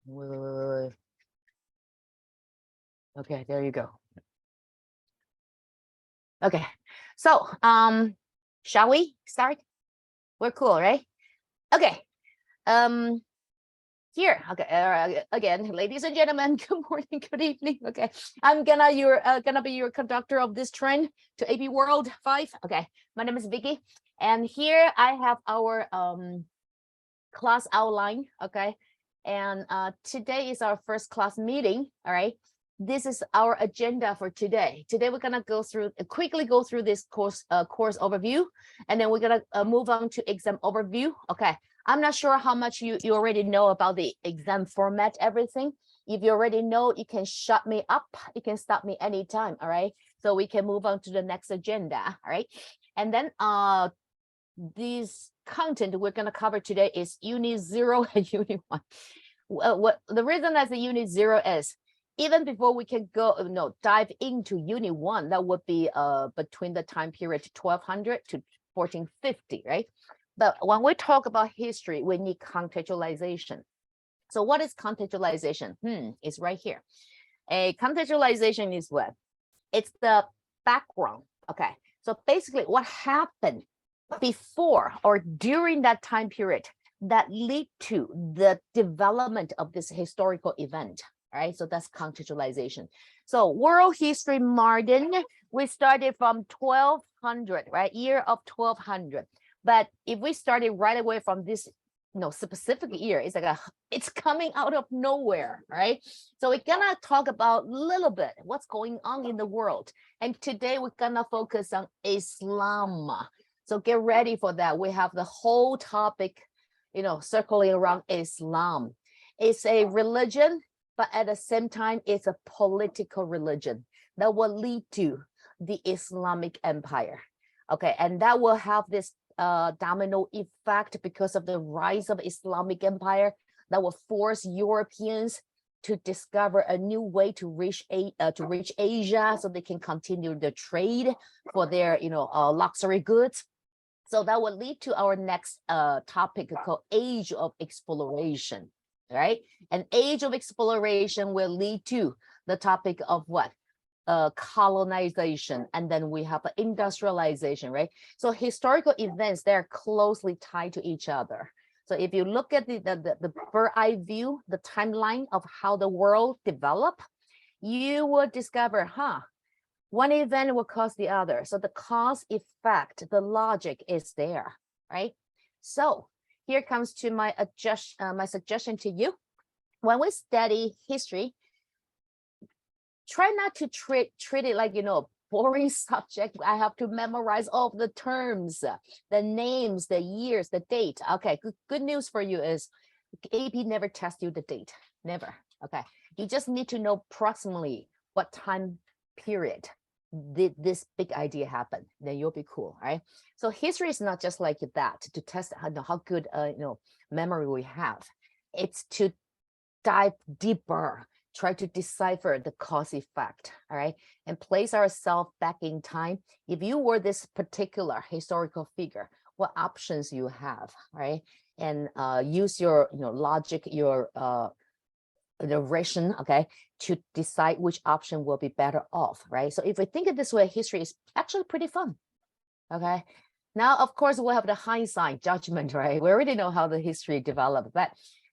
Wait. Okay, there you go. Okay, so shall we start? We're cool, right? Okay. Here, okay, again, ladies and gentlemen, good morning, good evening. Okay, I'm gonna be your conductor of this train to AP World 5. Okay, my name is Vicky, and here I have our class outline. Okay, and today is our first class meeting. All right, this is our agenda for today. Today we're gonna go through quickly go through this course overview, and then we're gonna move on to exam overview. Okay, I'm not sure how much you already know about the exam format, everything. If you already know, you can shut me up. You can stop me anytime. All right, so we can move on to the next agenda. All right, and then this content we're going to cover today is unit 0 and unit 1. What the reason that the unit 0 is, even before we can go dive into unit 1, that would be between the time period 1200 to 1450, right? But when we talk about history, we need contextualization. So what is contextualization? It's right here. A contextualization is what? It's the background. Okay, so basically what happened before or during that time period that lead to the development of this historical event. All right, so that's contextualization. So world history modern, we started from 1200, right? Year of 1200. But if we started right away from this specific year, it's like it's coming out of nowhere, right? So we're gonna talk about a little bit what's going on in the world. And today we're gonna focus on Islam. So get ready for that. We have the whole topic, circling around Islam. It's a religion, but at the same time, it's a political religion that will lead to the Islamic Empire. Okay, and that will have this domino effect because of the rise of Islamic Empire that will force Europeans to discover a new way to reach Asia, so they can continue the trade for their luxury goods. So that will lead to our next topic called Age of Exploration, right? And Age of Exploration will lead to the topic of what? Colonization, and then we have industrialization, right? So historical events, they're closely tied to each other. So if you look at the bird's eye view, the timeline of how the world developed, you will discover, one event will cause the other. So the cause effect, the logic is there, right? So here comes to my suggestion to you. When we study history, try not to treat it like, boring subject. I have to memorize all of the terms, the names, the years, the date. Okay, good news for you is AP never tests you the date, never. Okay, you just need to know approximately what time period did this big idea happen, then you'll be cool, right? So history is not just like that to test how good memory we have. It's to dive deeper, try to decipher the cause effect, all right, and place ourselves back in time. If you were this particular historical figure, what options you have, right? And use your logic, your narration, okay, to decide which option will be better off, right? So if we think of this way, history is actually pretty fun, okay? Now, of course, we'll have the hindsight judgment, right? We already know how the history developed, but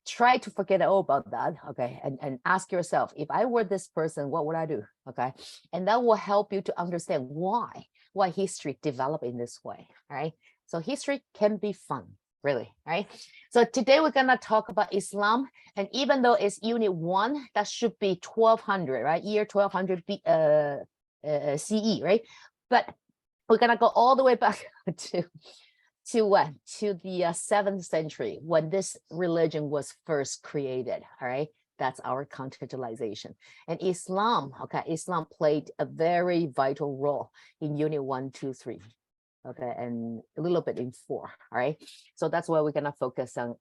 try to forget all about that, okay? And ask yourself, if I were this person, what would I do, okay? And that will help you to understand why history developed in this way, all right? So history can be fun, really, right? So today we're gonna talk about Islam, and even though it's unit 1, that should be 1200, right? Year 1200 CE, right? But we're gonna go all the way back to what? To the 7th century, when this religion was first created, all right? That's our contextualization. And Islam, okay, Islam played a very vital role in unit 1, 2, 3. Okay, and a little bit in 4, all right? So that's why we're gonna focus on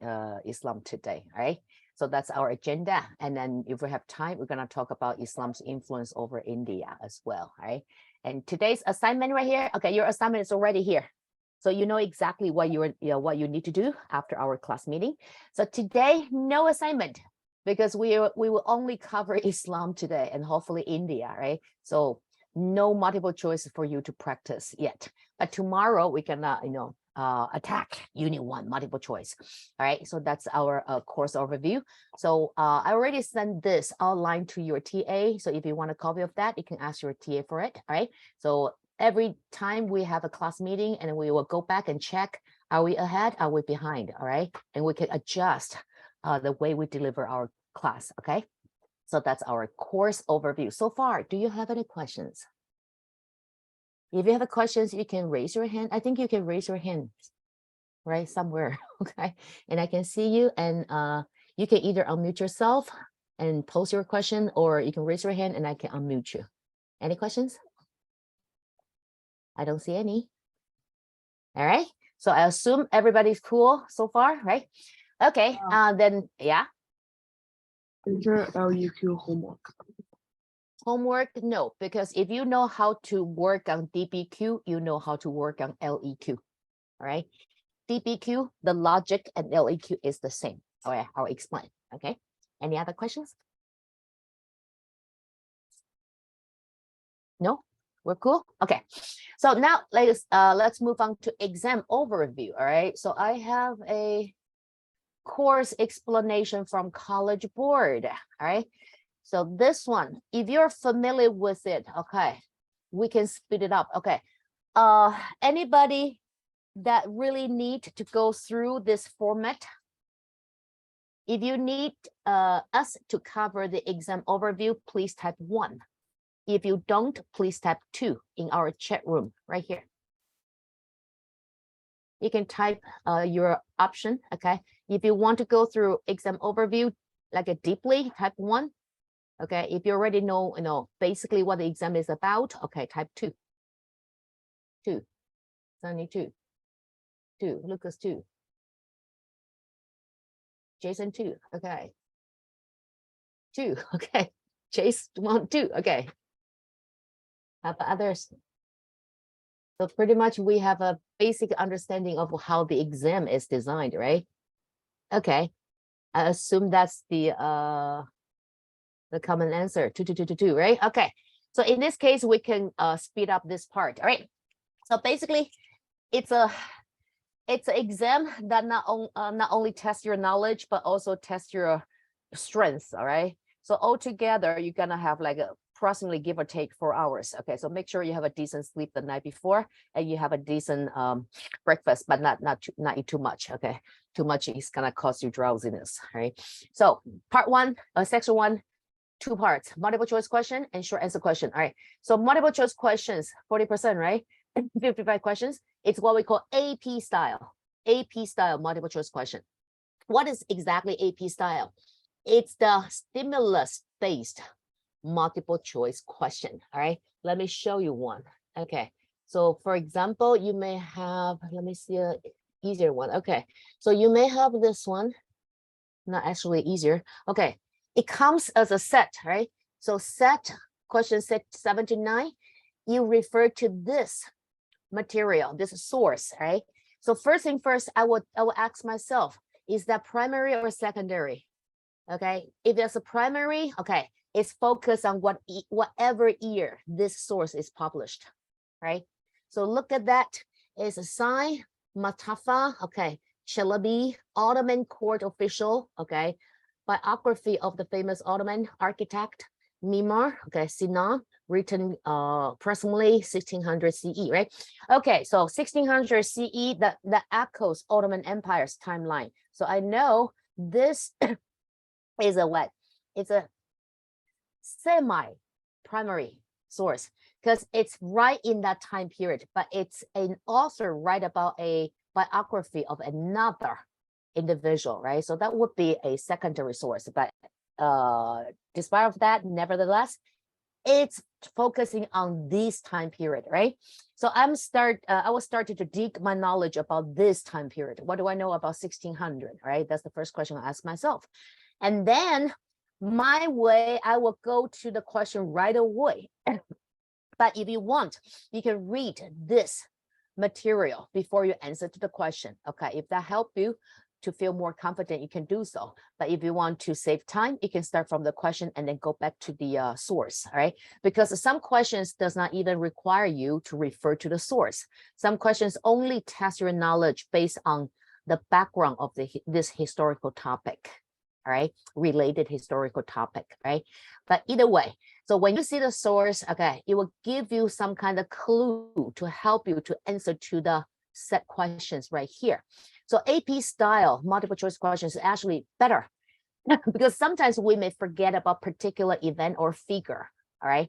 Islam today, all right? So that's our agenda. And then if we have time, we're gonna talk about Islam's influence over India as well, all right? And today's assignment right here, okay, your assignment is already here. So you know exactly what you need to do after our class meeting. So today, no assignment. because we will only cover Islam today and hopefully India, right? So no multiple choice for you to practice yet. But tomorrow we can, attack Unit 1 multiple choice. All right, so that's our course overview. So I already sent this outline to your TA. So if you want a copy of that, you can ask your TA for it. All right, so every time we have a class meeting and we will go back and check, are we ahead, are we behind? All right, and we can adjust the way we deliver our class. Okay, so that's our course overview. So far, do you have any questions? If you have questions, you can raise your hand. I think you can raise your hand right somewhere. Okay, and I can see you, and you can either unmute yourself and post your question, or you can raise your hand and I can unmute you. Any questions? I don't see any. All right, so I assume everybody's cool so far, right? Okay, then yeah. Is there LUQ homework? Homework, no, because if you know how to work on DBQ, you know how to work on LEQ. All right, DBQ, the logic, and LEQ is the same. All right, I'll explain. Okay, any other questions? No, we're cool. Okay, so now let's move on to exam overview. All right, so I have a course explanation from College Board. All right, so this one, if you're familiar with it, okay, we can speed it up. Okay, anybody that really need to go through this format? If you need us to cover the exam overview, please type 1. If you don't, please type 2 in our chat room right here. You can type your option, okay? If you want to go through exam overview like a deeply, type 1. Okay, if you already know, basically what the exam is about, okay, type 2. 2. Sunny 2. 2. Lucas 2. Jason 2. Okay. 2. Okay. Chase 1, 2. Okay. How about others? So pretty much we have a basic understanding of how the exam is designed, right? Okay. I assume that's the common answer, 2, 2, 2, 2, 2, right? Okay. So in this case, we can speed up this part. All right. So basically, it's an exam that not only tests your knowledge, but also tests your strengths. All right. So altogether, you're gonna have like approximately, give or take, 4 hours. Okay. So make sure you have a decent sleep the night before, and you have a decent breakfast, but not eat too much. Okay. Too much is gonna cause you drowsiness. Right. So part 1, section 1. 2 parts, multiple choice question and short answer question. All right, so multiple choice questions, 40%, right? 55 questions. It's what we call AP style. AP style multiple choice question. What is exactly AP style? It's the stimulus-based multiple choice question. All right, let me show you one. Okay, so for example, you may have, let me see an easier one. Okay, so you may have this one, not actually easier. Okay. It comes as a set, right? So set, question set 7 to 9, you refer to this material, this source, right? So first thing first, I will ask myself, is that primary or secondary? Okay, if there's a primary, okay, it's focused on whatever year this source is published, right? So look at that. It's a sign, Matafa, okay, Chalabi, Ottoman court official, okay, biography of the famous Ottoman architect Mimar, okay, Sinan, written approximately 1600 CE, right? Okay, so 1600 CE, that echoes Ottoman Empire's timeline. So I know this is a what? It's a semi-primary source because it's right in that time period, but it's an author write about a biography of another individual, right? So that would be a secondary source, but despite of that, nevertheless, it's focusing on this time period, right? So I was starting to dig my knowledge about this time period. What do I know about 1600, right? That's the first question I ask myself. And then my way, I will go to the question right away. But if you want, you can read this material before you answer to the question. Okay, if that helps you, to feel more confident, you can do so. But if you want to save time, you can start from the question and then go back to the source, all right? Because some questions does not even require you to refer to the source. Some questions only test your knowledge based on the background of this historical topic, all right? Related historical topic, right? But either way, so when you see the source, okay, it will give you some kind of clue to help you to answer to the set questions right here. So AP style multiple choice questions is actually better because sometimes we may forget about particular event or figure, all right?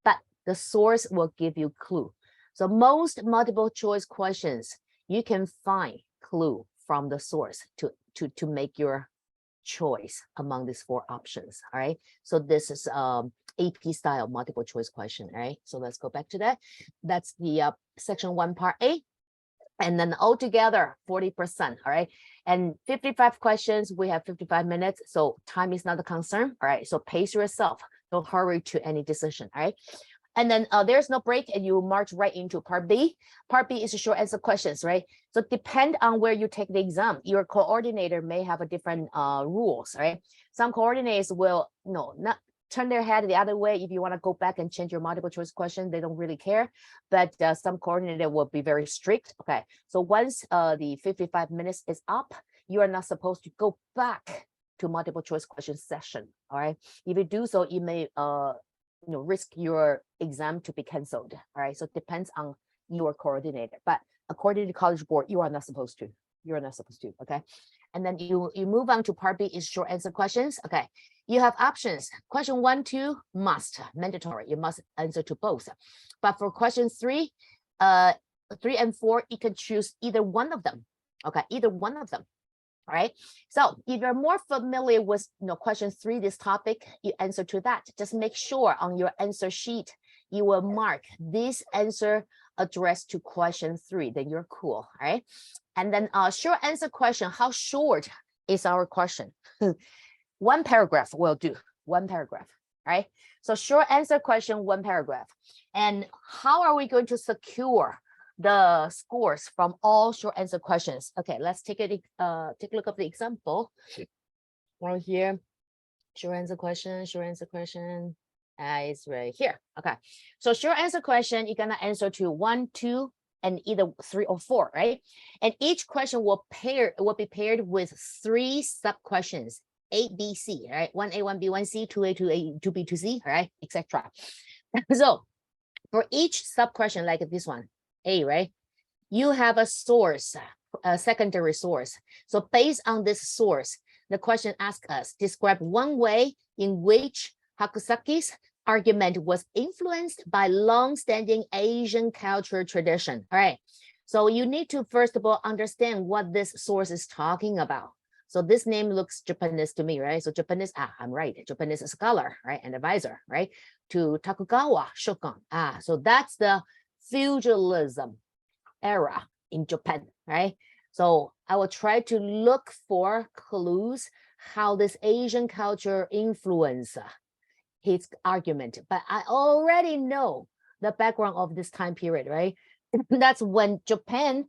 But the source will give you clue. So most multiple choice questions, you can find clue from the source to make your choice among these 4 options, all right? So this is AP style multiple choice question, all right? So let's go back to that. That's the section 1 part A. And then altogether 40%, all right? And 55 questions, we have 55 minutes, so time is not a concern, all right? So pace yourself, don't hurry to any decision, all right? And then there's no break and you march right into part B. Part B is short answer questions, right? So depend on where you take the exam, your coordinator may have a different rules, right? Some coordinators will not turn their head the other way. If you want to go back and change your multiple choice question, they don't really care. But some coordinator will be very strict. Okay, so once the 55 minutes is up, you are not supposed to go back to multiple choice question session. All right, if you do so, you may risk your exam to be canceled. All right, so it depends on your coordinator. But according to College Board, you are not supposed to. You're not supposed to. Okay. And then you move on to part B is short answer questions. Okay, you have options. Question 1, 2, must, mandatory. You must answer to both. But for question 3, 3 and 4, you can choose either one of them. Okay, either one of them. All right. So if you're more familiar with question 3, this topic, you answer to that. Just make sure on your answer sheet you will mark this answer addressed to question 3. Then you're cool. All right. And then short answer question. How short is our question? 1 paragraph will do. 1 paragraph. All right. So short answer question, 1 paragraph. And how are we going to secure the scores from all short answer questions? Okay, let's take a look at the example right here. Short answer question. Is right here. Okay, so short answer question, you're gonna answer to 1, 2, and either 3 or 4, right? And each question will be paired with 3 sub questions, A, B, C, right? 1A, 1B, 1C, 2A, 2A, 2B, 2C, right, etc. So for each sub question like this one, A, right? You have a source, a secondary source. So based on this source, the question asks us, describe one way in which Hakusaki's argument was influenced by long-standing Asian culture tradition. All right. So you need to, first of all, understand what this source is talking about. So this name looks Japanese to me, right? So Japanese, I'm right. Japanese scholar, right? And advisor, right? To Tokugawa shogun. So that's the feudalism era in Japan, right? So I will try to look for clues how this Asian culture influence his argument, but I already know the background of this time period, right? That's when Japan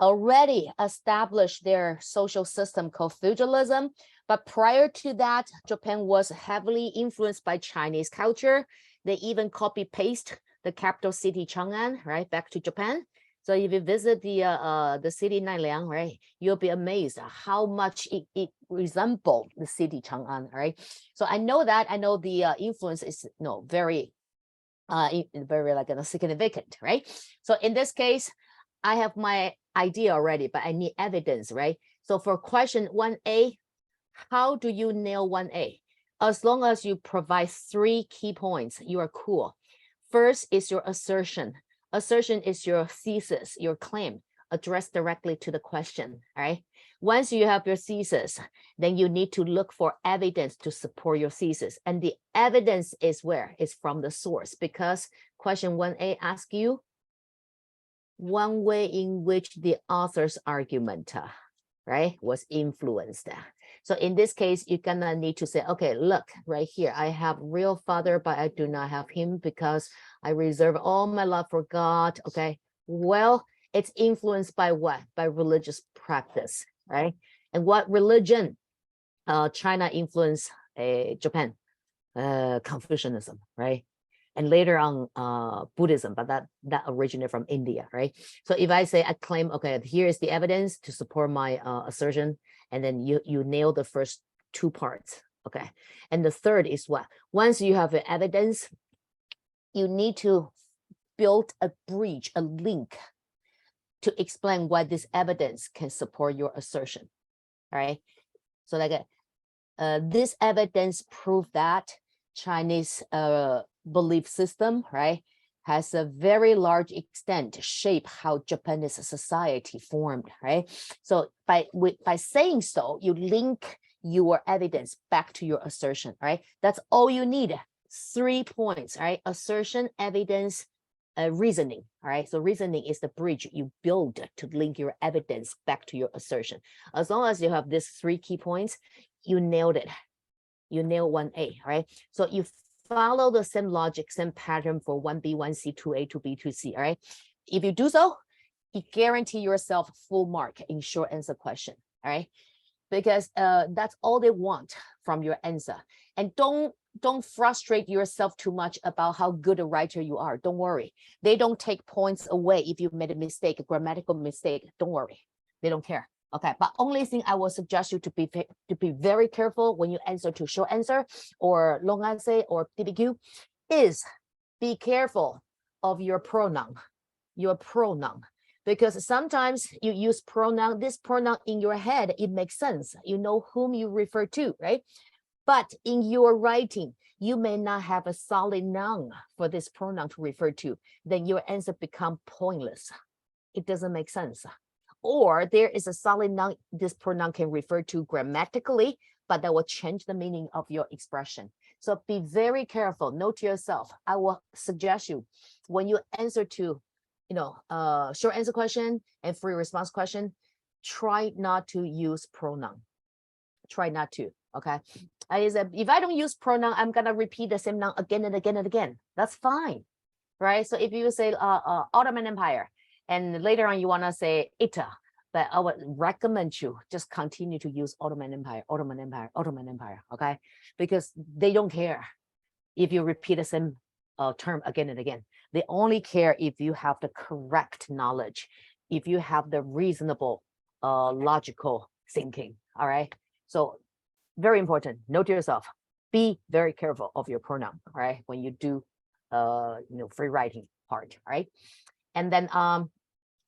already established their social system called feudalism. But prior to that, Japan was heavily influenced by Chinese culture. They even copy paste the capital city Chang'an, right, back to Japan. So if you visit the city Nanyang, right, you'll be amazed how much it resembled the city Chang'an, right? So I know the influence is very like significant, right? So in this case, I have my idea already, but I need evidence, right? So for question 1A, how do you nail 1A? As long as you provide 3 key points, you are cool. First is your assertion. Assertion is your thesis, your claim, addressed directly to the question, all right? Once you have your thesis, then you need to look for evidence to support your thesis. And the evidence is where? It's from the source, because question 1A asks you one way in which the author's argument, right, was influenced. So in this case, you're gonna need to say, okay, look right here, I have real father, but I do not have him because I reserve all my love for God. Okay, well, it's influenced by what? By religious practice, right? And what religion China influenced Japan? Confucianism, right? And later on Buddhism, but that originated from India, right? So if I say I claim, okay, here is the evidence to support my assertion, and then you nail the first two parts, okay? And the third is what? Once you have the evidence, you need to build a bridge, a link to explain why this evidence can support your assertion, all right? So like this evidence prove that Chinese belief system, right, has a very large extent shape how Japanese society formed, right? So by saying so, you link your evidence back to your assertion, right? That's all you need. 3 points, right? Assertion, evidence, reasoning, all right? So reasoning is the bridge you build to link your evidence back to your assertion. As long as you have these 3 key points, you nailed it. You nail 1A, right? So you follow the same logic, same pattern for 1B, 1C, 2A, 2B, 2C, all right? If you do so, you guarantee yourself full mark in short answer question, all right? Because that's all they want from your answer. And don't frustrate yourself too much about how good a writer you are. Don't worry. They don't take points away if you made a mistake, a grammatical mistake. Don't worry. They don't care. Okay, but only thing I will suggest you to be very careful when you answer to short answer or long essay or DBQ is be careful of your pronoun, because sometimes you use pronoun, this pronoun in your head, it makes sense. You know whom you refer to, right? But in your writing, you may not have a solid noun for this pronoun to refer to. Then your answer become pointless. It doesn't make sense. Or there is a solid noun this pronoun can refer to grammatically, but that will change the meaning of your expression. So be very careful. Note to yourself. I will suggest you when you answer to, short answer question and free response question, try not to use pronoun. Try not to. Okay. If I don't use pronoun, I'm gonna repeat the same noun again and again and again. That's fine, right? So if you say Ottoman Empire, and later on you want to say Ita, but I would recommend you just continue to use Ottoman Empire, Ottoman Empire, Ottoman Empire, okay? Because they don't care if you repeat the same term again and again. They only care if you have the correct knowledge, if you have the reasonable, logical thinking, all right? So very important, note to yourself, be very careful of your pronoun, all right? When you do, free writing part, right? And then,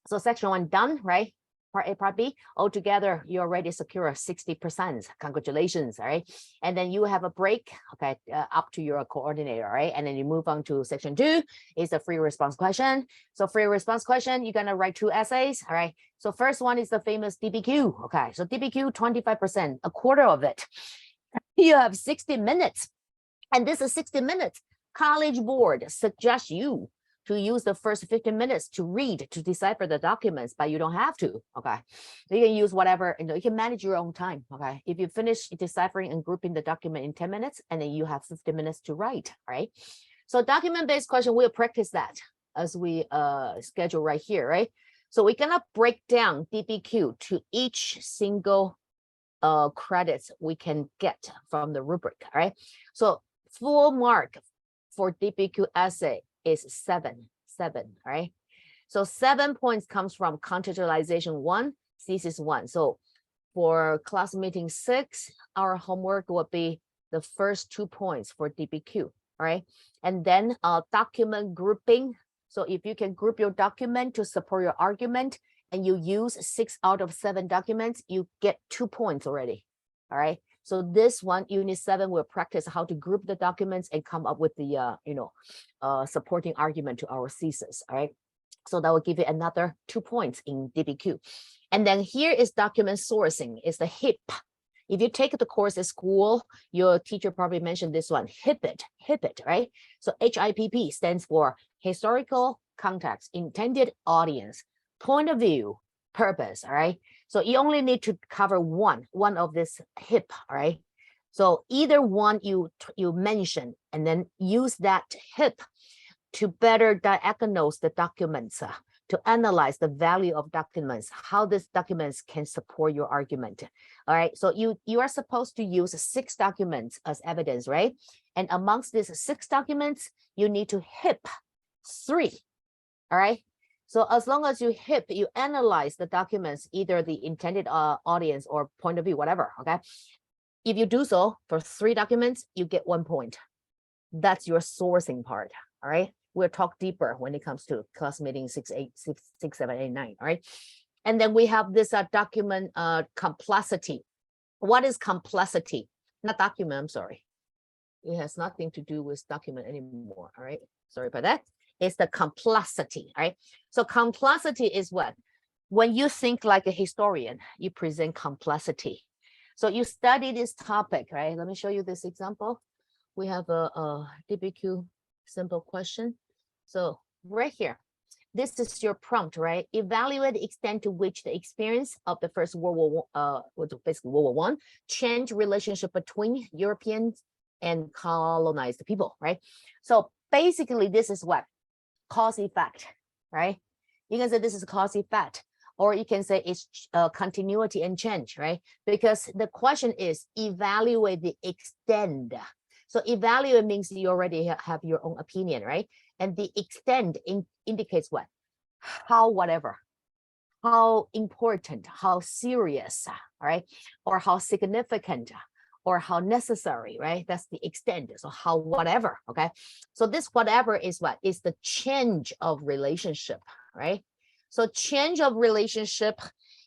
so section 1 done, right? Part A, part B, altogether, you already secure 60%. Congratulations, all right? And then you have a break, okay, up to your coordinator, right? And then you move on to section 2, is the free response question. So free response question, you're gonna write 2 essays, all right? So first one is the famous DBQ, okay? So DBQ, 25%, a quarter of it. You have 60 minutes, and this is 60 minutes. College board suggests you to use the first 15 minutes to read, to decipher the documents, but you don't have to, okay? So you can use whatever, you can manage your own time, okay? If you finish deciphering and grouping the document in 10 minutes, and then you have 50 minutes to write, right? So document-based question, we'll practice that as we schedule right here, right? So we're gonna break down DBQ to each single credits we can get from the rubric, all right? So full mark for DBQ essay is 7, right? So 7 points comes from contextualization 1, thesis 1. So for class meeting 6, our homework will be the first 2 points for DBQ, all right? And then document grouping. So if you can group your document to support your argument, and you use 6 out of 7 documents, you get 2 points already, all right? So this one, unit 7, will practice how to group the documents and come up with the, supporting argument to our thesis, all right? So that will give you another 2 points in DBQ. And then here is document sourcing, is the HIP. If you take the course at school, your teacher probably mentioned this one, HIPIT, right? So HIPP stands for historical context, intended audience, point of view, purpose, all right? So you only need to cover one of this HIP, all right? So either one you mention, and then use that HIP to better diagnose the documents to analyze the value of documents, how these documents can support your argument. All right, so you are supposed to use 6 documents as evidence, right? And amongst these 6 documents, you need to hit 3. All right. So as long as you analyze the documents, either the intended audience or point of view, whatever. Okay. If you do so for 3 documents, you get 1 point. That's your sourcing part. All right. We'll talk deeper when it comes to class meeting 6, 7, 8, 9. All right. And then we have this document complexity. What is complexity? Not document, I'm sorry. It has nothing to do with document anymore. All right. Sorry about that. It's the complexity. All right. So complexity is what? When you think like a historian, you present complexity. So you study this topic, right? Let me show you this example. We have a DBQ simple question. So right here, this is your prompt, right? Evaluate the extent to which the experience of the First World War, basically World War I, changed relationship between Europeans and colonized people, right? So basically, this is what? Cause effect, right? You can say this is cause effect, or you can say it's continuity and change, right? Because the question is evaluate the extent. So evaluate means you already have your own opinion, right? And the extent indicates what? How whatever, how important, how serious, right? Or how significant, or how necessary, right? That's the extent. So how whatever, okay? So this whatever is what? Is the change of relationship, right? So change of relationship,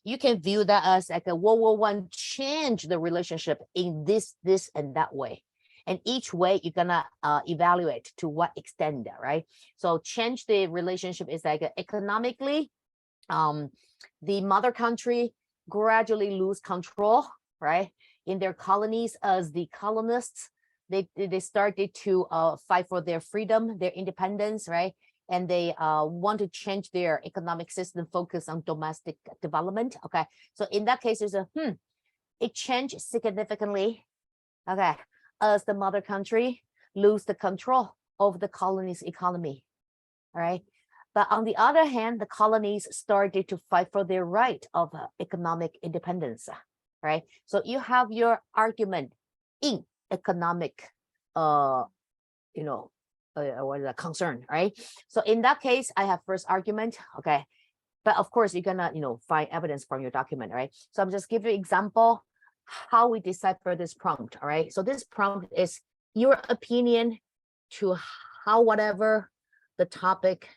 you can view that as like a World War I change the relationship in this, and that way. And each way you're gonna evaluate to what extent, right? So change the relationship is like economically, the mother country gradually lose control, right? In their colonies as the colonists, they started to fight for their freedom, their independence, right? And they want to change their economic system, focus on domestic development. Okay, so in that case, there's it changed significantly. Okay, as the mother country lose the control of the colony's economy. All right. But on the other hand, the colonies started to fight for their right of economic independence, right? So you have your argument in economic, what is that, concern, right? So in that case, I have first argument, okay? But of course, you're gonna, find evidence from your document, right? So I'm just giving you an example how we decipher this prompt, all right? So this prompt is your opinion to how whatever the topic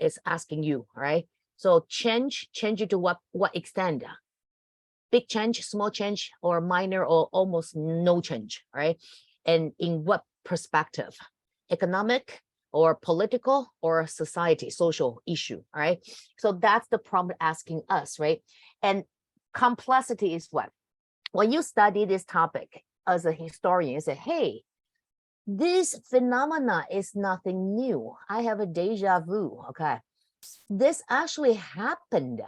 is asking you, all right? So change it to what extent? Big change, small change, or minor or almost no change, right? And in what perspective? Economic or political or society, social issue, all right? So that's the prompt asking us, right? And complexity is what? When you study this topic as a historian, you say, hey, this phenomena is nothing new. I have a deja vu, okay? This actually happened.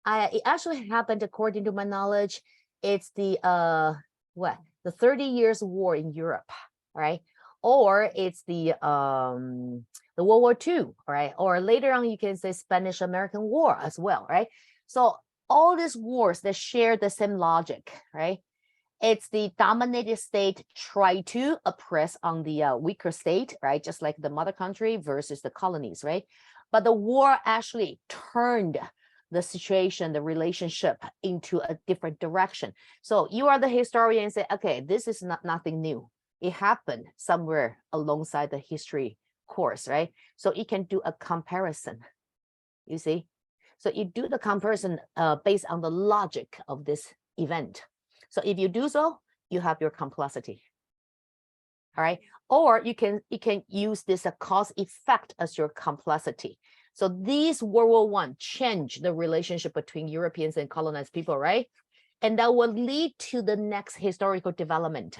It actually happened, according to my knowledge. It's the the 30 Years War in Europe, right? Or it's the World War II, right? Or later on, you can say Spanish-American War as well, right? So all these wars that share the same logic, right? It's the dominated state try to oppress on the weaker state, right? Just like the mother country versus the colonies, right? But the war actually turned the situation, the relationship into a different direction. So you are the historian and say, okay, this is nothing new. It happened somewhere alongside the history course, right? So you can do a comparison, you see? So you do the comparison based on the logic of this event. So if you do so, you have your complexity. All right. Or you can use this cause effect as your complexity. So these World War I change the relationship between Europeans and colonized people, right? And that will lead to the next historical development,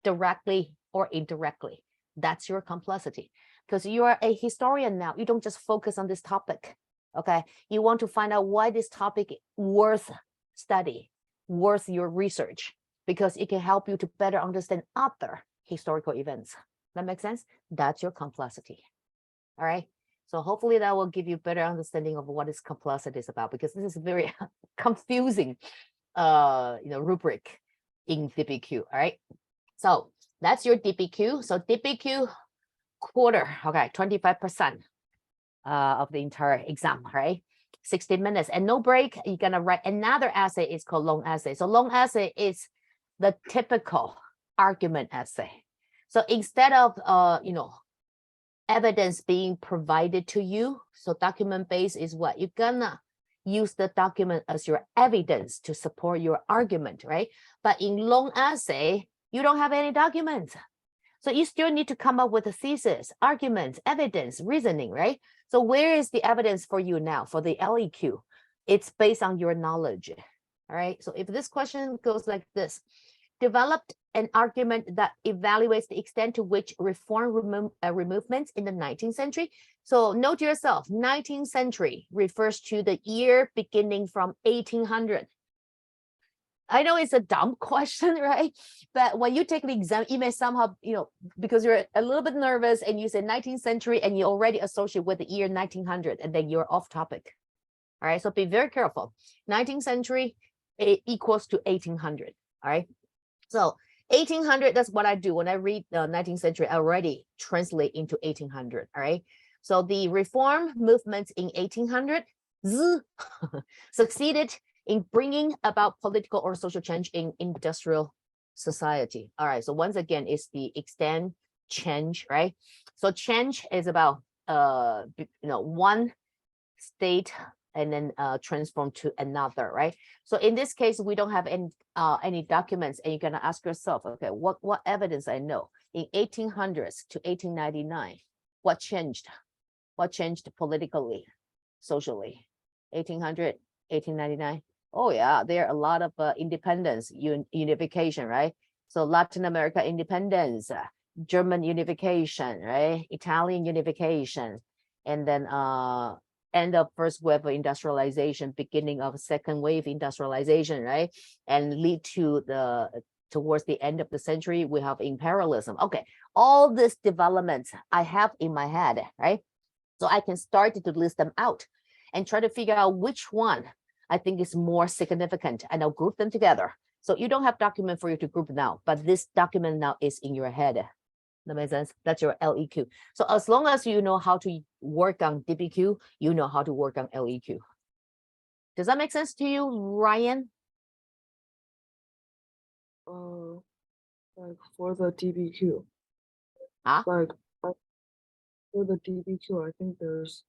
directly or indirectly. That's your complexity. Because you are a historian now. You don't just focus on this topic. Okay. You want to find out why this topic is worth study, worth your research, because it can help you to better understand other historical events. That makes sense? That's your complexity. All right. So hopefully that will give you better understanding of what is complexity is about, because this is very confusing rubric in DPQ. All right. So that's your DPQ. So DPQ quarter, okay, 25% of the entire exam, right? 60 minutes and no break. You're gonna write another essay. It's called long essay. So long essay is the typical argument essay. So instead of evidence being provided to you, so document based is what you're gonna use the document as your evidence to support your argument, right? But in long essay, you don't have any documents. So you still need to come up with a thesis, arguments, evidence, reasoning, right? So where is the evidence for you now for the LEQ? It's based on your knowledge, all right? So if this question goes like this, developed an argument that evaluates the extent to which reform movements in the 19th century. So note to yourself, 19th century refers to the year beginning from 1800. I know it's a dumb question, right? But when you take the exam, you may somehow, because you're a little bit nervous and you say 19th century and you already associate with the year 1900 and then you're off topic. All right, so be very careful. 19th century equals to 1800, all right? So 1800, that's what I do. When I read the 19th century, I already translate into 1800, all right? So the reform movements in 1800 succeeded in bringing about political or social change in industrial society. All right, so once again, it's the extent change, right? So change is about one state and then transform to another, right? So in this case, we don't have any documents, and you're gonna ask yourself, okay, what evidence I know in 1800s to 1899, what changed? What changed politically, socially? 1800, 1899. Oh yeah, there are a lot of independence, unification, right? So Latin America independence, German unification, right? Italian unification, and then end of first wave of industrialization, beginning of second wave industrialization, right? And lead to towards the end of the century, we have imperialism. Okay, all these developments I have in my head, right? So I can start to list them out and try to figure out which one I think is more significant, and I'll group them together. So you don't have document for you to group now, but this document now is in your head. That makes sense? That's your LEQ. So as long as you know how to work on DPQ, you know how to work on LEQ. Does that make sense to you, Ryan? Like for the DBQ. Huh? Like for the DBQ, I think there's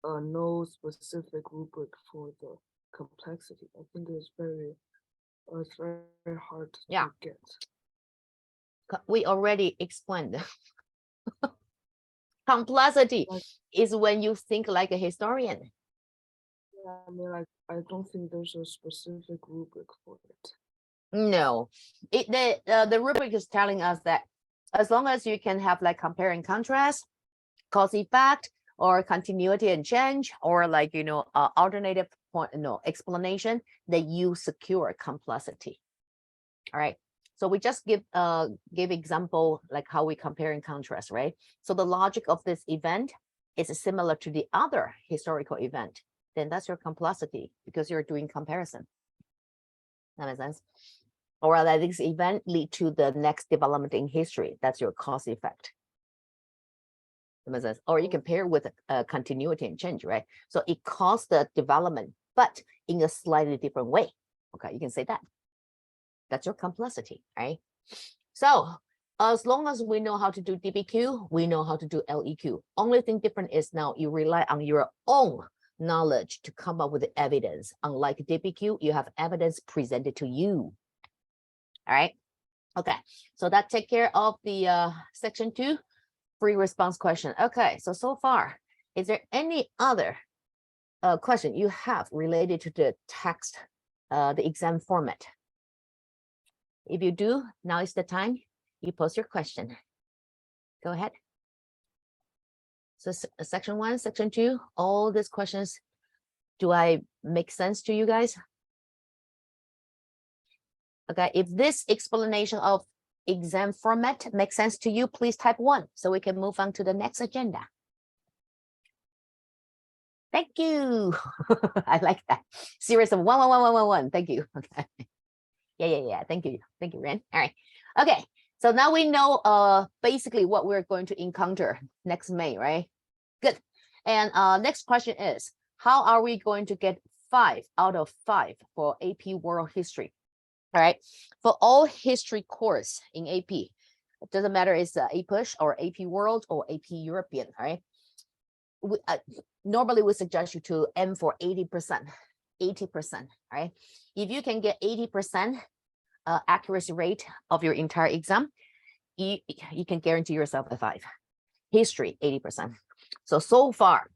no specific rubric for the complexity. I think it's very hard to get. We already explained. Complexity is when you think like a historian. Yeah, I mean, like, I don't think there's a specific rubric for it. No, the rubric is telling us that as long as you can have like compare and contrast, cause effect, or continuity and change, or like alternative point explanation, that you secure complexity. All right. So we just give example like how we compare and contrast, right? So the logic of this event is similar to the other historical event. Then that's your complexity, because you're doing comparison. That makes sense? Or that this event lead to the next development in history. That's your cause effect. That makes sense? Or you compare with continuity and change, right? So it caused the development, but in a slightly different way. Okay, you can say that. That's your complexity, right? So as long as we know how to do DBQ, we know how to do LEQ. Only thing different is now you rely on your own knowledge to come up with the evidence. Unlike DBQ, you have evidence presented to you. All right. Okay. So that take care of the section 2 free response question. Okay. So far, is there any other question you have related to the text, the exam format? If you do, now is the time you post your question. Go ahead. So section 1, section 2, all these questions, do I make sense to you guys? Okay, if this explanation of exam format makes sense to you, please type 1 so we can move on to the next agenda. Thank you. I like that. Series of 1111111. Thank you. Okay. Yeah. Thank you. Thank you, Ren. All right. Okay. So now we know basically what we're going to encounter next May, right? Good. And next question is, how are we going to get 5 out of 5 for AP World History? All right. For all history course in AP, it doesn't matter it's APUSH or AP World or AP European, all right? Normally we suggest you to aim for 80%, 80%, right? If you can get 80% accuracy rate of your entire exam, you can guarantee yourself a 5. History, 80%. So far,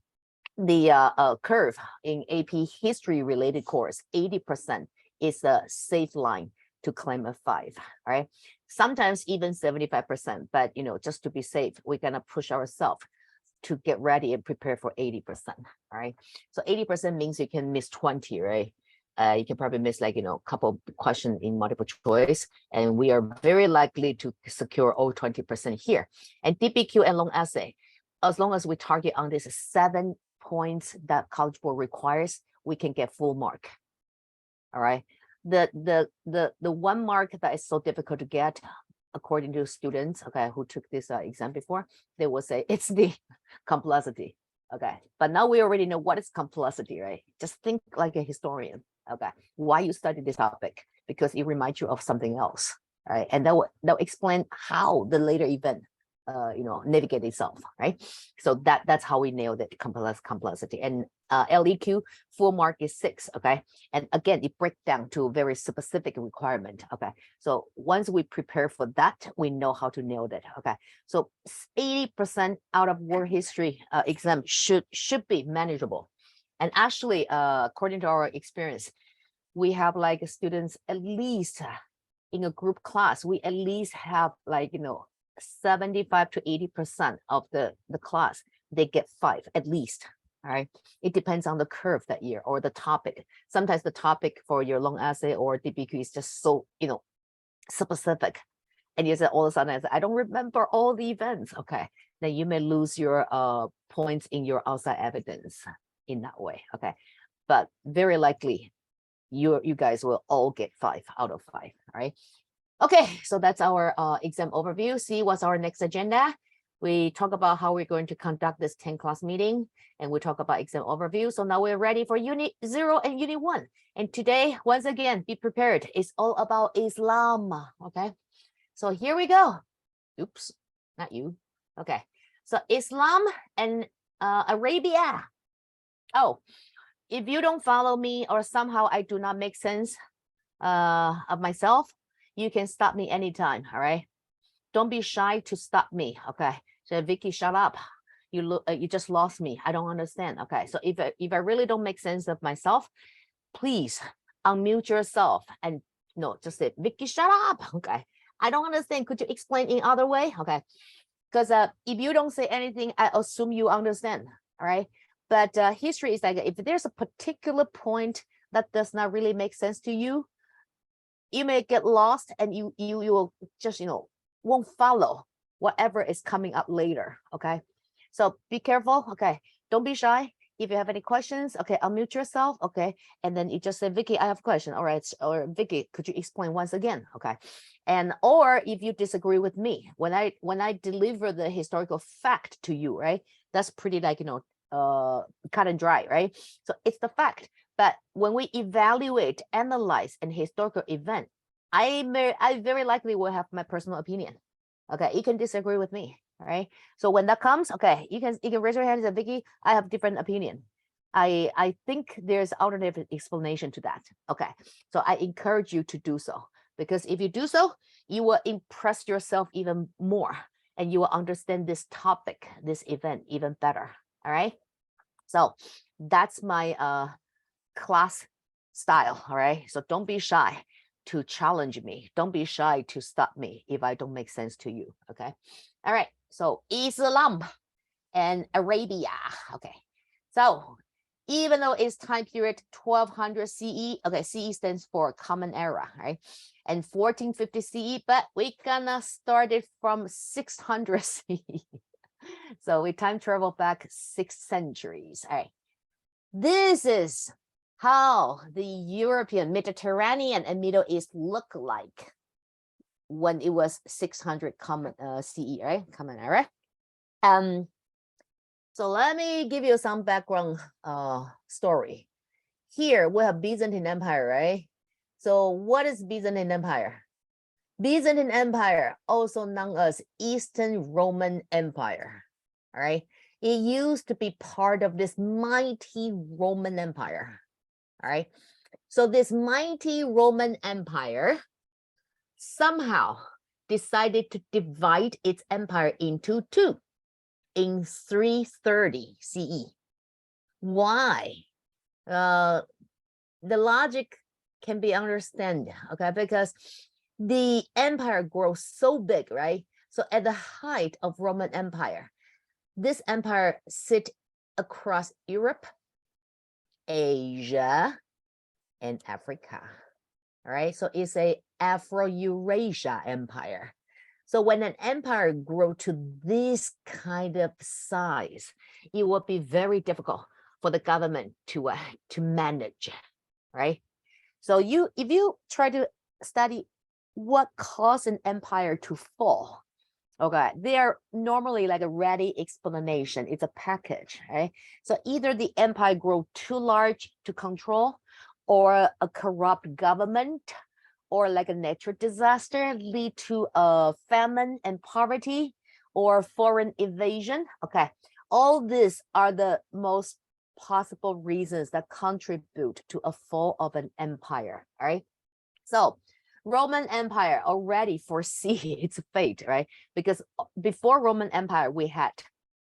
the curve in AP history related course, 80% is a safe line to claim a 5, right? Sometimes even 75%, but just to be safe, we're gonna push ourselves to get ready and prepare for 80%, right? So 80% means you can miss 20, right? You can probably miss like, a couple questions in multiple choice, and we are very likely to secure all 20% here. And DBQ and long essay, as long as we target on this 7 points that College Board requires, we can get full mark. All right. The 1 mark that is so difficult to get, according to students, okay, who took this exam before, they will say it's the complexity. Okay, but now we already know what is complexity, right? Just think like a historian. Okay, why you study this topic? Because it reminds you of something else, right? And that will explain how the later event navigate itself, right? So that's how we nail the complexity. And LEQ full mark is 6, okay? And again, it breaks down to a very specific requirement, okay? So once we prepare for that, we know how to nail that, okay? So 80% out of world history exam should be manageable. And actually, according to our experience, we have like students at least in a group class, we at least have like, 75 to 80% of the class, they get 5 at least. All right. It depends on the curve that year or the topic. Sometimes the topic for your long essay or DBQ is just so, specific. And you say all of a sudden, I don't remember all the events. Okay. Then you may lose your points in your outside evidence in that way. Okay. But very likely you guys will all get 5 out of 5. All right. Okay, so that's our exam overview. See what's our next agenda. We talk about how we're going to conduct this 10 class meeting, and we talk about exam overview. So now we're ready for Unit 0 and Unit 1. And today, once again, be prepared. It's all about Islam, okay? So here we go. Oops, not you. Okay, so Islam and Arabia. Oh, if you don't follow me or somehow I do not make sense of myself, you can stop me anytime, all right? Don't be shy to stop me, okay? So Vicky, shut up. You just lost me. I don't understand. Okay, so if I really don't make sense of myself, please unmute yourself and just say, Vicky, shut up. Okay, I don't understand. Could you explain in other way? Okay, because if you don't say anything, I assume you understand. All right, but history is like if there's a particular point that does not really make sense to you, you may get lost and you will just won't follow whatever is coming up later. Okay, so be careful. Okay, don't be shy. If you have any questions, okay, unmute yourself. Okay, and then you just say, Vicky, I have a question. All right, or Vicky, could you explain once again? Okay, and or if you disagree with me when I deliver the historical fact to you, right? That's pretty like cut and dry, right? So it's the fact. But when we evaluate, analyze an historical event, I very likely will have my personal opinion. Okay, you can disagree with me, all right? So when that comes, okay, you can raise your hand and say, Vicky, I have different opinion. I think there's alternative explanation to that. Okay, so I encourage you to do so, because if you do so, you will impress yourself even more and you will understand this topic, this event even better. All right, so that's my class style. All right, so don't be shy to challenge me. Don't be shy to stop me if I don't make sense to you. Okay, all right, so Islam and Arabia. Okay, so even though it's time period 1200 CE, okay, CE stands for Common Era, right? And 1450 CE, but we're gonna start it from 600 CE. So we time travel back 6 centuries. All right. This is how the European, Mediterranean, and Middle East look like when it was 600 common CE, right? Common era. So let me give you some background story. Here we have Byzantine Empire, right? So what is Byzantine Empire? Byzantine Empire, also known as Eastern Roman Empire, all right? It used to be part of this mighty Roman Empire, all right? So this mighty Roman Empire somehow decided to divide its empire into two in 330 CE. Why? The logic can be understood, okay? Because the empire grows so big, right? So at the height of Roman Empire, this empire sit across Europe, Asia, and Africa, all right? So it's a Afro-Eurasia empire. So when an empire grow to this kind of size, it will be very difficult for the government to manage, right? So if you try to study what caused an empire to fall, okay, they are normally like a ready explanation. It's a package, right? So either the empire grow too large to control, or a corrupt government, or like a natural disaster lead to a famine and poverty, or foreign invasion. Okay, all these are the most possible reasons that contribute to a fall of an empire, right? So Roman Empire already foresee its fate, right? Because before Roman Empire, we had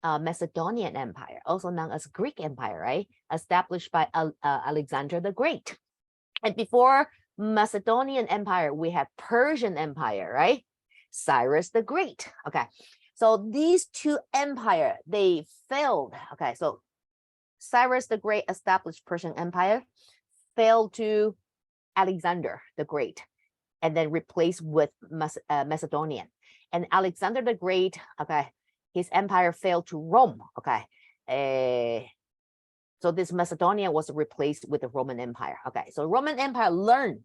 Macedonian Empire, also known as Greek Empire, right? Established by Alexander the Great. And before Macedonian Empire, we had Persian Empire, right? Cyrus the Great. Okay, so these two empires, they failed. Okay, so Cyrus the Great established Persian Empire, failed to Alexander the Great, and then replaced with Macedonian. And Alexander the Great, okay, his empire failed to Rome. Okay, so this Macedonia was replaced with the Roman Empire. Okay, so Roman Empire learned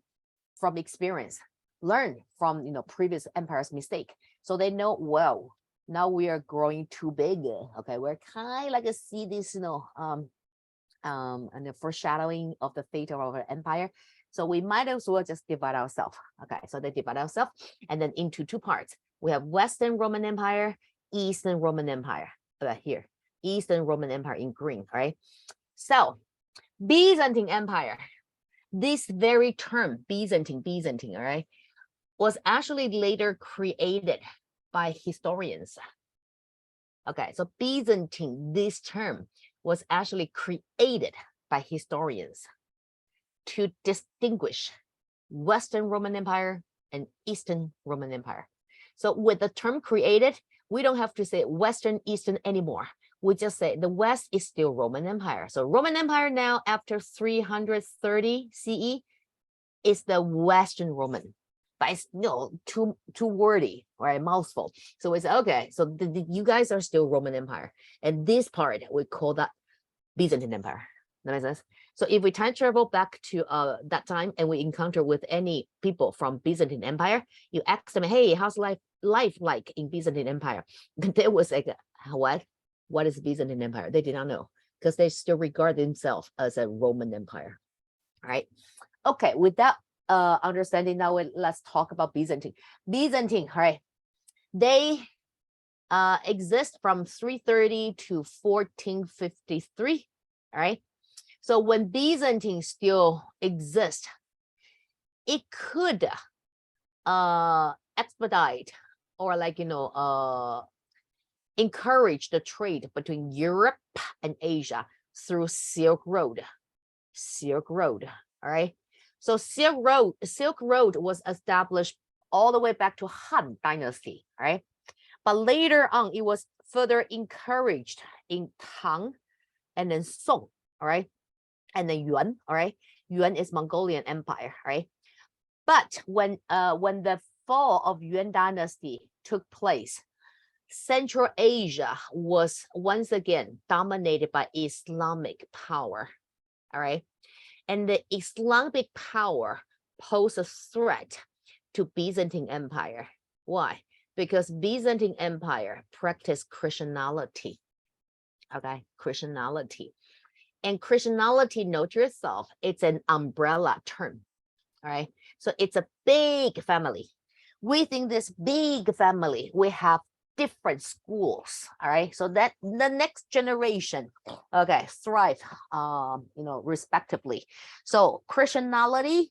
from experience, learned from previous empires' mistake. So they know, well, now we are growing too big. Okay, we're kind of like see this, and the foreshadowing of the fate of our empire. So we might as well just divide ourselves. Okay, so they divide ourselves and then into two parts. We have Western Roman Empire, Eastern Roman Empire. Here, Eastern Roman Empire in green, all right? So Byzantine Empire, this very term, Byzantine, all right, was actually later created by historians. Okay, so Byzantine, this term was actually created by historians to distinguish Western Roman Empire and Eastern Roman Empire. So with the term created, we don't have to say Western, Eastern anymore. We just say the West is still Roman Empire. So Roman Empire now after 330 CE is the Western Roman, but it's too wordy, right? Mouthful. So it's okay. So you guys are still Roman Empire, and this part we call that Byzantine Empire. That makes sense. So if we time travel back to that time and we encounter with any people from Byzantine Empire, you ask them, hey, how's life like in Byzantine Empire? They was like, what is Byzantine Empire? They did not know, because they still regard themselves as a Roman Empire. All right. Okay, with that understanding, now let's talk about Byzantine. Byzantine, all right, they exist from 330 to 1453. All right. So when Byzantine still exists, it could expedite or encourage the trade between Europe and Asia through Silk Road. All right. So Silk Road was established all the way back to Han Dynasty. All right. But later on, it was further encouraged in Tang and then Song. All right. And then Yuan. All right. Yuan is Mongolian Empire. All right. But when the fall of Yuan Dynasty took place, Central Asia was once again dominated by Islamic power. all right? And the Islamic power posed a threat to Byzantine Empire. Why? Because Byzantine Empire practiced Christianity, okay? Christianity. And Christianity, note yourself, it's an umbrella term, all right? So it's a big family. Within this big family, we have different schools, all right? So that the next generation, okay, thrive, respectively. So Christianity,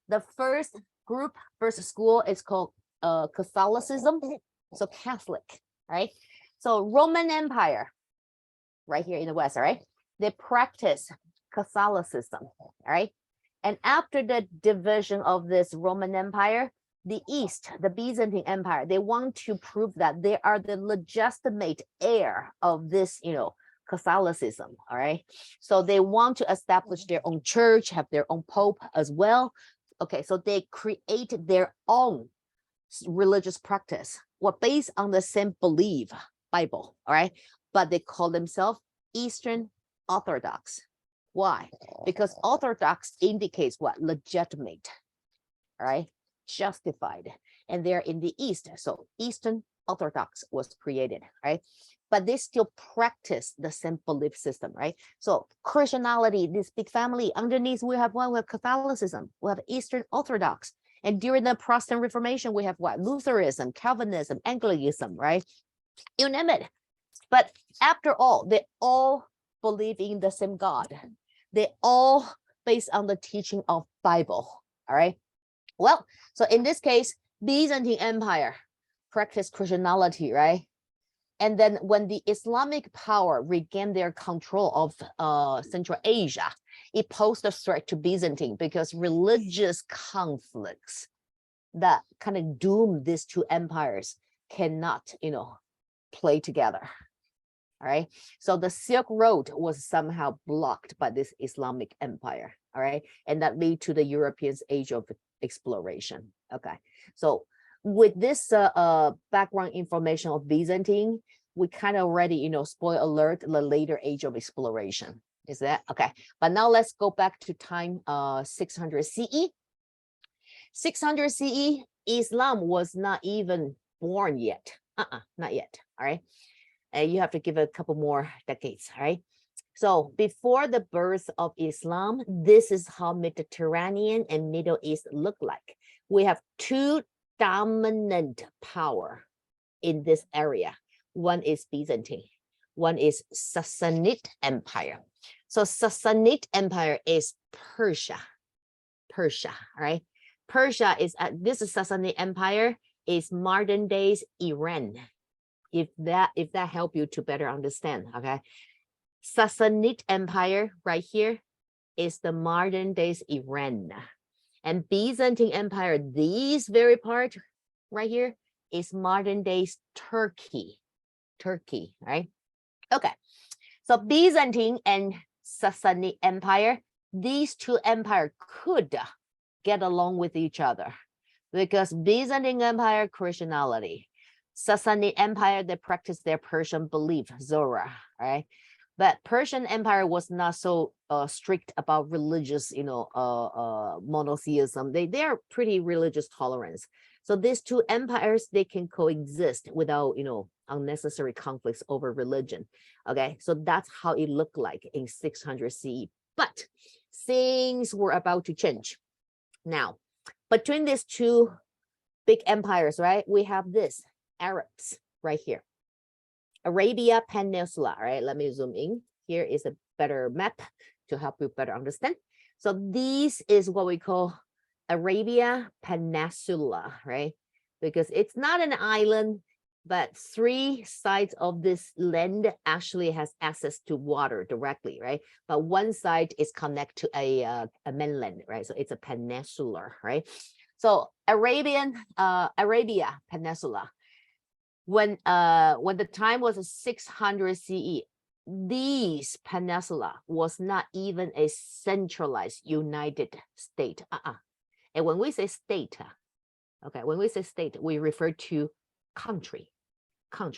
the first group, first school is called Catholicism, so Catholic, right? So Roman Empire, right here in the West, all right? They practice Catholicism, all right? And after the division of this Roman Empire, the East, the Byzantine Empire, they want to prove that they are the legitimate heir of this, Catholicism, all right? So they want to establish their own church, have their own pope as well. Okay, so they created their own religious practice, based on the same belief, Bible, all right? But they call themselves Eastern Orthodox. Why? Because Orthodox indicates what? Legitimate, all right? Justified. And they're in the East. So Eastern Orthodox was created, right? But they still practice the same belief system, right? So Christianity, this big family, underneath we have what? We have Catholicism, we have Eastern Orthodox. And during the Protestant Reformation, we have what? Lutheranism, Calvinism, Anglicanism, right? You name it. But after all, they all believe in the same God. They all based on the teaching of Bible, all right? Well, so in this case, Byzantine Empire practiced Christianity, right? And then when the Islamic power regained their control of Central Asia, it posed a threat to Byzantine because religious conflicts that kind of doomed these two empires cannot, play together. All right. So the Silk Road was somehow blocked by this Islamic empire. All right. And that led to the Europeans' age of exploration. Okay. So with this background information of Byzantine, we kind of already, spoil alert, the later age of exploration. Is that okay? But now let's go back to time 600 CE. 600 CE, Islam was not even born yet. Not yet. All right. You have to give it a couple more decades, right? So before the birth of Islam, this is how Mediterranean and Middle East look like. We have two dominant power in this area. One is Byzantine, one is Sassanid Empire. So Sassanid Empire is Persia, right? Persia is, this is Sassanid Empire, is modern days Iran. If that help you to better understand, okay? Sassanid Empire right here is the modern days Iran. And Byzantine Empire, this very part right here is modern days Turkey, right? Okay, so Byzantine and Sassanid Empire, these two empires could get along with each other because Byzantine Empire, Christianity, Sassanid Empire, they practiced their Persian belief, Zora, right? But Persian Empire was not so strict about religious, monotheism. They are pretty religious tolerance. So these two empires, they can coexist without, unnecessary conflicts over religion. Okay, so that's how it looked like in 600 CE. But things were about to change. Now, between these two big empires, right, we have this Arabs right here. Arabia Peninsula, right? Let me zoom in. Here is a better map to help you better understand. So this is what we call Arabia Peninsula, right? Because it's not an island, but three sides of this land actually has access to water directly, right? But one side is connected to a mainland, right? So it's a peninsula, right? So Arabia Peninsula. When the time was 600 CE, this peninsula was not even a centralized United State. And when we say state, okay, when we say state, we refer to country, all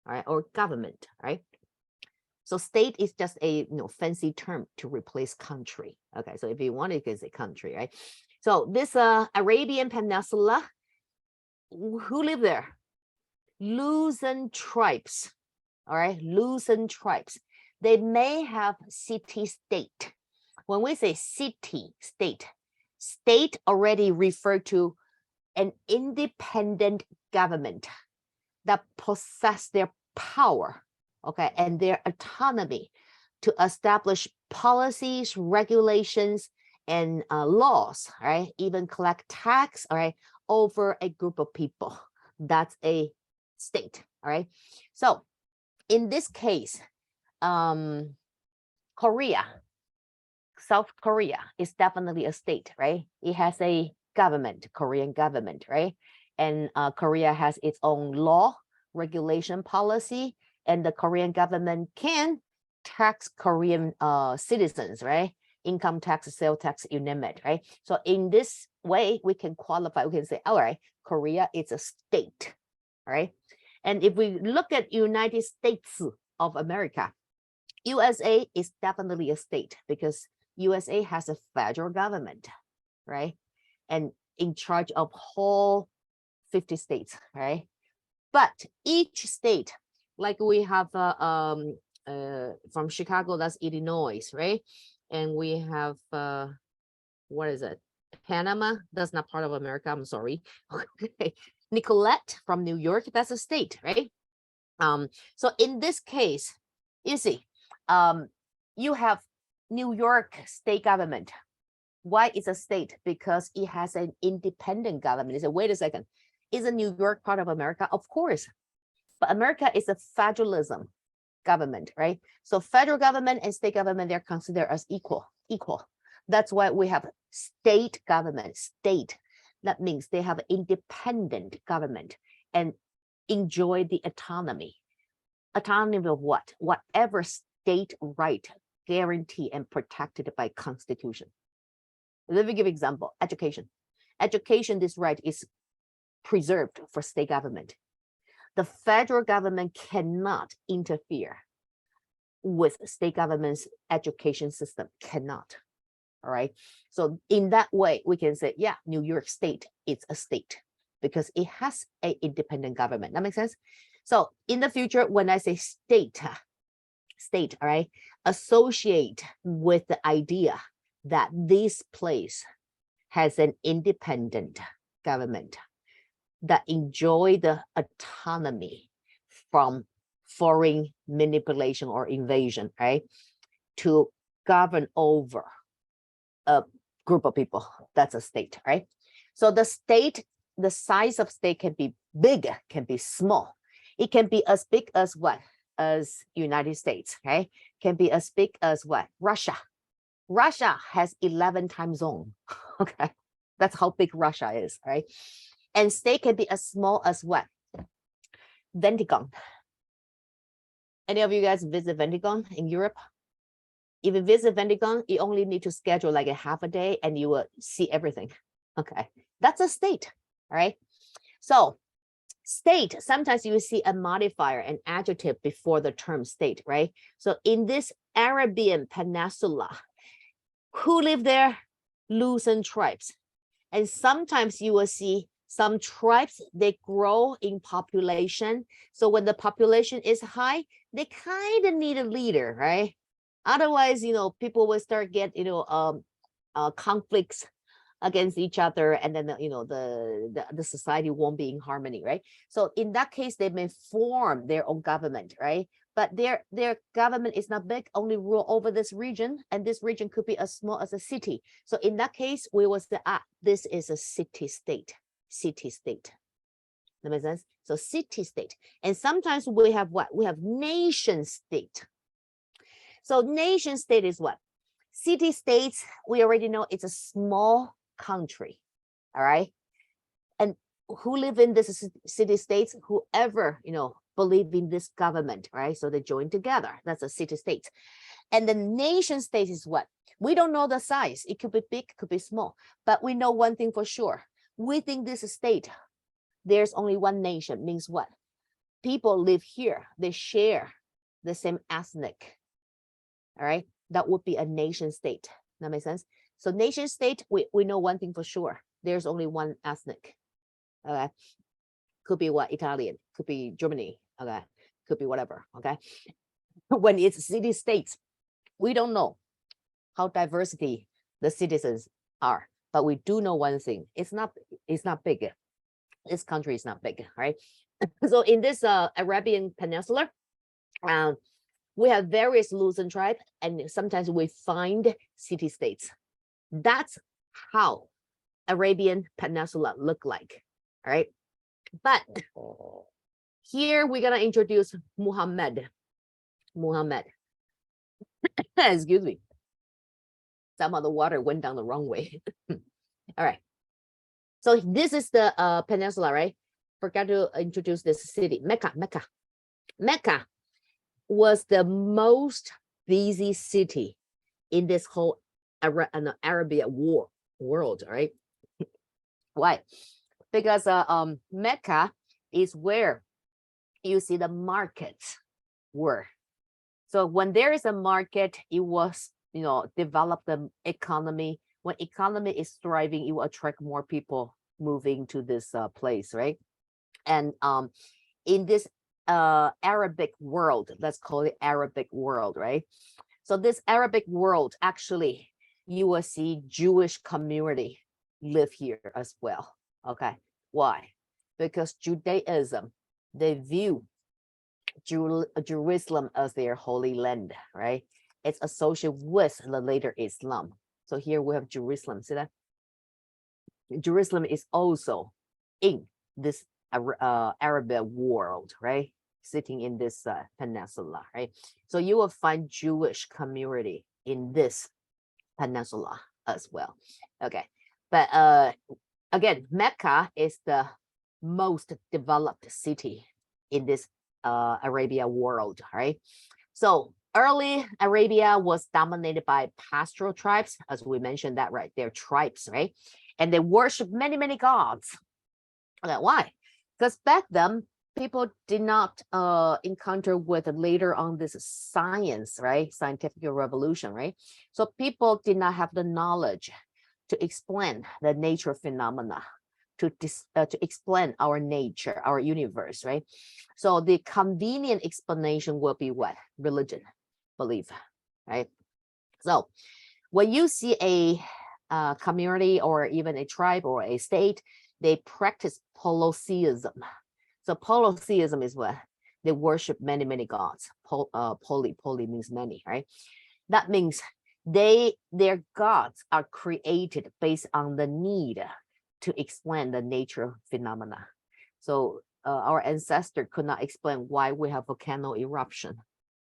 right, or government, right? So state is just a fancy term to replace country. Okay, so if you want, you can say country, right? So this Arabian Peninsula, who live there? Luzon tribes. All right, Luzon tribes. They may have city-state. When we say city-state, state already referred to an independent government that possess their power, okay, and their autonomy to establish policies, regulations, and laws, right? Even collect tax, all right, over a group of people. That's a state, all right? So in this case, Korea, South Korea is definitely a state, right? It has a government, Korean government, right? And Korea has its own law, regulation, policy, and the Korean government can tax Korean citizens, right? Income tax, sales tax, you name it, right? So in this way, we can qualify, we can say, all right, Korea is a state, right? And if we look at United States of America, USA is definitely a state because USA has a federal government, right? And in charge of whole 50 states, right? But each state, like we have from Chicago, that's Illinois, right? And we have, what is it? Panama, that's not part of America, I'm sorry. Okay. Nicolette from New York, that's a state, right? So in this case, you see, you have New York state government. Why is a state? Because it has an independent government. You say, wait a second, isn't New York part of America? Of course, but America is a federalism government, right? So federal government and state government, they're considered as equal. That's why we have state government, state. That means they have independent government and enjoy the autonomy. Autonomy of what? Whatever state right guaranteed and protected by Constitution. Let me give an example. Education. Education, this right is preserved for state government. The federal government cannot interfere with state government's education system, cannot. All right. So in that way, we can say, yeah, New York State is a state because it has an independent government. That makes sense? So in the future, when I say state, all right, associate with the idea that this place has an independent government that enjoy the autonomy from foreign manipulation or invasion, right? To govern over a group of people. That's a state, right? So the state, the size of state can be big, can be small. It can be as big as what? As United States, right? Can be as big as what? Russia. Russia has 11 time zone. Okay. That's how big Russia is, right? And state can be as small as what? Vatican. Any of you guys visit Vatican in Europe? If you visit Vatican, you only need to schedule like a half a day and you will see everything. Okay. That's a state, all right? So state, sometimes you will see a modifier, an adjective before the term state, right? So in this Arabian Peninsula, who live there? Luzon tribes. And sometimes you will see some tribes, they grow in population. So when the population is high, they kind of need a leader, right? Otherwise, people will start get, conflicts against each other, and then the society won't be in harmony, right? So in that case, they may form their own government, right? But their government is not big, only rule over this region, and this region could be as small as a city. So in that case, we will say, this is a city-state. That makes sense? So city-state. And sometimes we have what? We have nation-state. So nation-state is what? City-states, we already know it's a small country, all right? And who live in this city-states? Whoever, believe in this government, right? So they join together. That's a city-state. And the nation-state is what? We don't know the size. It could be big, could be small. But we know one thing for sure. Within this state, there's only one nation. Means what? People live here. They share the same ethnic. All right, that would be a nation state. That makes sense. So nation state, we know one thing for sure. There's only one ethnic. Okay, could be what, Italian, could be Germany. Okay, could be whatever. Okay, when it's city states, we don't know how diversity the citizens are, but we do know one thing: it's not big. This country is not big, right? So in this Arabian Peninsula, we have various Luzon tribes, and sometimes we find city states. That's how Arabian Peninsula look like, all right? But here we're gonna introduce Muhammad. Excuse me. Some of the water went down the wrong way. All right. So this is the peninsula, right? Forgot to introduce this city, Mecca. Mecca was the most busy city in this whole Arabia world, right? Why? Because Mecca is where you see the markets were. So when there is a market, it was, develop the economy. When economy is thriving, it will attract more people moving to this place, right? And in this Arabic world, let's call it Arabic world, right? So this Arabic world, actually, you will see Jewish community live here as well. Okay, why? Because Judaism, they view Jerusalem as their holy land, right? It's associated with the later Islam. So here we have Jerusalem. See that? Jerusalem is also in this Arab world, right? Sitting in this peninsula, right? So you will find Jewish community in this peninsula as well. Okay, but again, Mecca is the most developed city in this Arabia world, right? So early Arabia was dominated by pastoral tribes, as we mentioned that, right? They're tribes, right? And they worship many gods. Okay, why? Because back then, people did not encounter with later on this science, right? Scientific revolution, right? So people did not have the knowledge to explain the nature phenomena, to explain our nature, our universe, right? So the convenient explanation will be what? Religion, belief, right? So when you see a community or even a tribe or a state, they practice polytheism. So polytheism is what? They worship many gods. Poly means many, right? That means their gods are created based on the need to explain the nature phenomena. So our ancestor could not explain why we have volcano eruption.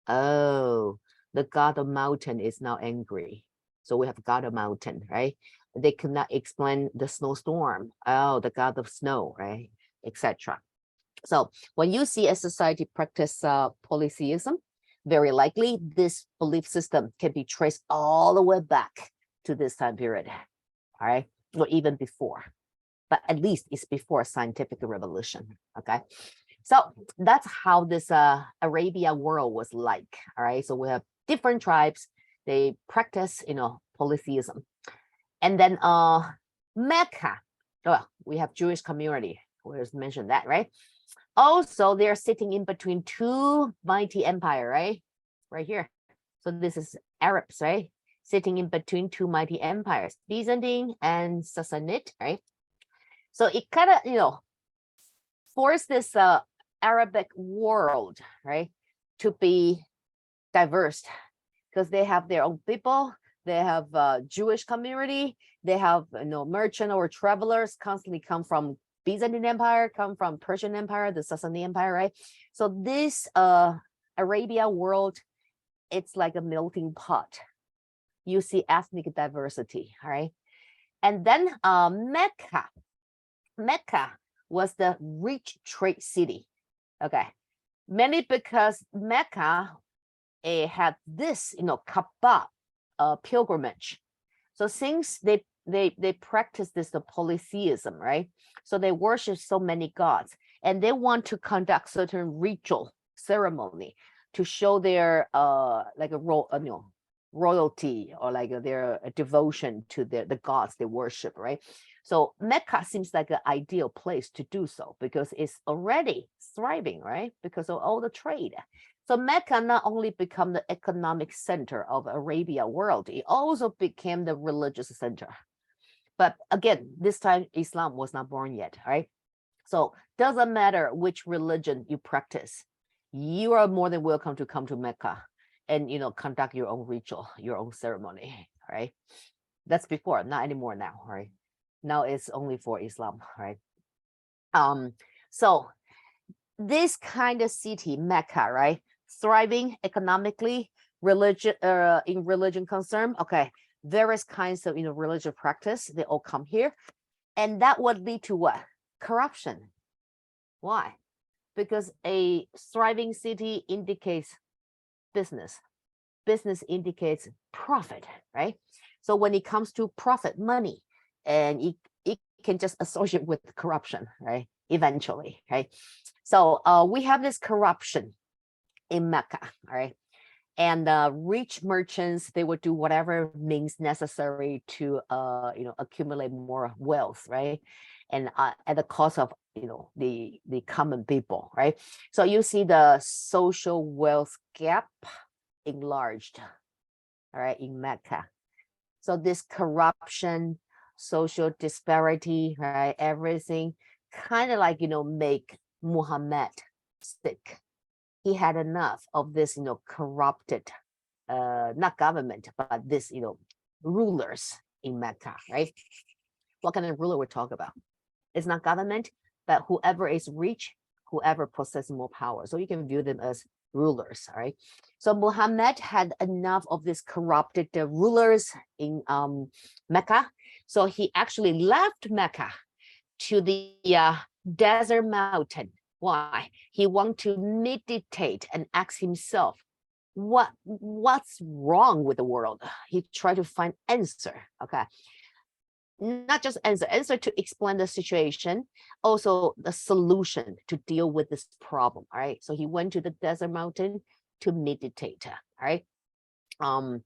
Oh, the god of mountain is now angry. So we have god of mountain, right? They could not explain the snowstorm. Oh, the god of snow, right? Etc. So when you see a society practice polytheism, very likely this belief system can be traced all the way back to this time period, all right? Or even before, but at least it's before scientific revolution, okay? So that's how this Arabia world was like, all right? So we have different tribes, they practice, polytheism. And then Mecca, well, we have Jewish community, we just mentioned that, right? Also, they're sitting in between two mighty empire, right? Right here. So this is Arabs, right? Sitting in between two mighty empires, Byzantine and Sassanid, right? So it kind of, forced this Arabic world, right, to be diverse because they have their own people. They have Jewish community. They have merchant or travelers constantly come from Byzantine Empire, come from Persian Empire, the Sassanid Empire, right? So this Arabia world, it's like a melting pot. You see ethnic diversity, all right? And then Mecca was the rich trade city, okay? Mainly because Mecca had this, Kaaba pilgrimage. So since they practice this polytheism, right? So they worship so many gods, and they want to conduct certain ritual ceremony to show their like a royalty, or like their devotion to the gods they worship, right? So Mecca seems like an ideal place to do so, because it's already thriving, right? Because of all the trade. So Mecca not only become the economic center of Arabia world, it also became the religious center. But again, this time Islam was not born yet, right? So doesn't matter which religion you practice, you are more than welcome to come to Mecca and conduct your own ritual, your own ceremony, right? That's before, not anymore now, right? Now it's only for Islam, right? So this kind of city, Mecca, right? Thriving economically, in religion concern, okay, various kinds of religious practice, they all come here. And that would lead to what? Corruption. Why? Because a thriving city indicates business. Business indicates profit, right? So when it comes to profit, money, and it can just associate with corruption, right? Eventually, right? So we have this corruption in Mecca, all right? And rich merchants, they would do whatever means necessary to accumulate more wealth, right? And at the cost of the common people, right? So you see the social wealth gap enlarged, all right, in Mecca. So this corruption, social disparity, right? Everything kind of like make Muhammad sick. He had enough of this corrupted not government, but this rulers in Mecca, right? What kind of ruler we're talking about? It's not government, but whoever is rich, whoever possesses more power. So you can view them as rulers, all right? So Muhammad had enough of this corrupted rulers in Mecca. So he actually left Mecca to the desert mountain. Why? He wanted to meditate and ask himself, what's wrong with the world? He tried to find answer. Okay, not just answer to explain the situation, also the solution to deal with this problem. All right, so he went to the desert mountain to meditate. All right, and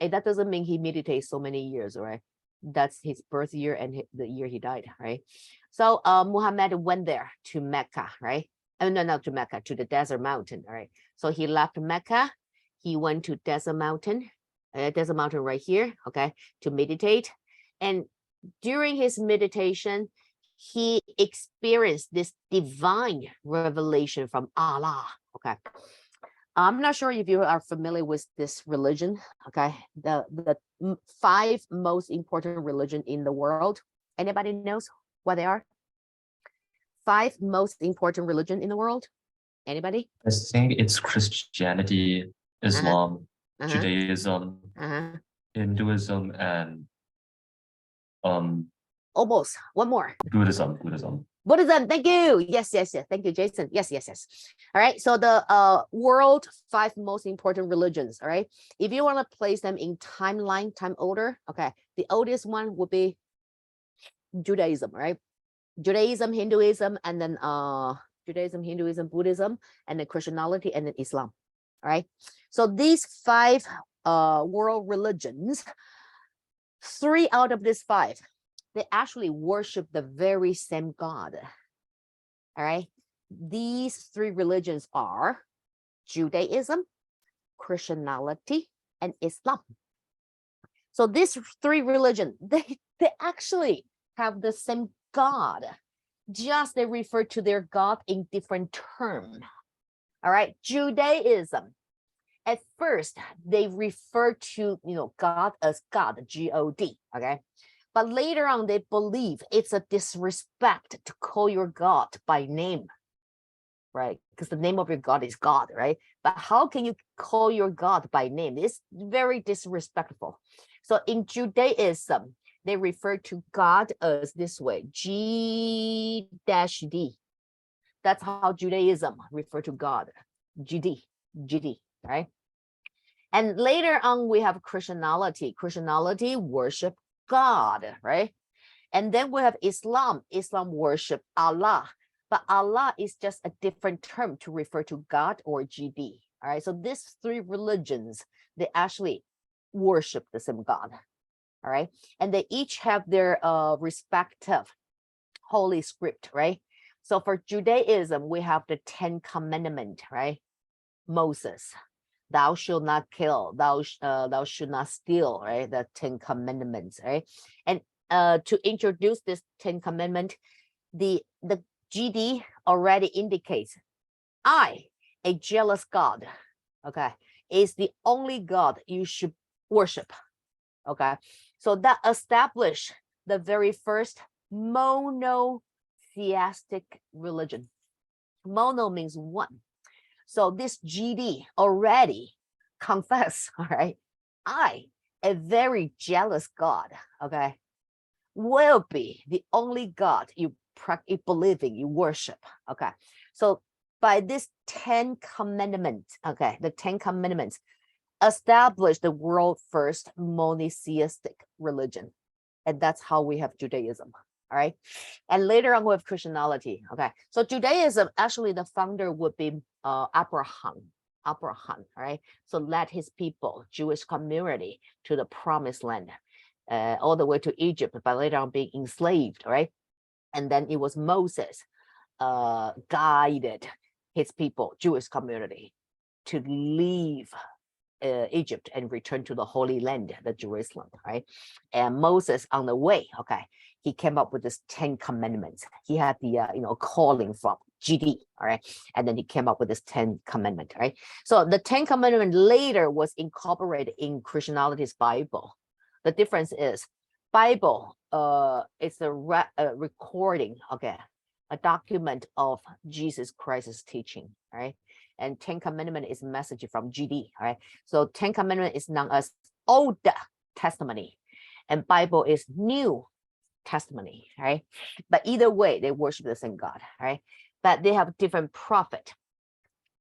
that doesn't mean he meditates so many years. All right, that's his birth year and the year he died. Right, so Muhammad went there to Mecca. Right, no, not to Mecca, to the desert mountain. All right, so he left Mecca. He went to desert mountain right here, okay, to meditate. And during his meditation, he experienced this divine revelation from Allah, okay. I'm not sure if you are familiar with this religion, okay, the 5 most important religion in the world. Anybody knows what they are? 5 most important religion in the world? Anybody? I think it's Christianity, Islam, Judaism, Hinduism, and almost one more. Buddhism. Buddhism, thank you. Yes. Thank you, Jason. Yes. All right. So the world 5 most important religions. All right. If you want to place them in time order, okay. The oldest one would be Judaism, right? Judaism, Hinduism, and then Judaism, Hinduism, Buddhism, and then Christianity, and then Islam. All right. So these 5 world religions, 3 out of these 5, they actually worship the very same God. All right. These 3 religions are Judaism, Christianity, and Islam. So these 3 religions, they actually have the same God, just they refer to their God in different terms. All right. Judaism, at first, they refer to God as God, G-O-D. Okay. But later on, they believe it's a disrespect to call your God by name, right? Because the name of your God is God, right? But how can you call your God by name? It's very disrespectful. So in Judaism, they refer to God as this way, G-D. That's how Judaism refer to God, GD, right? And later on, we have Christianity. Christianity worship God, right? And then we have Islam. Islam worship Allah, but Allah is just a different term to refer to God or GD. All right. So these three religions, they actually worship the same God. All right. And they each have their respective holy script, right? So for Judaism, we have the 10 Commandments, right? Moses, thou shalt not kill, thou should not steal, right? The 10 Commandments, right? And to introduce this 10 Commandment, the GD already indicates, I, a jealous God, okay, is the only God you should worship, okay? So that established the very first monotheistic religion. Mono means one. So this GD already confess, all right, I, a very jealous God, okay, will be the only God you believe in, you worship, okay. So by this 10 Commandments, okay, the 10 Commandments established the world first monotheistic religion. And that's how we have Judaism. All right. And later on we have Christianity. Okay. So Judaism, actually the founder would be Abraham. Abraham, all right. So led his people, Jewish community, to the promised land, all the way to Egypt, but later on being enslaved, all right. And then it was Moses guided his people, Jewish community, to leave Egypt and return to the Holy Land, the Jerusalem, right? And Moses on the way, okay, he came up with this 10 Commandments. He had the calling from GD, all right, and then he came up with this 10 Commandment, right? So the 10 Commandment later was incorporated in Christianity's Bible. The difference is Bible, it's a recording, okay, a document of Jesus Christ's teaching, right? And 10 Commandment is a message from GD, all right? So 10 Commandment is known as Old Testimony, and Bible is New Testimony, right? But either way, they worship the same God, right? But they have different prophet.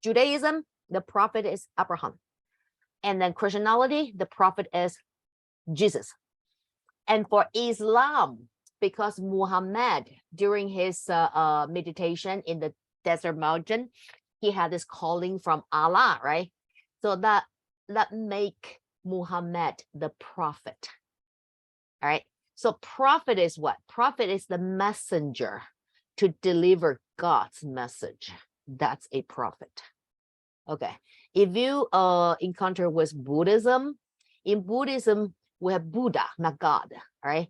Judaism, the prophet is Abraham. And then Christianity, the prophet is Jesus. And for Islam, because Muhammad, during his meditation in the desert mountain, he had this calling from Allah, right? So that make Muhammad the prophet. All right. So prophet is what? Prophet is the messenger to deliver God's message. That's a prophet. Okay. If you encounter with Buddhism, in Buddhism, we have Buddha, not God, right?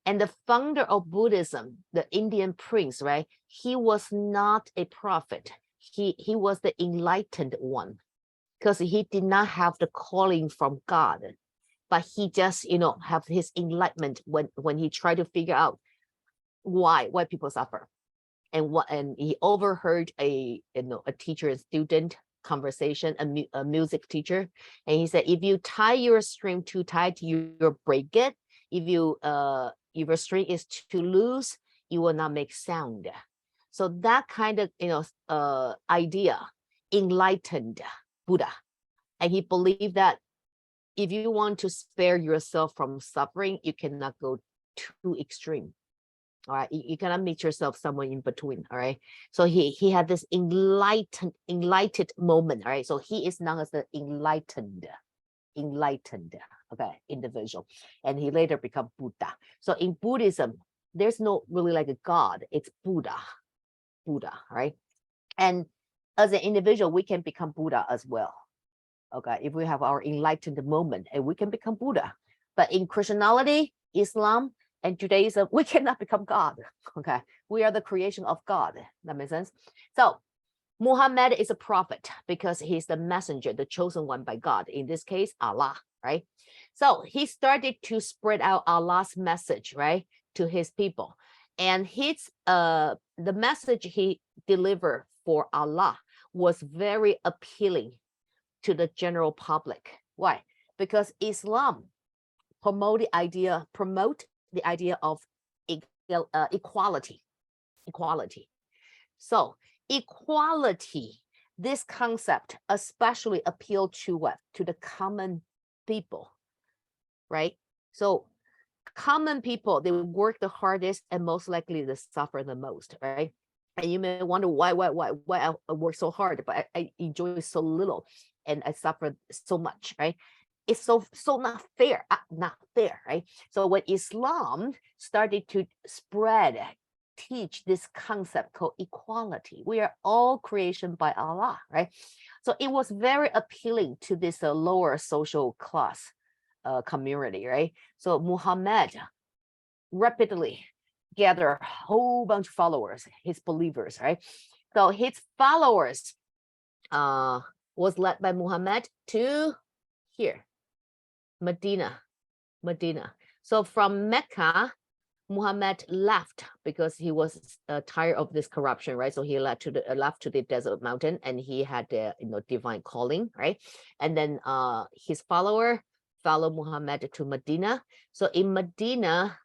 And the founder of Buddhism, the Indian prince, right? He was not a prophet. He was the enlightened one, because he did not have the calling from God, but he just, have his enlightenment when he tried to figure out why people suffer. And he overheard a teacher and student conversation, a music teacher, and he said, if you tie your string too tight, you'll break it. If your string is too loose, you will not make sound. So that kind of idea enlightened Buddha, and he believed that if you want to spare yourself from suffering, you cannot go too extreme. All right, you cannot meet yourself somewhere in between. All right, so he had this enlightened moment. All right, so he is known as the enlightened individual, and he later became Buddha. So in Buddhism, there's no really like a God, it's Buddha, right? And as an individual, we can become Buddha as well. Okay, if we have our enlightened moment, and we can become Buddha. But in Christianity, Islam, and Judaism, we cannot become God. Okay, we are the creation of God. That makes sense. So Muhammad is a prophet because he's the messenger, the chosen one by God. In this case, Allah, right? So he started to spread out Allah's message, right, to his people. And the message he delivered for Allah was very appealing to the general public. Why? Because Islam promote the idea of equality. So equality, this concept especially appealed to what? To the common people, right? So common people, they work the hardest and most likely to suffer the most, right? And you may wonder why I work so hard, but I enjoy so little and I suffer so much, right? It's so not fair, right? So when Islam started to spread, teach this concept called equality, we are all creation by Allah, right? So it was very appealing to this lower social class community, right? So Muhammad rapidly gather a whole bunch of followers, his believers, right? So his followers was led by Muhammad to here, Medina. So from Mecca, Muhammad left because he was tired of this corruption, right? So he left to the desert mountain, and he had the divine calling, right? And then his follow Muhammad to Medina. So in Medina,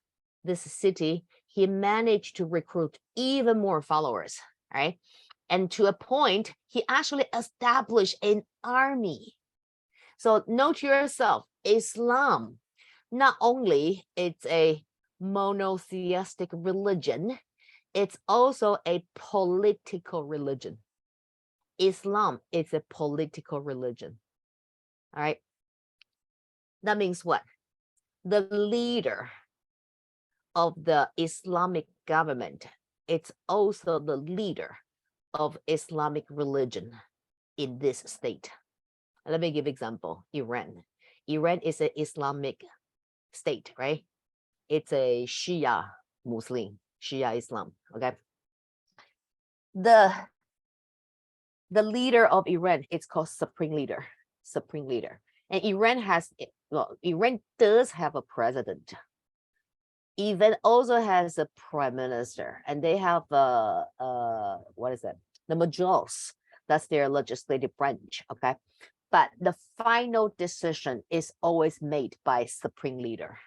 this city, he managed to recruit even more followers, right? And to a point, he actually established an army. So note to yourself, Islam, not only it's a monotheistic religion, it's also a political religion. Islam is a political religion. All right. That means what? The leader of the Islamic government, it's also the leader of Islamic religion in this state. Let me give example. Iran is an Islamic state, right? It's a Shia Islam, okay? The leader of Iran, it's called supreme leader. And Iran does have a president. Iran also has a prime minister, and they have what is that? The majlis. That's their legislative branch, okay? But the final decision is always made by supreme leader.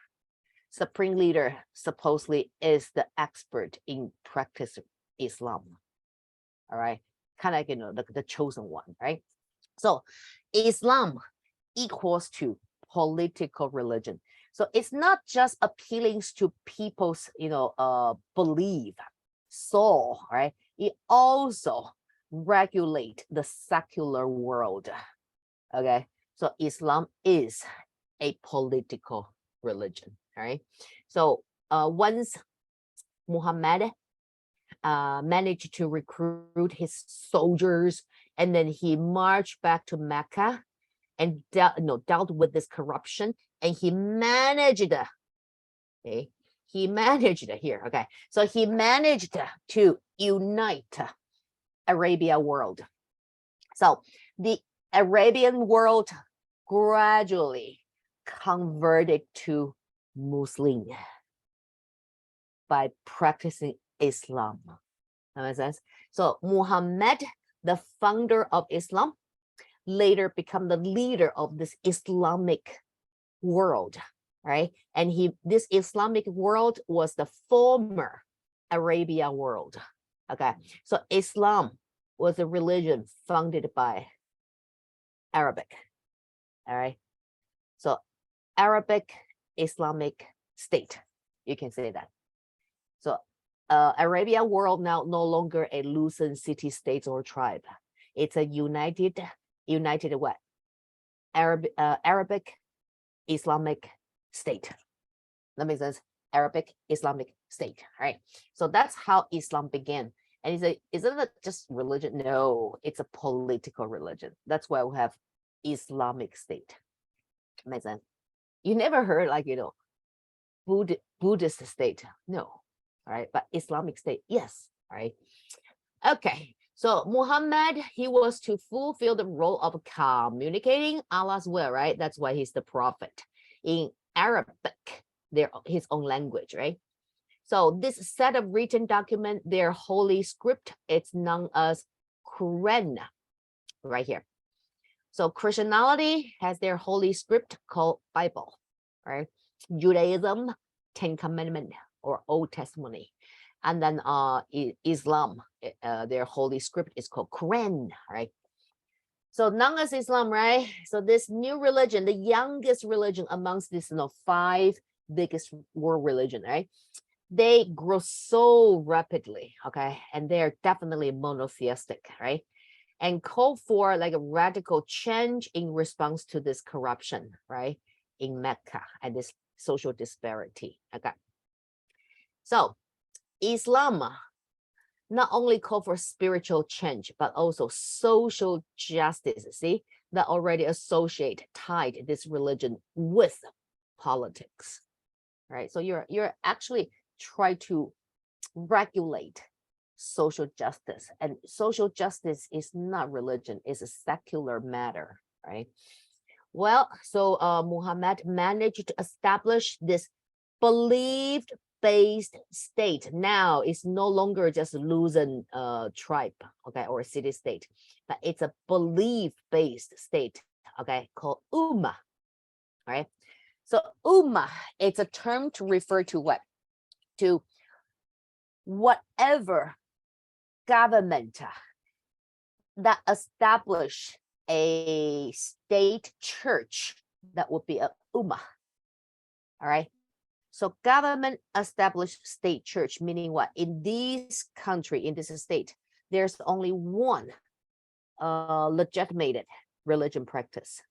Supreme leader supposedly is the expert in practice Islam. All right, kind of like the chosen one, right? So Islam equals to political religion. So it's not just appealing to people's belief, soul, right? It also regulate the secular world. Okay, so Islam is a political religion. All right, so once Muhammad managed to recruit his soldiers, and then he marched back to Mecca and dealt with this corruption, and he managed here, okay, so he managed to unite Arabia world. So the Arabian world gradually converted to Muslim by practicing Islam. That makes sense? So Muhammad, the founder of Islam, later become the leader of this Islamic world, right? And this Islamic world was the former Arabia world. Okay, so Islam was a religion founded by Arabic. All right, so Arabic Islamic state, you can say that. So Arabia world now no longer a loosened city states or tribe. It's a united what? Arabic Islamic state. That makes sense. Arabic Islamic state, right? So that's how Islam began. And isn't it just religion? No, it's a political religion. That's why we have Islamic state. Makes sense. You never heard Buddhist state? No. All right, but Islamic state, yes. All right. Okay. So Muhammad, he was to fulfill the role of communicating Allah's will, right? That's why he's the prophet. In Arabic, his own language, right? So this set of written document, their holy script, it's known as Quran, right here. So Christianity has their holy script called Bible, right? Judaism, Ten Commandments or Old Testament. And then Islam, their holy script is called Quran, right? So known as Islam, right? So this new religion, the youngest religion amongst these 5 biggest world religion, right? they grow so rapidly, okay? And they're definitely monotheistic, right? And call for like a radical change in response to this corruption, right? In Mecca and this social disparity, okay? So Islam not only call for spiritual change, but also social justice. See, that already tied this religion with politics, right? So you're actually try to regulate social justice, and social justice is not religion, it's a secular matter, right? Well, so Muhammad managed to establish this belief-based state. Now it's no longer just Lusan tribe, okay, or city-state, but it's a belief-based state, okay, called Ummah, right? So Ummah, it's a term to refer to what? To whatever government that establish a state church, that would be a ummah. All right. So government established state church, meaning what? In this country, in this state, there's only one legitimated religion practice.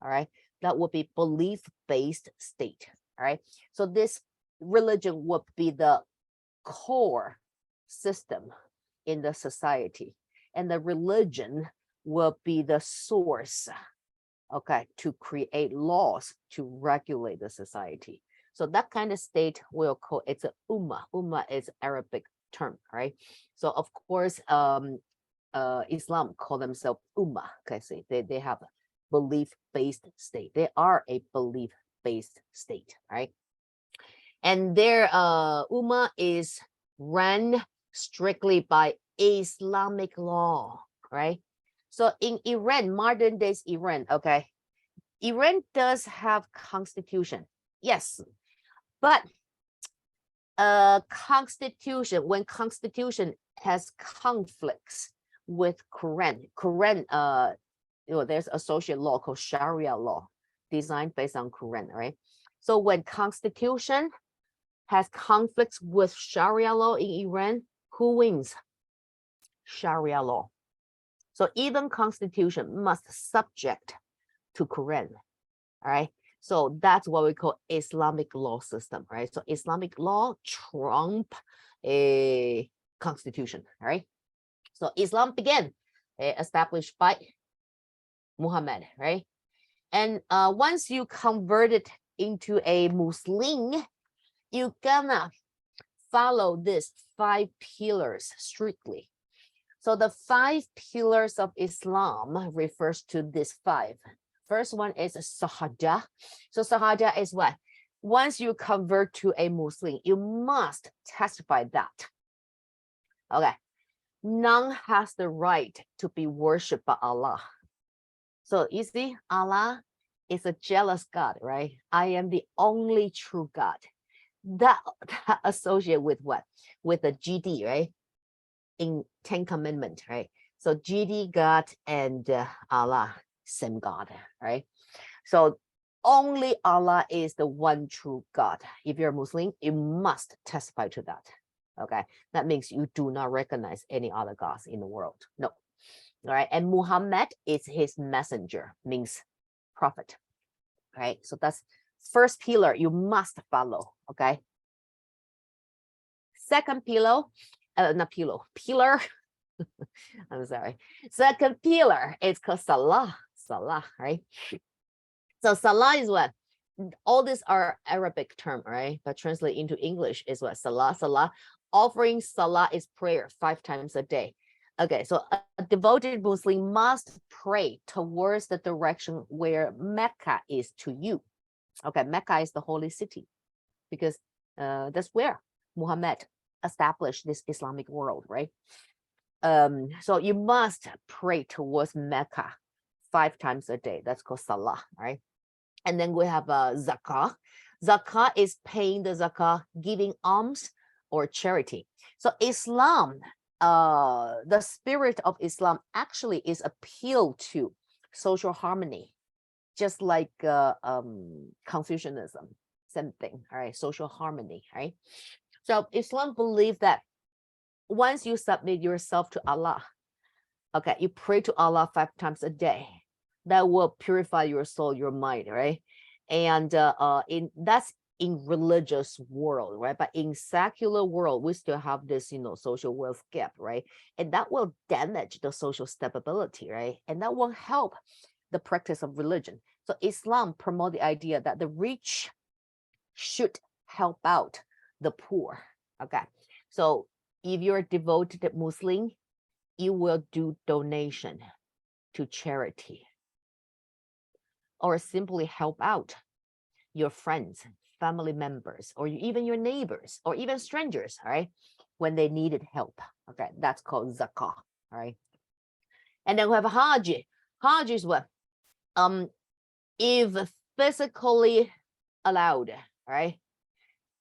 All right. That would be belief-based state. All right. So this religion would be the core system in the society, and the religion will be the source, okay, to create laws to regulate the society. So that kind of state will call it's a ummah. Ummah is Arabic term, right? So of course, Islam call themselves ummah. Okay, see, they have a belief-based state. They are a belief-based state, right? And their ummah is run strictly by Islamic law, right? So in Iran, modern days Iran, okay, Iran does have constitution, yes, but constitution, when constitution has conflicts with Quran, there's associate law called Sharia law, designed based on Quran, right? So when constitution has conflicts with Sharia law in Iran, who wins? Sharia law. So even constitution must subject to Quran, all right? So that's what we call Islamic law system, right? So Islamic law trump a constitution, all right? So Islam began established by Muhammad, right? And once you converted into a Muslim, you're gonna follow these 5 pillars strictly. So the 5 pillars of Islam refers to these 5. First one is Shahada. So Shahada is what? Once you convert to a Muslim, you must testify that, okay, none has the right to be worshipped by Allah. So you see, Allah is a jealous God, right? I am the only true God. That associate with what? With the GD, right? In 10 Commandments, right? So GD, God, and Allah, same God, right? So only Allah is the one true God. If you're a Muslim, you must testify to that. Okay, that means you do not recognize any other gods in the world. No. All right, and Muhammad is his messenger, means prophet. Right, so that's first pillar you must follow. Okay. Second pillar, pillar. I'm sorry. Second pillar is called Salah. Salah, right? So Salah is what? All these are Arabic term, right? But translate into English is what? Salah. Salah. Offering Salah is prayer 5 times a day. Okay, so a devoted Muslim must pray towards the direction where Mecca is to you. Okay, Mecca is the holy city, because that's where Muhammad established this Islamic world, right? So you must pray towards Mecca 5 times a day. That's called Salah, right? And then we have Zakah. Zakah is paying the Zakah, giving alms or charity. So Islam, the spirit of Islam actually is appeal to social harmony, just like Confucianism, same thing, all right? Social harmony, right? So Islam believes that once you submit yourself to Allah, okay, you pray to Allah 5 times a day, that will purify your soul, your mind, right? And that's in religious world, right? But in secular world, we still have this, social wealth gap, right? And that will damage the social stability, right? And that won't help the practice of religion. So Islam promote the idea that the rich should help out the poor. Okay, so if you're a devoted Muslim, you will do donation to charity or simply help out your friends, family members, or even your neighbors, or even strangers, all right, when they needed help. Okay, that's called zakah, all right. And then we have Hajj. Hajj is what? If physically allowed, all right,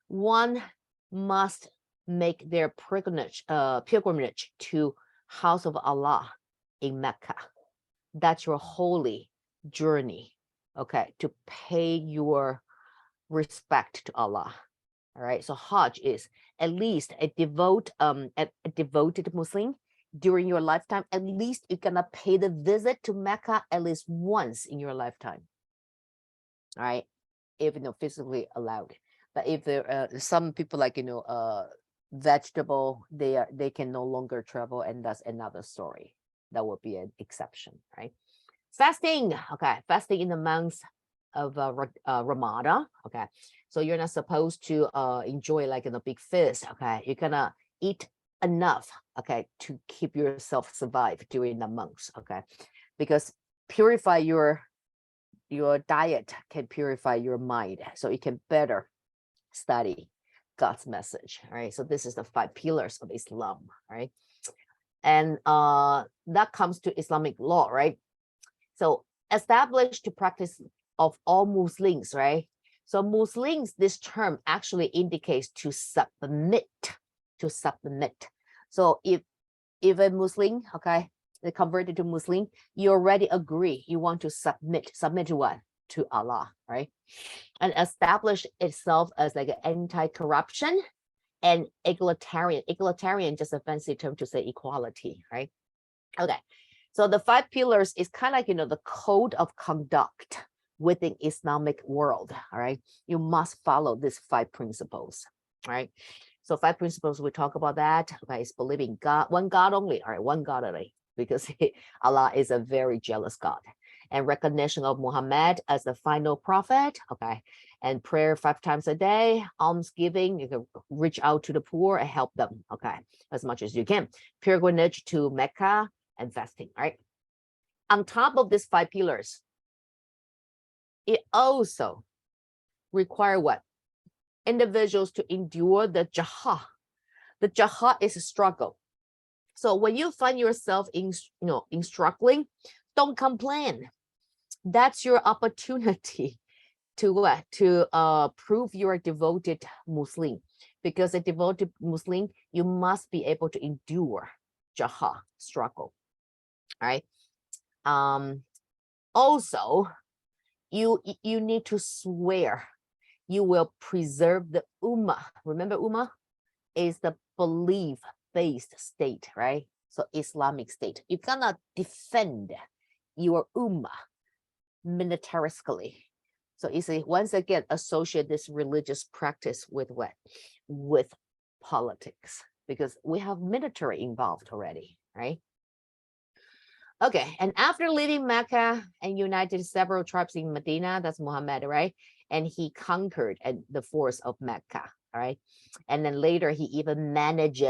one must make their pilgrimage to House of Allah in Mecca. That's your holy journey, okay, to pay your respect to Allah. All right, so Hajj is at least a devoted Muslim during your lifetime. At least you're gonna pay the visit to Mecca at least once in your lifetime. All right, if physically allowed. But if there some people like vegetable, they can no longer travel, and that's another story. That would be an exception, right? Fasting, okay, fasting in the months of Ramadan, okay. So you're not supposed to enjoy like in a big feast, okay. You're gonna eat enough, okay, to keep yourself survive during the months, okay, because purify your diet can purify your mind, so you can better study God's message. All right, so this is the 5 pillars of Islam, right? And that comes to Islamic law, right? So established to practice of all Muslims, right? So Muslims, this term actually indicates to submit, to submit. So if a Muslim, okay, they converted to Muslim, you already agree, you want to submit to what? To Allah, right? And establish itself as like an anti-corruption and egalitarian. Egalitarian, just a fancy term to say equality, right? Okay, so the 5 pillars is kind of like, the code of conduct within Islamic world, all right? You must follow these 5 principles, all right? So 5 principles, we talk about that, okay? It's believing God, one God only, all right? One God only, because Allah is a very jealous God. And recognition of Muhammad as the final prophet, okay? And prayer 5 times a day, almsgiving, you can reach out to the poor and help them, okay? As much as you can. Pilgrimage to Mecca and fasting, right? On top of these 5 pillars, it also require what? Individuals to endure the jihad. The jihad is a struggle. So when you find yourself in struggling, don't complain. That's your opportunity to what? To prove you're a devoted Muslim. Because a devoted Muslim, you must be able to endure jihad, struggle. All right. Also, you need to swear you will preserve the ummah. Remember, ummah is the belief-based state, right? So Islamic state. You cannot defend your ummah militaristically. So you see, once again, associate this religious practice with what? With politics, because we have military involved already, right? Okay, and after leaving Mecca and united several tribes in Medina, that's Muhammad, right? And he conquered the force of Mecca, all right? And then later he even managed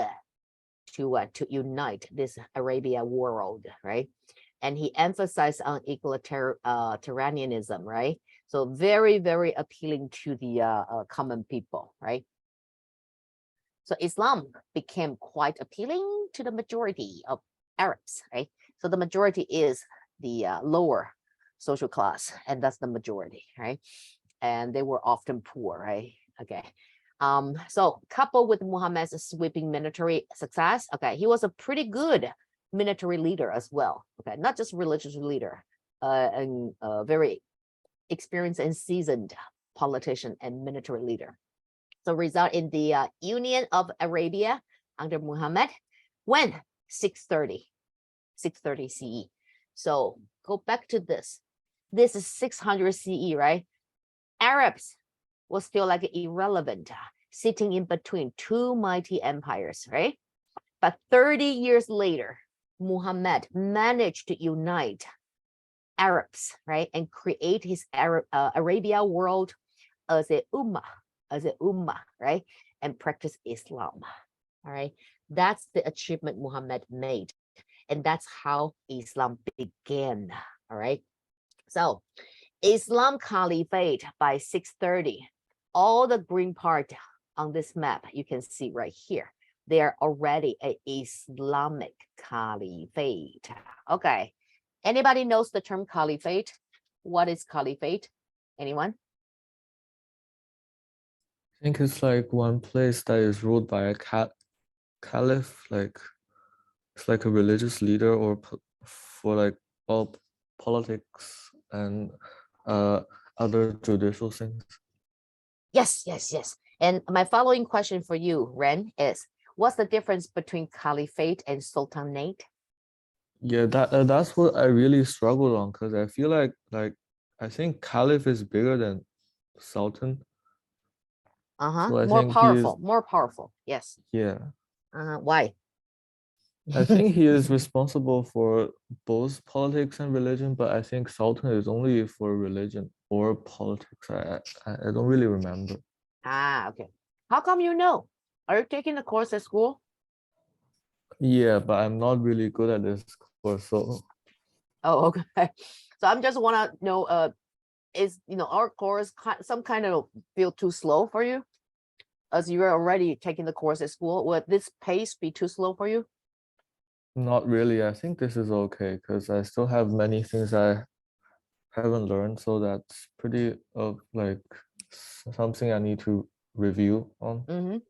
to unite this Arabia world, right? And he emphasized on egalitarianism, right? So very, very appealing to the common people, right? So Islam became quite appealing to the majority of Arabs, right? So the majority is the lower social class, and that's the majority, right? And they were often poor, right? Okay. So coupled with Muhammad's sweeping military success, okay, he was a pretty good military leader as well, okay, not just religious leader, and very experienced and seasoned politician and military leader. So result in the union of Arabia under Muhammad when 630 CE. So go back to this. This is 600 CE, right? Arabs was still like irrelevant, sitting in between two mighty empires, right? But 30 years later, Muhammad managed to unite Arabs, right, and create his Arabia world as a ummah, right, and practice Islam. All right, that's the achievement Muhammad made, and that's how Islam began. All right, so Islam Caliphate by 630. All the green part on this map you can see right here. They are already an Islamic Caliphate. Okay. Anybody knows the term Caliphate? What is Caliphate? Anyone? I think it's like one place that is ruled by a caliph, like it's like a religious leader or for like all politics and other judicial things. Yes. And my following question for you, Ren, is what's the difference between Caliphate and Sultanate? Yeah, that's what I really struggled on because I feel like I think caliph is bigger than sultan. So I More think powerful. Yes. yeah. Why? I think he is responsible for both politics and religion, but I think sultan is only for religion or politics. I don't really remember. Okay. How come you know? Are you taking the course at school? Yeah, but I'm not really good at this course, so Oh, okay. So I'm just want to know, is our course some kind of feel too slow for you, as you're already taking the course at school? Would this pace be too slow for you? not really. I think this is okay because I still have many things I haven't learned, so that's pretty like something I need to review on.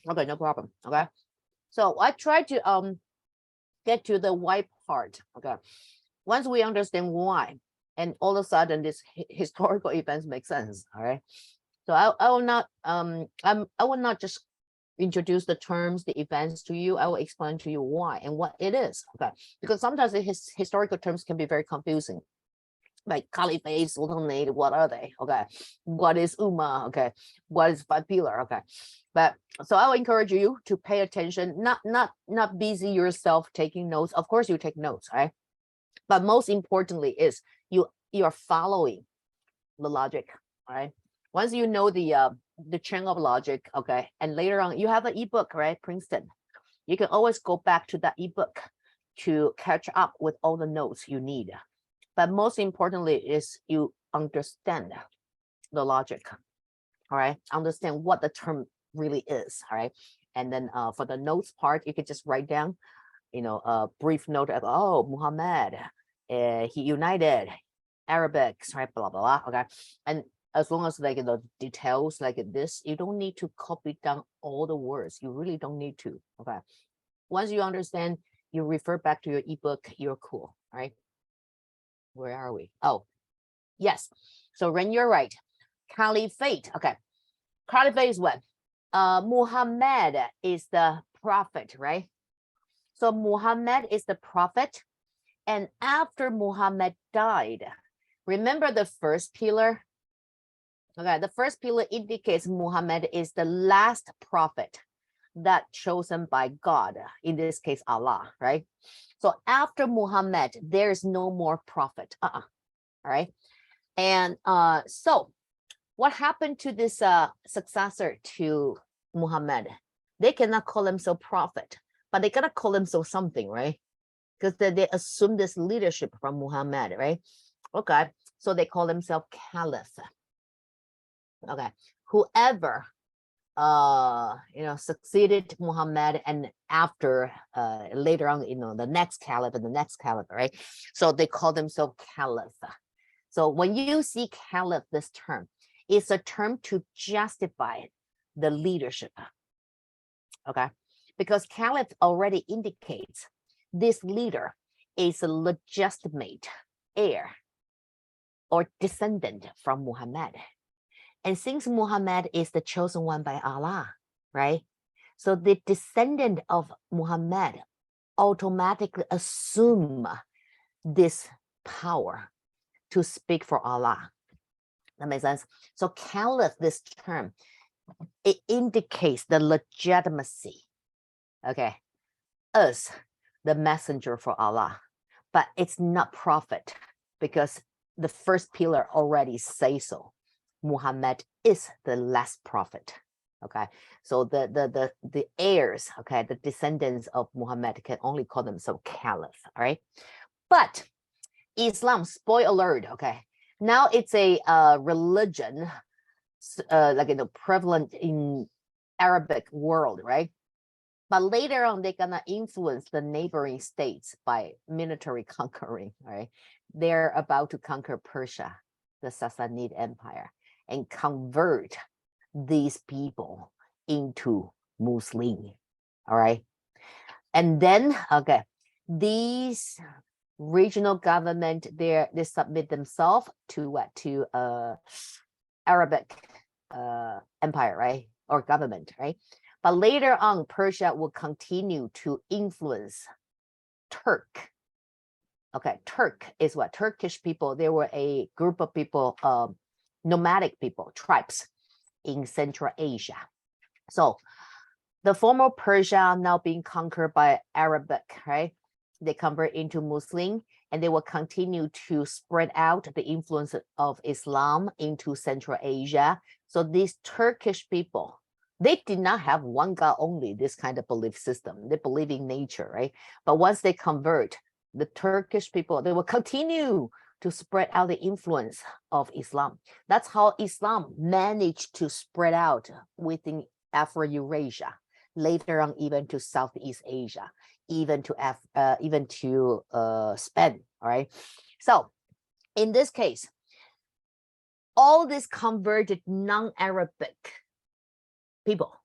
Okay, no problem. Okay, so I try to get to the why part. Okay, once we understand why, and all of a sudden this historical events make sense. All right, so I will not I will not just introduce the terms, the events to you. I will explain to you why and what it is. Okay, because sometimes the historical terms can be very confusing. Like caliphate, sultanate, what are they? Okay, what is ummah? Okay, what is popular? Okay, but so I'll encourage you to pay attention, not busy yourself taking notes. Of course you take notes, right? But most importantly is you are following the logic. All right, once you know the chain of logic, okay, and later on you have an ebook, right? Princeton, you can always go back to that ebook to catch up with all the notes you need. But most importantly is you understand the logic. All right, understand what the term really is. All right, and then for the notes part, you can just write down a brief note of, oh, Muhammad, he united Arabics, right, blah blah blah. Okay, and as long as like the details like this, you don't need to copy down all the words. You really don't need to. Okay, once you understand, you refer back to your ebook, you're cool. All right, where are we? Oh, yes. So Ren, you're right. Caliphate. Okay, caliphate is what? Muhammad is the prophet, right? So Muhammad is the prophet, and after Muhammad died, remember the first pillar? Okay, the first pillar indicates Muhammad is the last prophet that chosen by God, in this case Allah, right? So after Muhammad, there is no more prophet. All right, and so what happened to this successor to Muhammad? They cannot call themselves prophet, but they gotta call themselves something, right? Because they assume this leadership from Muhammad, right? Okay, so they call themselves caliph. Okay, whoever succeeded Muhammad, and after later on, the next caliph and the next caliph, right? So they call themselves caliph. So when you see caliph, this term, it's a term to justify the leadership. Okay, because caliph already indicates this leader is a legitimate heir or descendant from Muhammad. And since Muhammad is the chosen one by Allah, right? So the descendant of Muhammad automatically assume this power to speak for Allah. That makes sense. So caliph, this term, it indicates the legitimacy. Okay, us, the messenger for Allah, but it's not prophet because the first pillar already say so. Muhammad is the last prophet. Okay, so the heirs, okay, the descendants of Muhammad can only call themselves caliph. All right, but Islam, spoiler alert, okay, now it's a religion like prevalent in Arabic world, right? But later on, they're gonna influence the neighboring states by military conquering, right? They're about to conquer Persia, the Sassanid Empire, and convert these people into Muslim, all right? And then, okay, these regional government, they submit themselves to what? To Arabic empire, right? Or government, right? But later on, Persia will continue to influence Turk. Okay, Turk is what? Turkish people. They were a group of people, nomadic people, tribes in Central Asia. So the former Persia now being conquered by Arabic, right? They convert into Muslim, and they will continue to spread out the influence of Islam into Central Asia. So these Turkish people, they did not have one God only, this kind of belief system. They believe in nature, right? But once they convert, the Turkish people, they will continue to spread out the influence of Islam. That's how Islam managed to spread out within Afro-Eurasia, later on even to Southeast Asia, even to Spain, all right? So in this case, all these converted non-Arabic people,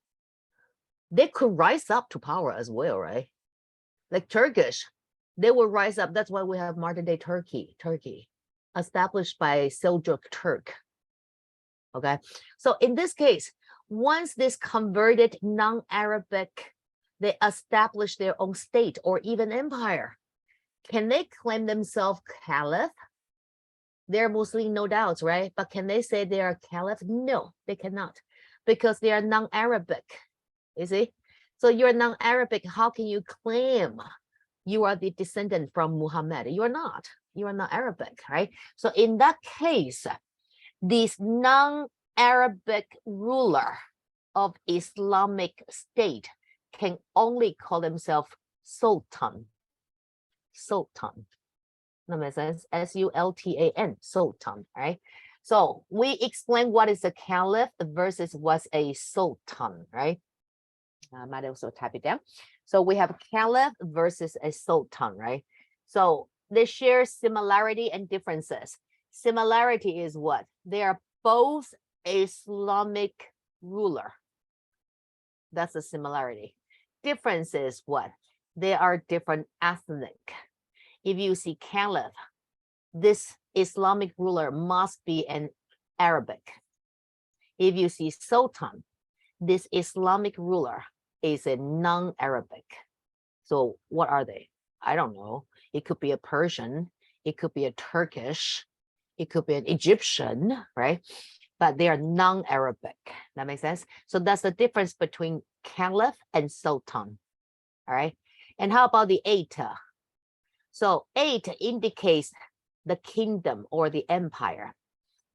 they could rise up to power as well, right? Like Turkish, they will rise up. That's why we have modern day Turkey, established by Seljuk Turk. Okay, so in this case, once this converted non-Arabic, they establish their own state or even empire, can they claim themselves caliph? They're Muslim, no doubts, right? But can they say they are caliph? No, they cannot, because they are non-Arabic. You see? So you're non-Arabic. How can you claim you are the descendant from Muhammad? You are not. You are not Arabic, right? So in that case, this non-Arabic ruler of Islamic state can only call themselves sultan. Sultan. That makes sense. S-U-L-T-A-N, sultan, right? So we explain what is a caliph versus what's a sultan, right? I might also type it down. So we have caliph versus a sultan, right? So they share similarity and differences. Similarity is what? They are both Islamic ruler. That's a similarity. Difference is what? They are different ethnic. If you see caliph, this Islamic ruler must be an Arabic. If you see sultan, this Islamic ruler is a non-Arabic. So what are they? I don't know. It could be a Persian. It could be a Turkish. It could be an Egyptian, right? But they are non-Arabic. That makes sense? So that's the difference between caliph and sultan, all right? And how about the eight? So eight indicates the kingdom or the empire.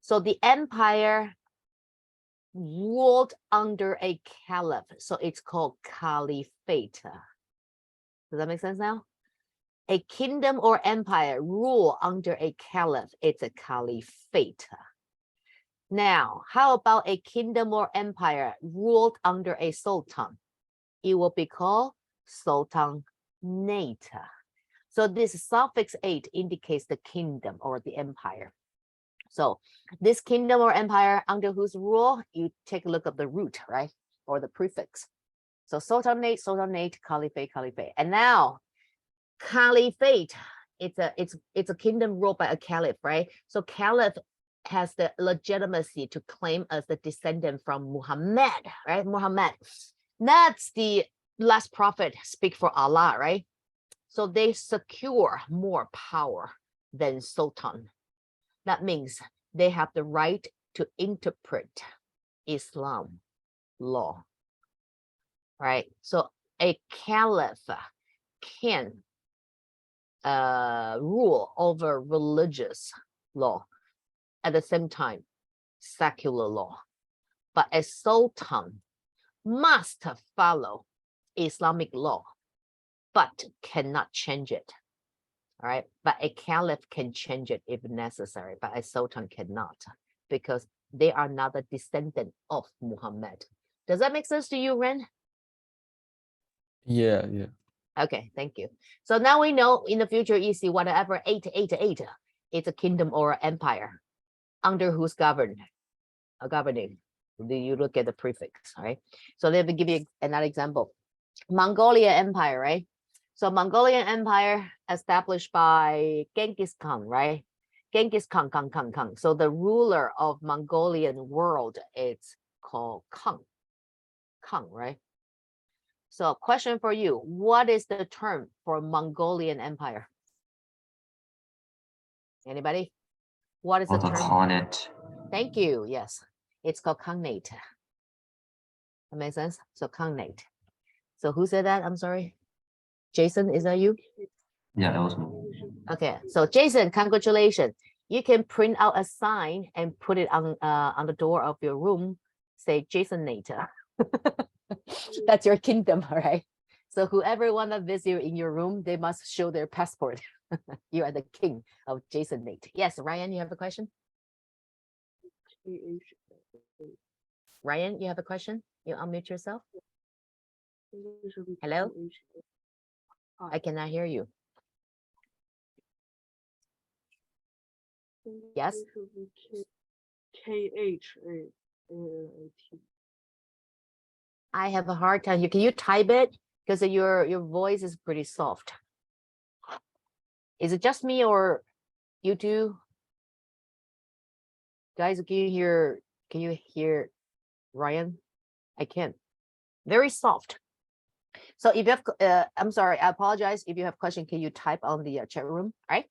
So the empire ruled under a caliph. So it's called caliphate. Does that make sense now? A kingdom or empire rule under a caliph, it's a caliphate. Now, how about a kingdom or empire ruled under a sultan? It will be called sultanate. So this suffix ate indicates the kingdom or the empire. So this kingdom or empire under whose rule, you take a look at the root, right? Or the prefix. So sultanate, sultanate, caliphate, caliphate. And now caliphate, it's a kingdom ruled by a caliph, right? So caliph has the legitimacy to claim as the descendant from Muhammad, right? Muhammad. That's the last prophet speak for Allah, right? So they secure more power than Sultan. That means they have the right to interpret Islam law, right? So a caliph can rule over religious law, at the same time secular law, but a sultan must follow Islamic law but cannot change it. All right, but a caliph can change it if necessary, but a sultan cannot, because they are not a descendant of Muhammad. Does that make sense to you, Ren? Yeah. Okay, thank you. So now we know in the future you see whatever 888 is a kingdom or empire under who's governing. Do you look at the prefix, right? So let me give you another example. Mongolia Empire, right? So Mongolian Empire established by Genghis Khan, right? Genghis Khan. So the ruler of Mongolian world is called Khan, right? So question for you, what is the term for Mongolian Empire? Anybody? What is the term? Khanate. Thank you. Yes, it's called Khanate. That makes sense. So Khanate. So who said that? I'm sorry. Jason, is that you? Yeah, that was me. Okay. So Jason, congratulations. You can print out a sign and put it on the door of your room. Say Jason Nate. That's your kingdom, all right? So whoever want to visit you in your room, they must show their passport. You are the king of Jason Nate. Yes, Ryan, you have a question? Ryan, you have a question? You unmute yourself. Hello? I cannot hear you. Yes? KHAAT. I have a hard time here. Can you type it? Because your voice is pretty soft. Is it just me or you two? Guys, can you hear Ryan? I can't. Very soft. So if you have, I'm sorry, I apologize. If you have question, can you type on the chat room? All right.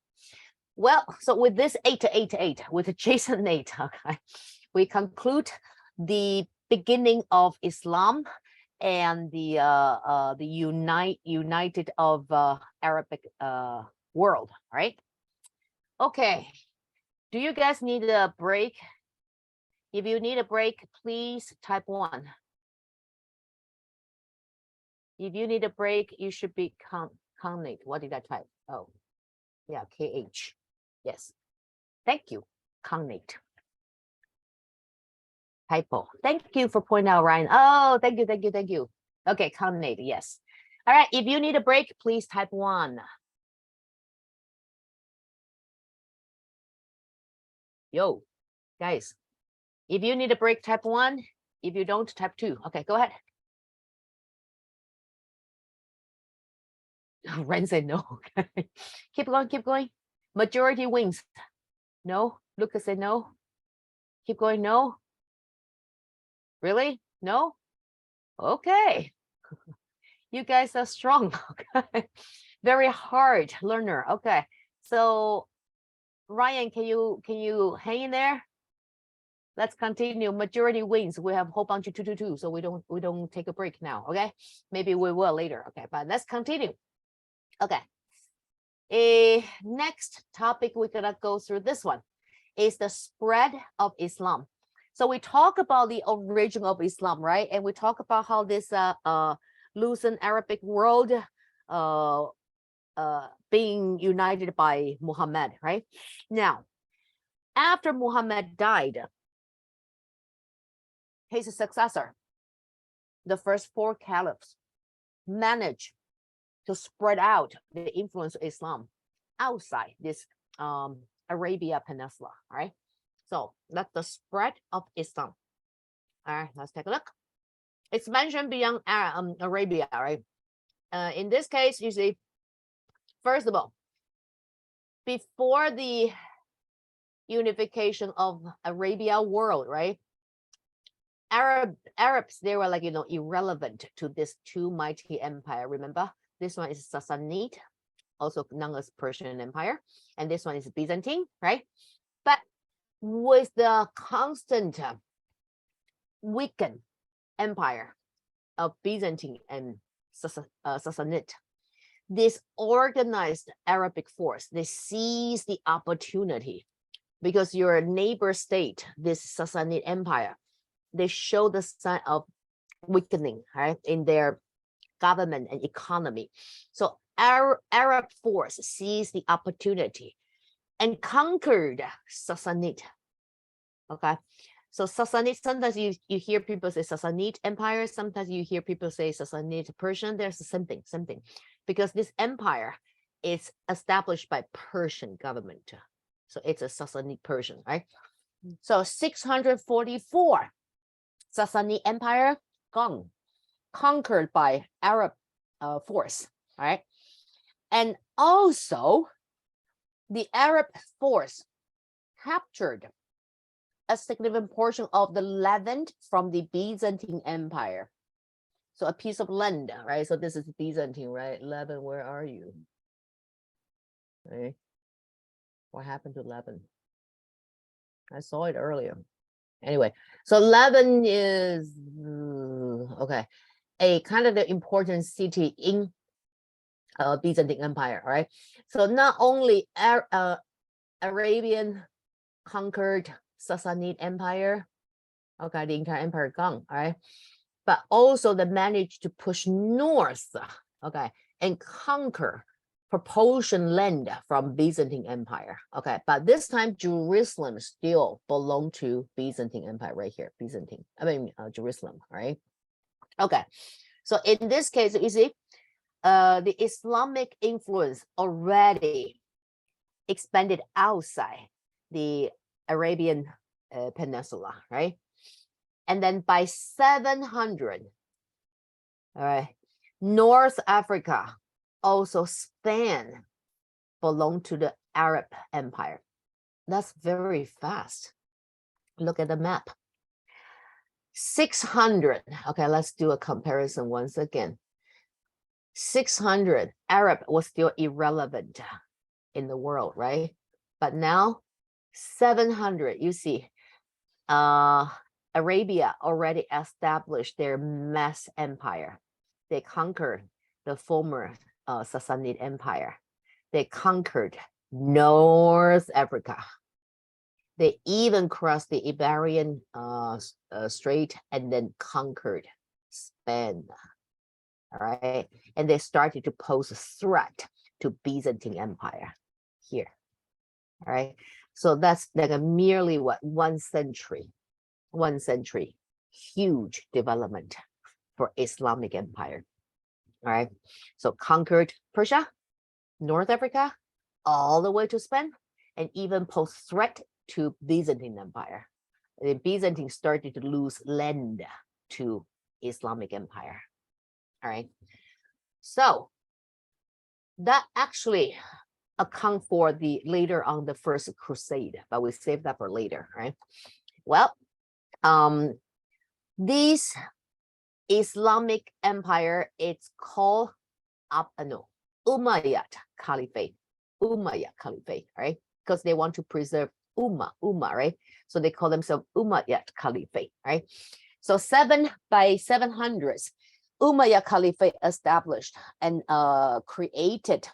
Well, so with this 888 with Jason Nate, okay, we conclude the beginning of Islam and the united of Arabic world. All right. Okay. Do you guys need a break? If you need a break, please type 1. If you need a break, you should be Khanate. What did I type? Oh, yeah, KH. Yes. Thank you, Khanate. Typo. Thank you for pointing out, Ryan. Oh, thank you. Okay, Khanate, yes. All right, if you need a break, please type 1. Yo, guys, if you need a break, type 1. If you don't, type 2. Okay, go ahead. Ren said no. Keep going. Majority wins. No. Lucas said no. Keep going. No. Really? No? Okay. You guys are strong. Okay. Very hard learner. Okay. So Ryan, can you hang in there? Let's continue. Majority wins. We have a whole bunch of 222, so we don't take a break now. Okay. Maybe we will later. Okay, but let's continue. Okay. Next topic we're gonna go through this one is the spread of Islam. So we talk about the origin of Islam, right? And we talk about how this loosened Arabic world being united by Muhammad, right? Now, after Muhammad died, his successor, the first 4 caliphs, managed to spread out the influence of Islam outside this Arabia Peninsula, all right? So that's the spread of Islam. All right, let's take a look. It's mentioned beyond Arabia, right? In this case, you see, first of all, before the unification of Arabia world, right? Arabs, they were like, irrelevant to this two mighty empire. Remember, this one is Sassanid, also known as Persian Empire, and this one is Byzantine, right? But with the constant weakened empire of Byzantine and Sassanid, this organized Arabic force, they seized the opportunity because your neighbor state, this Sassanid Empire, they show the sign of weakening, right, in their government and economy. So Arab force seized the opportunity and conquered Sassanid. Okay, so Sassanid, sometimes you hear people say Sassanid Empire, sometimes you hear people say Sassanid Persian. There's the same thing, because this empire is established by Persian government. So it's a Sassanid Persian, right? So 644, Sassanid Empire gone, conquered by Arab force, right? And also, the Arab force captured a significant portion of the Levant from the Byzantine Empire. So a piece of land, right? So this is Byzantine, right? Levant, where are you? Right? What happened to Levant? I saw it earlier. Anyway, so Levant is, okay, a kind of the important city in Byzantine Empire, right? So not only Arabian conquered Sassanid Empire, okay, the entire empire gone, right? But also they managed to push north, okay, and conquer proportion land from Byzantine Empire, okay? But this time Jerusalem still belonged to Byzantine Empire right here, Jerusalem, right? Okay, so in this case, you see, the Islamic influence already expanded outside the Arabian Peninsula, right? And then by 700, all right, North Africa, also Spain, belonged to the Arab Empire. That's very fast. Look at the map. 600, okay, let's do a comparison once again. 600, Arab was still irrelevant in the world, right? But now 700, you see, Arabia already established their mass empire. They conquered the former Sassanid Empire. They conquered North Africa. They even crossed the Iberian Strait and then conquered Spain. All right, and they started to pose a threat to Byzantine Empire here. All right, so that's like a merely what 1 century, huge development for Islamic Empire. All right, so conquered Persia, North Africa, all the way to Spain, and even pose threat to Byzantine Empire. The Byzantine started to lose land to Islamic Empire. All right, so that actually account for the later on the First Crusade, but we save that for later, right? Well, this Islamic Empire, it's called Umayyad Caliphate, right? Because they want to preserve Ummah, right? So they call themselves Umayyad Caliphate, right? So by 700s, Umayyad Caliphate established and created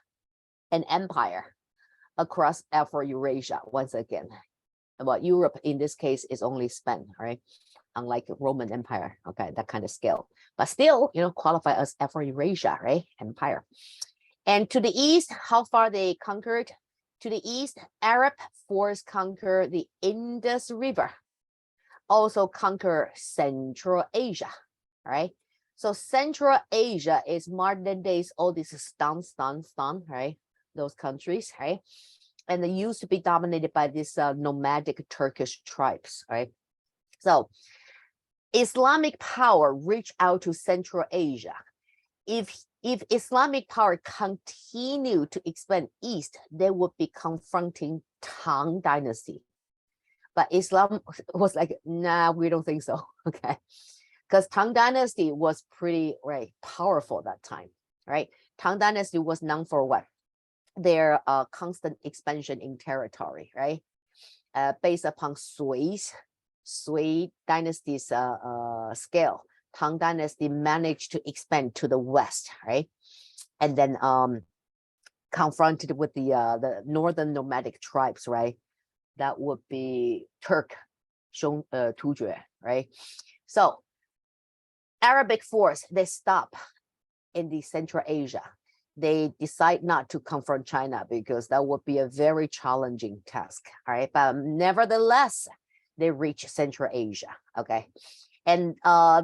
an empire across Afro-Eurasia once again. But Europe in this case is only Spain, right? Unlike Roman Empire, okay, that kind of scale. But still, qualify as Afro-Eurasia, right? Empire. And to the east, how far they conquered? To the east, Arab force conquered the Indus River. Also conquer Central Asia, right? So Central Asia is modern days, all these Stan, right? Those countries, right? And they used to be dominated by these nomadic Turkish tribes, right? So Islamic power reached out to Central Asia. If Islamic power continue to expand east, they would be confronting Tang Dynasty. But Islam was like, nah, we don't think so. Okay. Because Tang Dynasty was pretty powerful at that time, right? Tang Dynasty was known for what? Their constant expansion in territory, right? Based upon Sui dynasty's scale, Tang Dynasty managed to expand to the west, right? And then confronted with the northern nomadic tribes, right? That would be Turk, Tujue, right? So Arabic force, they stop in the Central Asia. They decide not to confront China because that would be a very challenging task. All right. But nevertheless, they reach Central Asia. Okay. And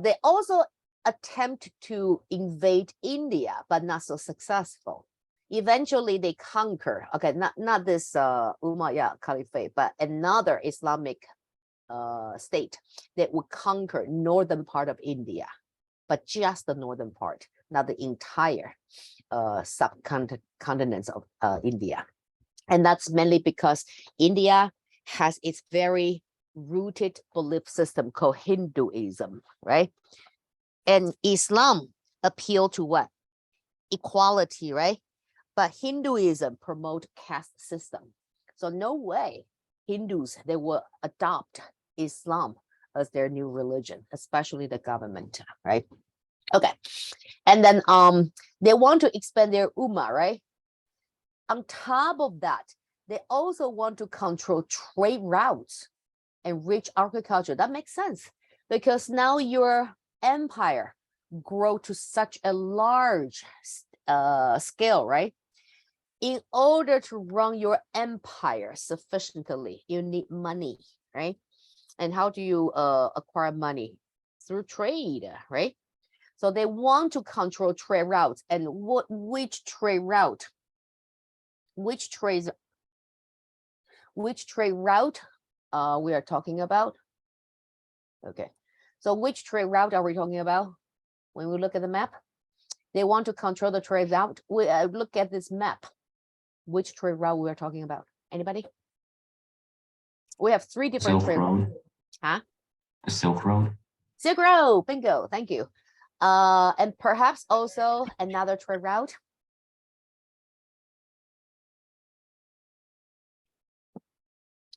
they also attempt to invade India, but not so successful. Eventually, they conquer. Okay, not this Umayyad Caliphate, but another Islamic state that would conquer northern part of India, but just the northern part, not the entire subcontinent of India. And that's mainly because India has its very rooted belief system called Hinduism, right? And Islam appeal to what? Equality, right? But Hinduism promote caste system. So no way Hindus, they will adopt Islam as their new religion, especially the government, right? Okay. And then they want to expand their ummah, right? On top of that, they also want to control trade routes and rich agriculture. That makes sense because now your empire grow to such a large scale, right? In order to run your empire sufficiently, you need money, right? And how do you acquire money? Through trade, right? So they want to control trade routes. And which trade route we are talking about? Okay, so which trade route are we talking about when we look at the map? They want to control the trade route. We look at this map. Which trade route we are talking about? Anybody? We have 3 different trade routes. Huh? The Silk Road. Silk Road, bingo, thank you. And perhaps also another trade route.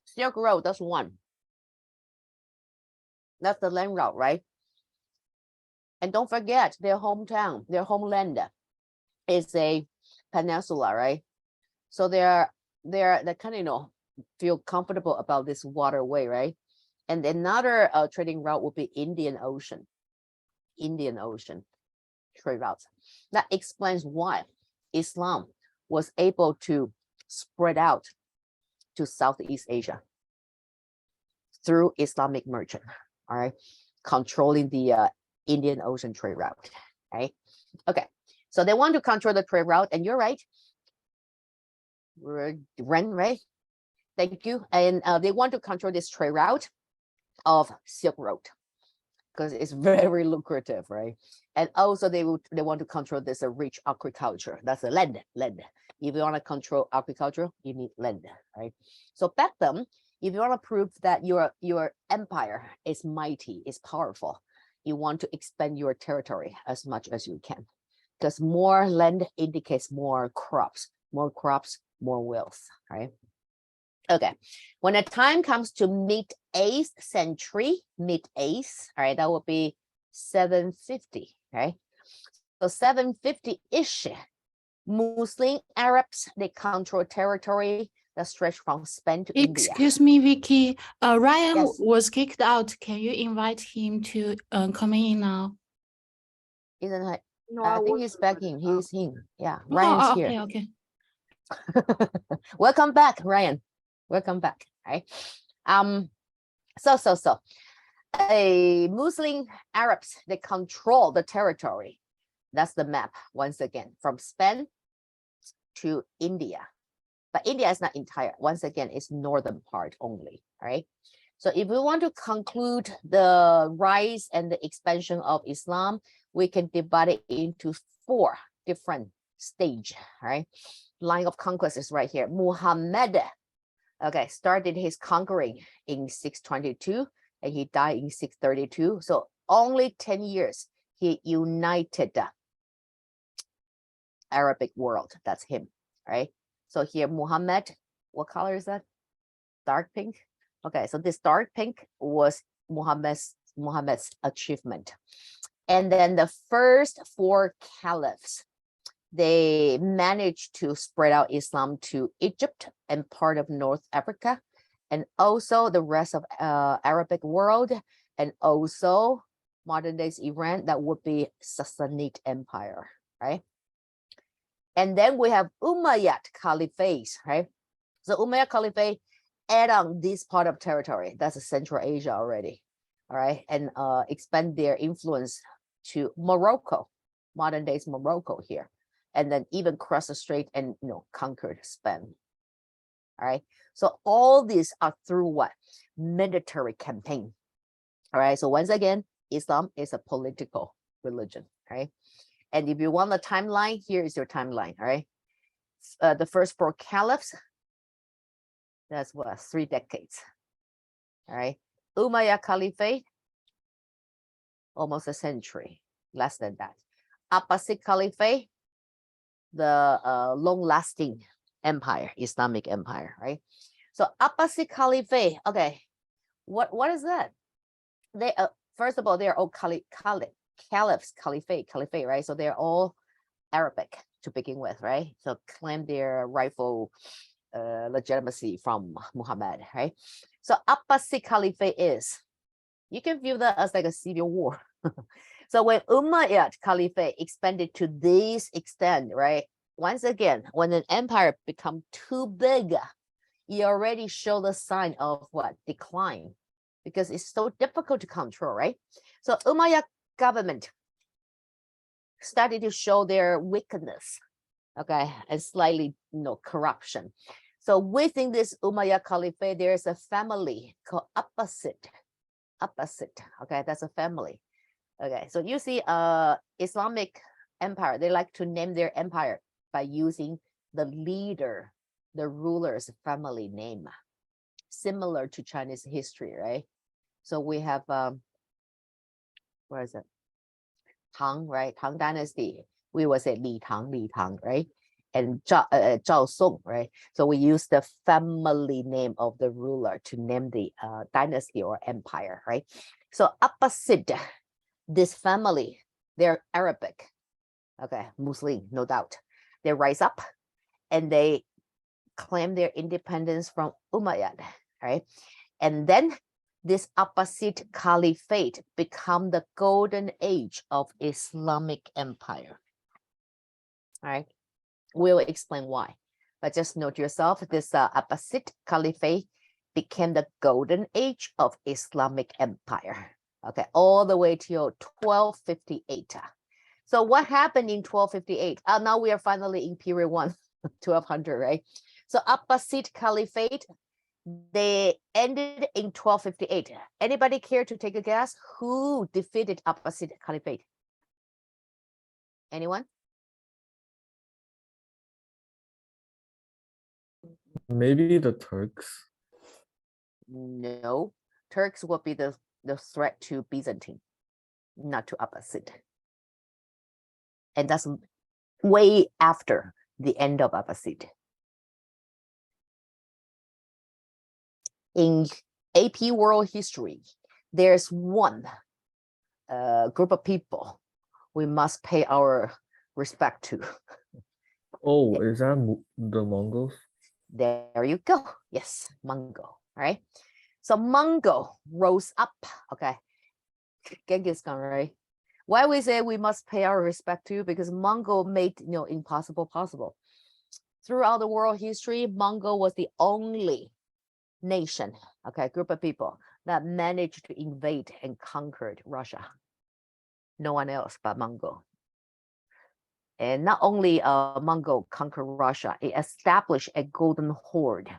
Silk Road, that's one. That's the land route, right? And don't forget their hometown, their homeland is a peninsula, right? So they're kind of, feel comfortable about this waterway, right? And another trading route would be Indian Ocean trade routes. That explains why Islam was able to spread out to Southeast Asia through Islamic merchant, all right, controlling the Indian Ocean trade route, right? Okay, so they want to control the trade route, and you're right, Ren, right? Thank you. And they want to control this trade route of Silk Road because it's very lucrative, right? And also they want to control this rich agriculture. That's the land. If you want to control agriculture, you need land, right? So back then, if you want to prove that your empire is mighty, is powerful, you want to expand your territory as much as you can, because more land indicates more crops, more wealth, right? Okay, when the time comes to mid-8th century, all right, that would be 750, right? So 750-ish, Muslim Arabs, they control territory that stretch from Spain to India. Excuse me, Vicky. Ryan Yes. was kicked out. Can you invite him to come in now? Isn't it? No, I think was he's back in. He's in. Yeah, Oh, Ryan's okay, here. okay. Welcome back, Ryan. Welcome back. Right. So Muslim Arabs, they control the territory. That's the map once again, from Spain to India. But India is not entire. Once again, it's northern part only. Right. So if we want to conclude the rise and the expansion of Islam, we can divide it into 4 different stages. Right. Line of conquest is right here. Muhammad Okay, started his conquering in 622 and he died in 632. So only 10 years he united the Arabic world. That's him, right? So here Muhammad, what color is that? Dark pink. Okay, so this dark pink was Muhammad's achievement. And then the first 4 caliphs, they managed to spread out Islam to Egypt and part of North Africa, and also the rest of Arabic world, and also modern days Iran, that would be Sassanid Empire, right? And then we have Umayyad Caliphate, right? So Umayyad Caliphate add on this part of territory, that's Central Asia already, all right? And expand their influence to Morocco, modern days Morocco here. And then even cross the strait and conquered Spain. All right. So all these are through what? Military campaign. All right. So once again, Islam is a political religion. Right. And if you want the timeline, here is your timeline. All right. The first 4 caliphs, that's what, 3 decades. All right. Umayyad Caliphate, almost a century, less than that. Abbasid Caliphate, the long-lasting empire, Islamic empire, right? So Abbasid Caliphate, okay, what is that? They first of all, they're all caliphs, caliphate, right? So they're all Arabic to begin with, right? So claim their rightful legitimacy from Muhammad, right? So Abbasid Caliphate is, you can view that as like a civil war. So when Umayyad Caliphate expanded to this extent, right? Once again, when an empire become too big, you already show the sign of what? Decline, because it's so difficult to control, right? So Umayyad government started to show their weakness, okay, and slightly, corruption. So within this Umayyad Caliphate, there's a family called Abbasid, okay, that's a family. Okay, so you see Islamic empire, they like to name their empire by using the leader, the ruler's family name, similar to Chinese history, right? So we have, where is it? Tang, right? Tang dynasty. We will say Li Tang, right? And Zhao Song, right? So we use the family name of the ruler to name the dynasty or empire, right? So Abbasid, this family, they're Arabic, okay, Muslim, no doubt. They rise up and they claim their independence from Umayyad, right? And then this Abbasid Caliphate become the golden age of Islamic empire, all right? We'll explain why, but just note yourself, this Abbasid Caliphate became the golden age of Islamic empire. Okay, all the way till 1258. So what happened in 1258? Now we are finally in period 1, 1200, right? So Abbasid Caliphate, they ended in 1258. Anybody care to take a guess? Who defeated Abbasid Caliphate? Anyone? Maybe the Turks. No, Turks will be the threat to Byzantine, not to Abbasid. And that's way after the end of Abbasid. In AP World History, there's one group of people we must pay our respect to. Oh, is that the Mongols? There you go. Yes, Mongol. All right. So Mongol rose up. Okay. Genghis Khan, right? Why we say we must pay our respect to? Because Mongol made impossible possible. Throughout the world history, Mongol was the only nation, okay, group of people that managed to invade and conquered Russia. No one else but Mongol. And not only Mongol conquered Russia, it established a golden horde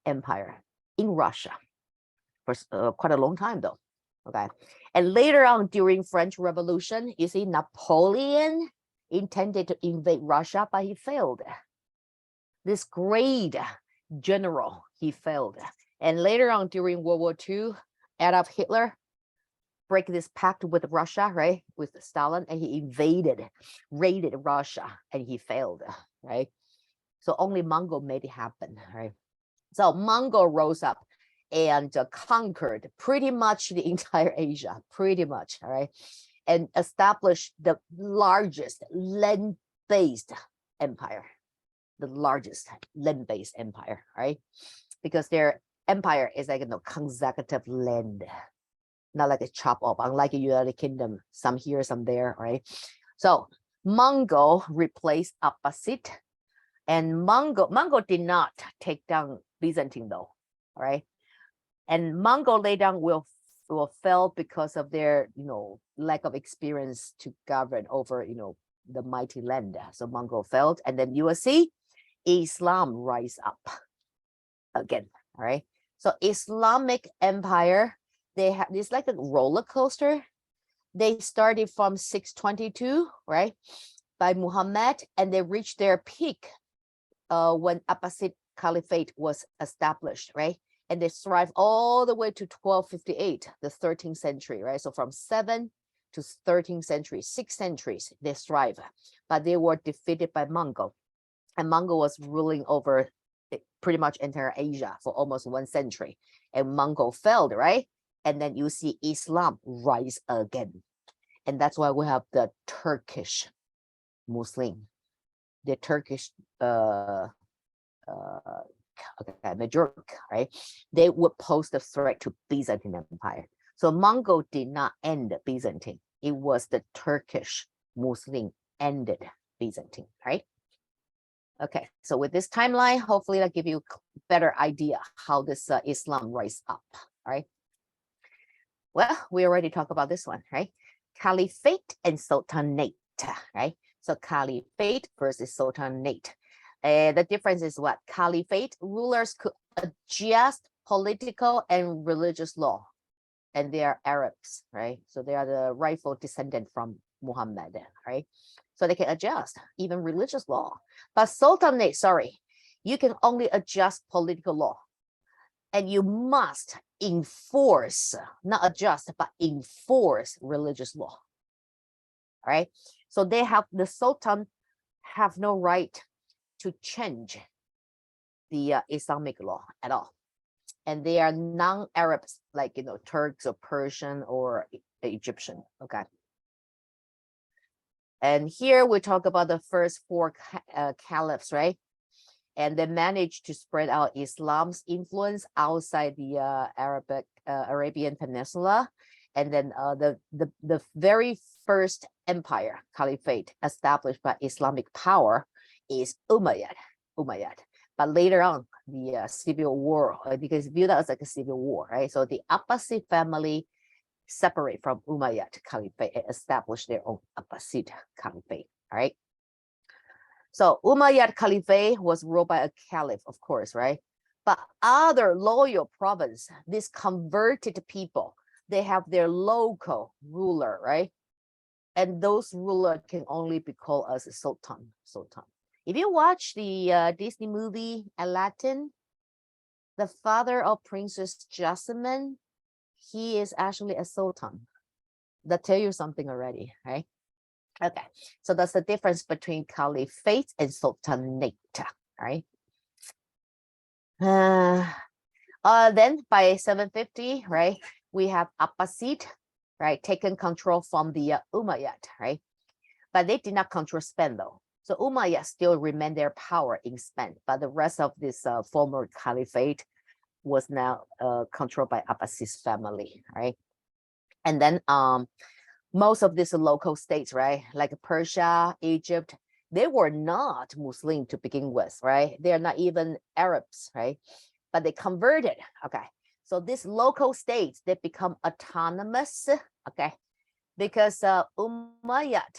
empire in Russia for quite a long time though. Okay. And later on during French Revolution, you see Napoleon intended to invade Russia, but he failed. This great general. He failed. And later on during World War II, Adolf Hitler break this pact with Russia, right? With Stalin, and he raided Russia, and he failed, right? So only Mongol made it happen, right? So Mongol rose up and conquered pretty much the entire Asia, pretty much, all right? And established the largest land-based empire, right? Because their empire is like consecutive land, not like a chop up, unlike the United Kingdom, some here, some there, right? So Mongol replaced Abbasid, and Mongol did not take down Byzantine though, all right? And Mongol later down will fail because of their, lack of experience to govern over, the mighty land. So Mongol failed, and then you will see Islam rise up again, all right? So Islamic empire, they have this like a roller coaster. They started from 622, right, by Muhammad, and they reached their peak when Abbasid Caliphate was established, right? And they thrived all the way to 1258, the 13th century, right? So from 7 to 13th century, 6 centuries, they thrive, but they were defeated by Mongol, and Mongol was ruling over pretty much entire Asia for almost 1 century, and Mongol failed, right? And then you see Islam rise again. And that's why we have the Turkish Muslim, the Turkish majority, right? They would pose the threat to Byzantine Empire. So Mongol did not end Byzantine. It was the Turkish Muslim ended Byzantine, right? Okay, so with this timeline, hopefully that'll give you a better idea how this Islam rise up, right? Well, we already talked about this one, right? Caliphate and Sultanate, right? So Caliphate versus Sultanate. The difference is what? Caliphate rulers could adjust political and religious law, and they are Arabs, right? So they are the rightful descendant from Muhammad, right? So they can adjust even religious law. But Sultanate, sorry, you can only adjust political law, and you must enforce, not adjust, but enforce religious law, right? So they have, the Sultan have no right to change the Islamic law at all. And they are non-Arabs, like, Turks or Persian or Egyptian, okay? And here we talk about the first 4 caliphs, right? And they managed to spread out Islam's influence outside the Arabian Peninsula. And then the very first empire, caliphate, established by Islamic power is Umayyad. But later on, the civil war, because viewed as like a civil war, right? So the Abbasid family separate from Umayyad Caliphate and establish their own Abbasid Caliphate, all right? So Umayyad Caliphate was ruled by a caliph, of course, right? But other loyal province, these converted people, they have their local ruler, right? And those ruler can only be called as a sultan. If you watch the Disney movie Aladdin, the father of Princess Jasmine, he is actually a sultan. That tell you something already, right? Okay, so that's the difference between caliphate and sultanate, right? Then by 750, right, we have Abbasid, right, taken control from the Umayyad, right? But they did not control Spain though. So Umayyad still remained their power in Spain, but the rest of this former caliphate was now controlled by Abbasid's family, right? And then most of these local states, right, like Persia, Egypt, they were not Muslim to begin with, right? They are not even Arabs, right? But they converted, okay? So these local states, they become autonomous, okay? Because Umayyad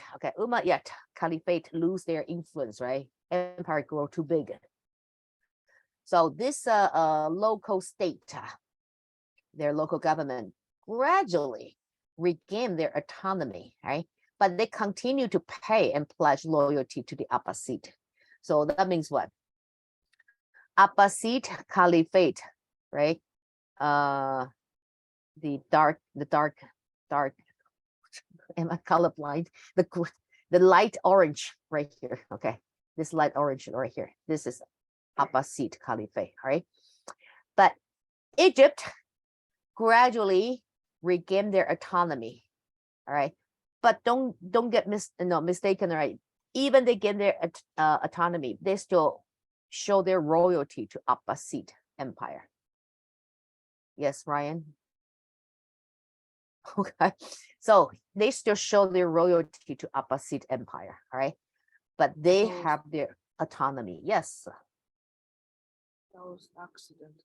Caliphate lose their influence, right? Empire grow too big. So this local state, their local government gradually regain their autonomy, right? But they continue to pay and pledge loyalty to the Abbasid. So that means what? Abbasid Caliphate, right? The dark, am I colorblind? The light orange right here. Okay, this light orange right here. This is Abbasid Caliphate, all right? But Egypt gradually regained their autonomy, all right? But don't get mistaken, right? Even they gain their autonomy, they still show their royalty to Abbasid Empire. Yes, Ryan? Okay, so they still show their royalty to Abbasid Empire, all right? But they have their autonomy. Yes. That was accident.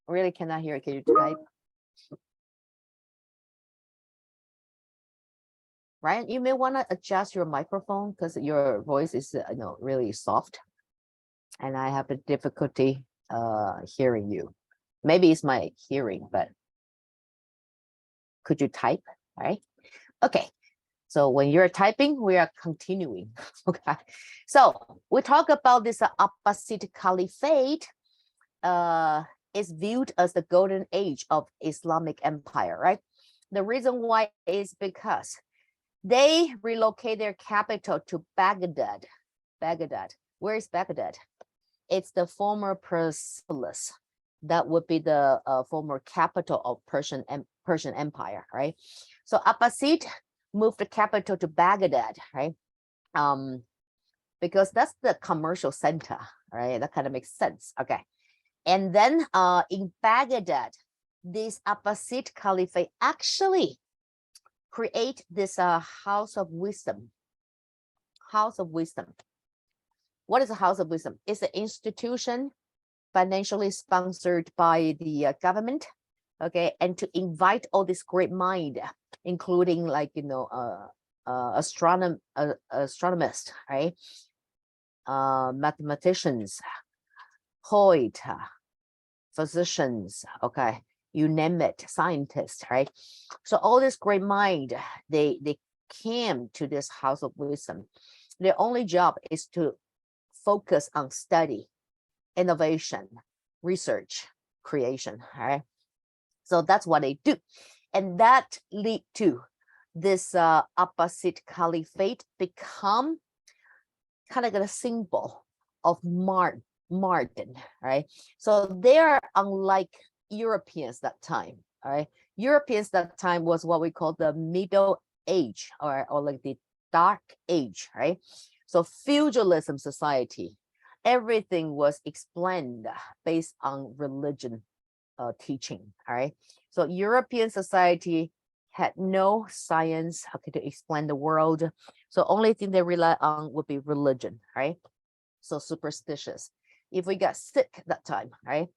Really cannot hear. Can you type? Ryan, you may want to adjust your microphone because your voice is really soft, and I have a difficulty hearing you. Maybe it's my hearing, but could you type? All right. Okay. So when you're typing, we are continuing. Okay. So we talk about this Abbasid Caliphate. Is viewed as the golden age of Islamic empire, right? The reason why is because they relocate their capital to Baghdad. Baghdad. Where is Baghdad? It's the former Persepolis. That would be the former capital of Persian Empire, right? So Abbasid moved the capital to Baghdad, right? Because that's the commercial center, right? That kind of makes sense. Okay. And then in Baghdad, this Abbasid Caliphate actually create this House of Wisdom. House of Wisdom. What is a House of Wisdom? It's an institution financially sponsored by the government, okay, and to invite all this great mind, including like astronomers, right, mathematicians, poet, physicians, okay, you name it, scientists, right? So all this great mind, they came to this House of Wisdom. Their only job is to focus on study, innovation, research, creation, right? So that's what they do. And that lead to this Abbasid Caliphate become kind of a symbol of modern, right? So they are unlike Europeans that time, all right? Europeans that time was what we call the Middle Age or like the Dark Age, right? So feudalism society, everything was explained based on religion teaching, all right? So European society had no science to explain the world. So only thing they rely on would be religion, right? So superstitious. If we got sick that time, right,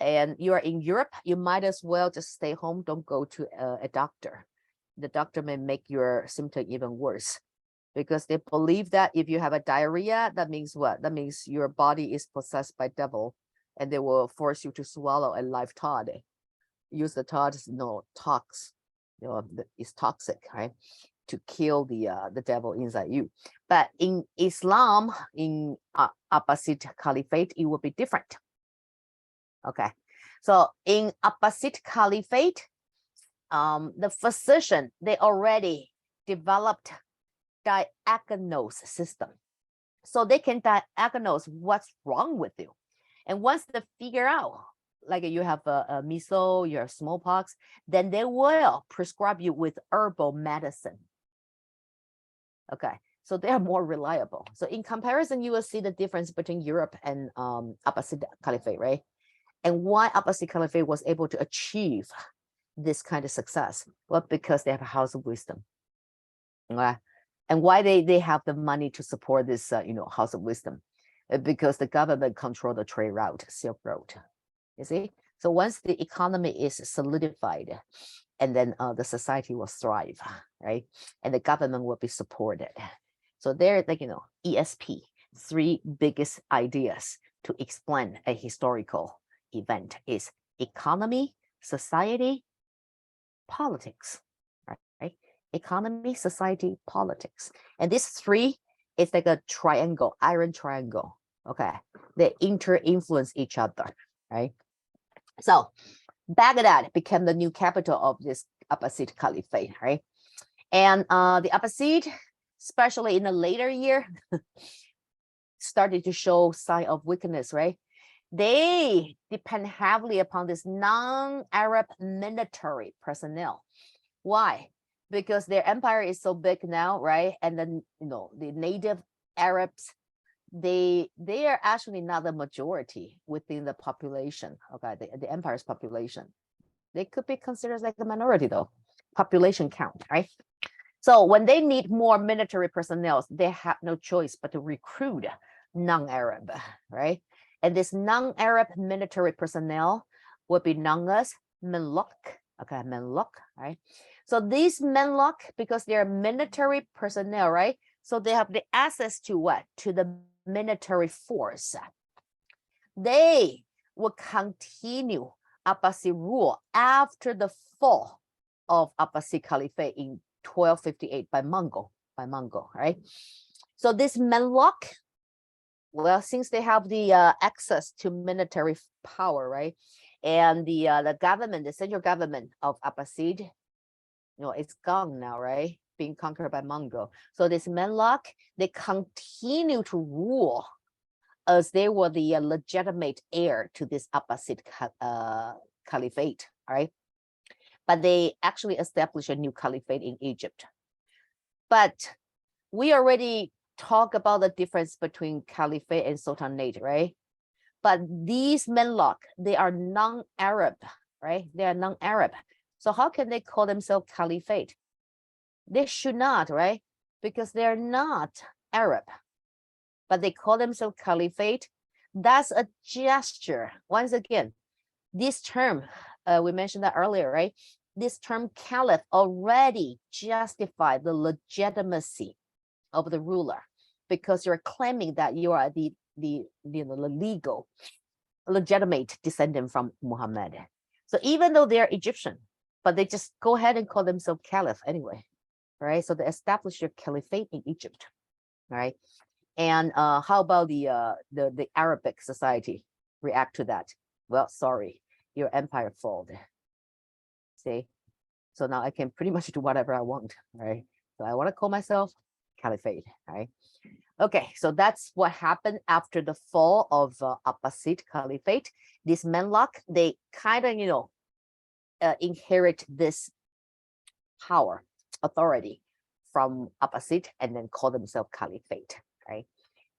and you are in Europe, you might as well just stay home. Don't go to a doctor. The doctor may make your symptom even worse because they believe that if you have a diarrhea, that means what? That means your body is possessed by devil, and they will force you to swallow a live toddy. Use the toddy, it's toxic, right? To kill the devil inside you. But in Islam, in Abbasid Caliphate, it will be different. Okay, so in Abbasid Caliphate, the physician, they already developed diagnose system. So they can diagnose what's wrong with you. And once they figure out, like you have a measles, you have smallpox, then they will prescribe you with herbal medicine. Okay, so they are more reliable. So in comparison, you will see the difference between Europe and Abbasid Caliphate, right? And why Abbasid Caliphate was able to achieve this kind of success? Well, because they have a House of Wisdom. Okay? And why they have the money to support this, House of Wisdom? Because the government control the trade route, Silk Road. You see? So once the economy is solidified, and then the society will thrive, right? And the government will be supported. So they're like, ESP, 3 biggest ideas to explain a historical event is economy, society, politics, right? Economy, society, politics. And these 3 It's like a triangle, iron triangle. Okay, they inter-influence each other, right? So Baghdad became the new capital of this Abbasid Caliphate, right? And the Abbasid, especially in the later year, started to show sign of weakness, right? They depend heavily upon this non-Arab military personnel. Why? Because their empire is so big now, right? And then, the native Arabs, they are actually not the majority within the population, okay, the empire's population. They could be considered like a minority though, population count, right? So when they need more military personnel, they have no choice but to recruit non-Arab, right? And this non-Arab military personnel would be known as Menlok, okay, Menlok, right? So these Menlok, because they're military personnel, right? So they have the access to what? To the military force. They will continue Abbasid rule after the fall of Abbasid Caliphate in 1258 by Mongol, right? So this Menlok, well, since they have the access to military power, right? And the government, the central government of Abbasid, it's gone now, right? Being conquered by Mongol. So this Menlok, they continue to rule as they were the legitimate heir to this Abbasid Caliphate, right? But they actually established a new caliphate in Egypt. But we already talked about the difference between caliphate and sultanate, right? But these Menlok, they are non-Arab, right? They are non-Arab. So how can they call themselves caliphate? They should not, right? Because they're not Arab, but they call themselves caliphate. That's a gesture. Once again, this term, we mentioned that earlier, right? This term caliph already justified the legitimacy of the ruler because you're claiming that you are the legal, legitimate descendant from Muhammad. So even though they're Egyptian, but they just go ahead and call themselves caliph anyway, right? So they established your caliphate in Egypt, right? And how about the Arabic society react to that? Well, sorry, your empire failed. See, so now I can pretty much do whatever I want, right? So I want to call myself caliphate, right? Okay, so that's what happened after the fall of Abbasid Caliphate. These Menlok, they kind of, inherit this power, authority from Abbasid and then call themselves caliphate, right?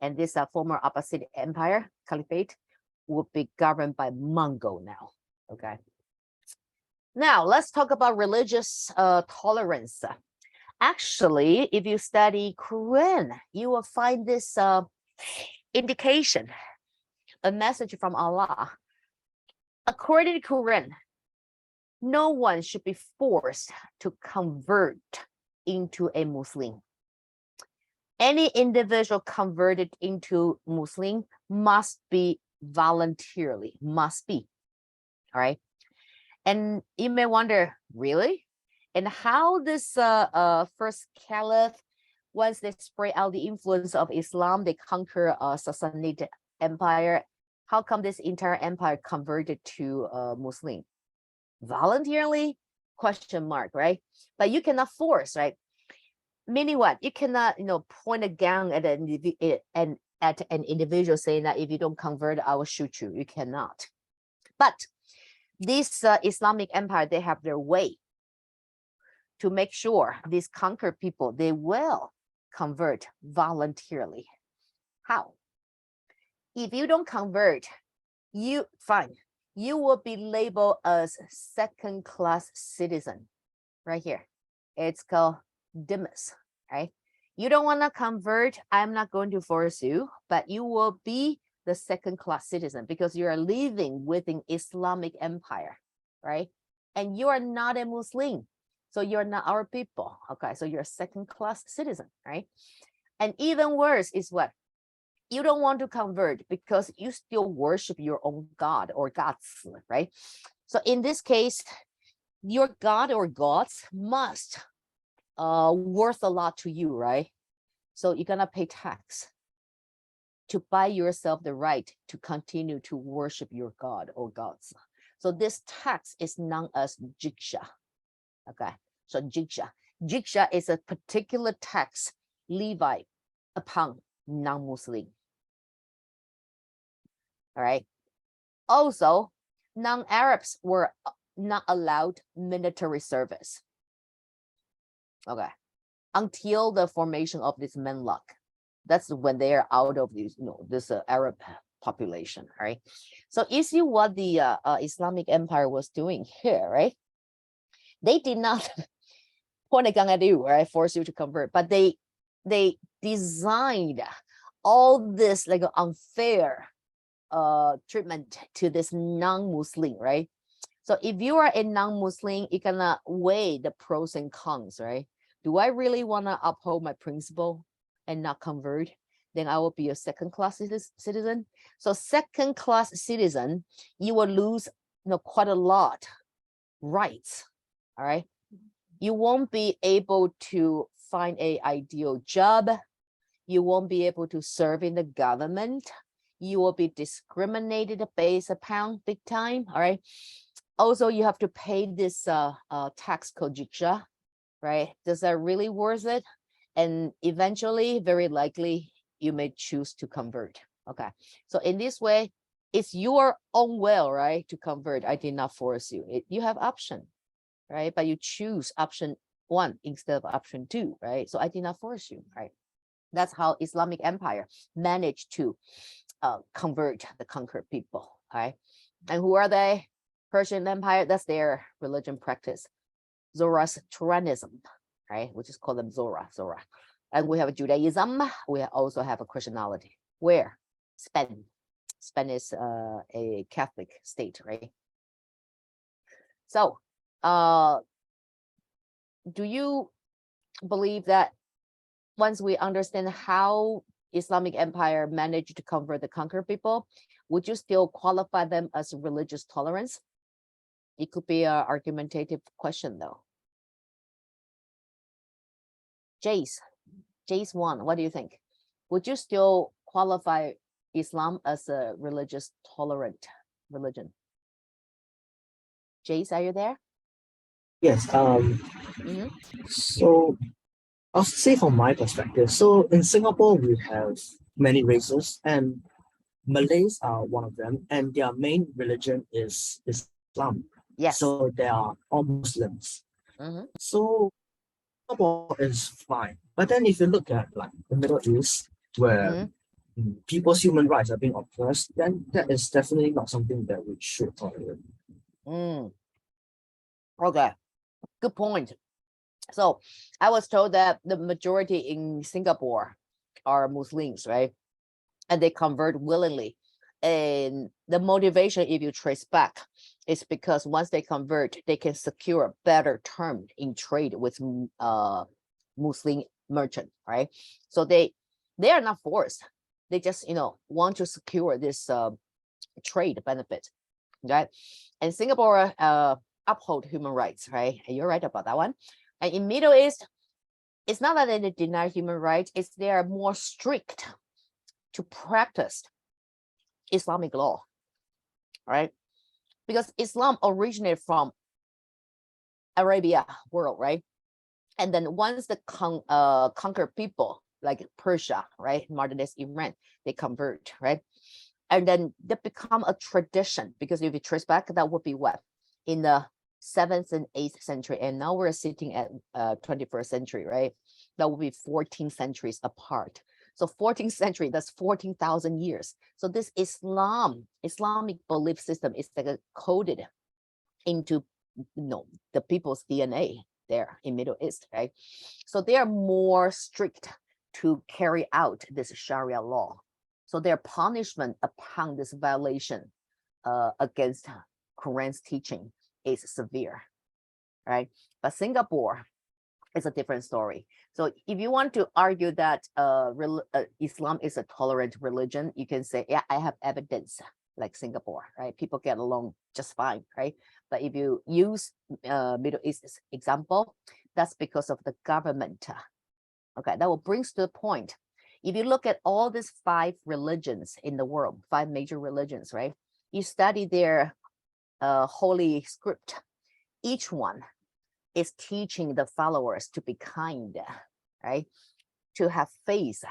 And this former Abbasid Empire, caliphate, will be governed by Mongol now, okay? Now, let's talk about religious tolerance. Actually, if you study Quran, you will find this indication, a message from Allah. According to Quran, no one should be forced to convert into a Muslim. Any individual converted into Muslim must be voluntarily, must be, all right? And you may wonder, really? And how this first caliph, once they spread out the influence of Islam, they conquer Sassanid Empire. How come this entire empire converted to Muslim? Voluntarily? Question mark, right? But you cannot force, right? Meaning what? You cannot, point a gun at an individual saying that if you don't convert, I will shoot you. You cannot. But this Islamic empire, they have their way to make sure these conquered people, they will convert voluntarily. How? If you don't convert, you will be labeled as second-class citizen. Right here. It's called Dimas, right? You don't want to convert, I'm not going to force you, but you will be the second-class citizen because you are living within Islamic empire, right? And you are not a Muslim, so you're not our people, okay? So you're a second-class citizen, right? And even worse is what? You don't want to convert because you still worship your own God or gods, right? So in this case, your God or gods must worth a lot to you, right? So you're gonna pay tax to buy yourself the right to continue to worship your God or gods. So this tax is known as jiksha. Okay, so jiksha is a particular tax levied upon non-Muslim. All right. Also, non-Arabs were not allowed military service. Okay, until the formation of this menlock. That's when they are out of this, this Arab population, right? So you see what the Islamic Empire was doing here, right? They did not point a gun at you, right? Force you to convert, but they designed all this like unfair treatment to this non-Muslim, right? So if you are a non-Muslim, you can weigh the pros and cons, right? Do I really want to uphold my principle and not convert? Then I will be a second-class citizen. So second-class citizen, you will lose quite a lot rights, all right? You won't be able to find an ideal job. You won't be able to serve in the government. You will be discriminated based upon big time, all right? Also, you have to pay this tax called jiksha, right? Does that really worth it? And eventually, very likely, you may choose to convert. Okay, so in this way, it's your own will, right, to convert. I did not force you. You have option, right? But you choose option 1 instead of option 2, right? So I did not force you, right? That's how Islamic Empire managed to convert the conquered people, right? And who are they? Persian Empire, that's their religion practice. Zoroastrianism, right? We just call them Zora. And we have Judaism. We also have a Christianity. Where? Spain. Spain is a Catholic state, right? So, do you believe that once we understand how Islamic Empire managed to convert the conquered people, would you still qualify them as religious tolerance? It could be an argumentative question, though. Jace 1, what do you think? Would you still qualify Islam as a religious tolerant religion? Jace, are you there? Yes. So I'll say from my perspective. So in Singapore, we have many races, and Malays are one of them, and their main religion is Islam. Yes. So they are all Muslims. So Singapore is fine. But then if you look at like the Middle East, where people's human rights are being oppressed, then that is definitely not something that we should tolerate. Okay, good point. So I was told that the majority in Singapore are Muslims, right? And they convert willingly. And the motivation, if you trace back, is because once they convert, they can secure a better term in trade with Muslim merchant, right? So they are not forced. They just want to secure this trade benefit, right? And Singapore uphold human rights, right? And you're right about that one. And in Middle East, it's not that they deny human rights, it's they are more strict to practice Islamic law, right? Because Islam originated from Arabia world, right? And then once the conquered people like Persia, right, modern day Iran, they convert, right? And then they become a tradition, because if you trace back, that would be what? In the 7th and 8th century, and now we're sitting at 21st century, right? That would be 14 centuries apart. So 14th century, that's 14,000 years. So this Islamic belief system is like coded into the people's DNA there in Middle East, right? So they are more strict to carry out this Sharia law. So their punishment upon this violation against Quran's teaching is severe, right? But Singapore is a different story. So if you want to argue that Islam is a tolerant religion, you can say, yeah, I have evidence like Singapore, right? People get along just fine, right? But if you use Middle East as example, that's because of the government Okay, that will bring us to the point. If you look at all these 5 religions in the world, 5 major religions, right? You study their holy script. Each one is teaching the followers to be kind, right? To have faith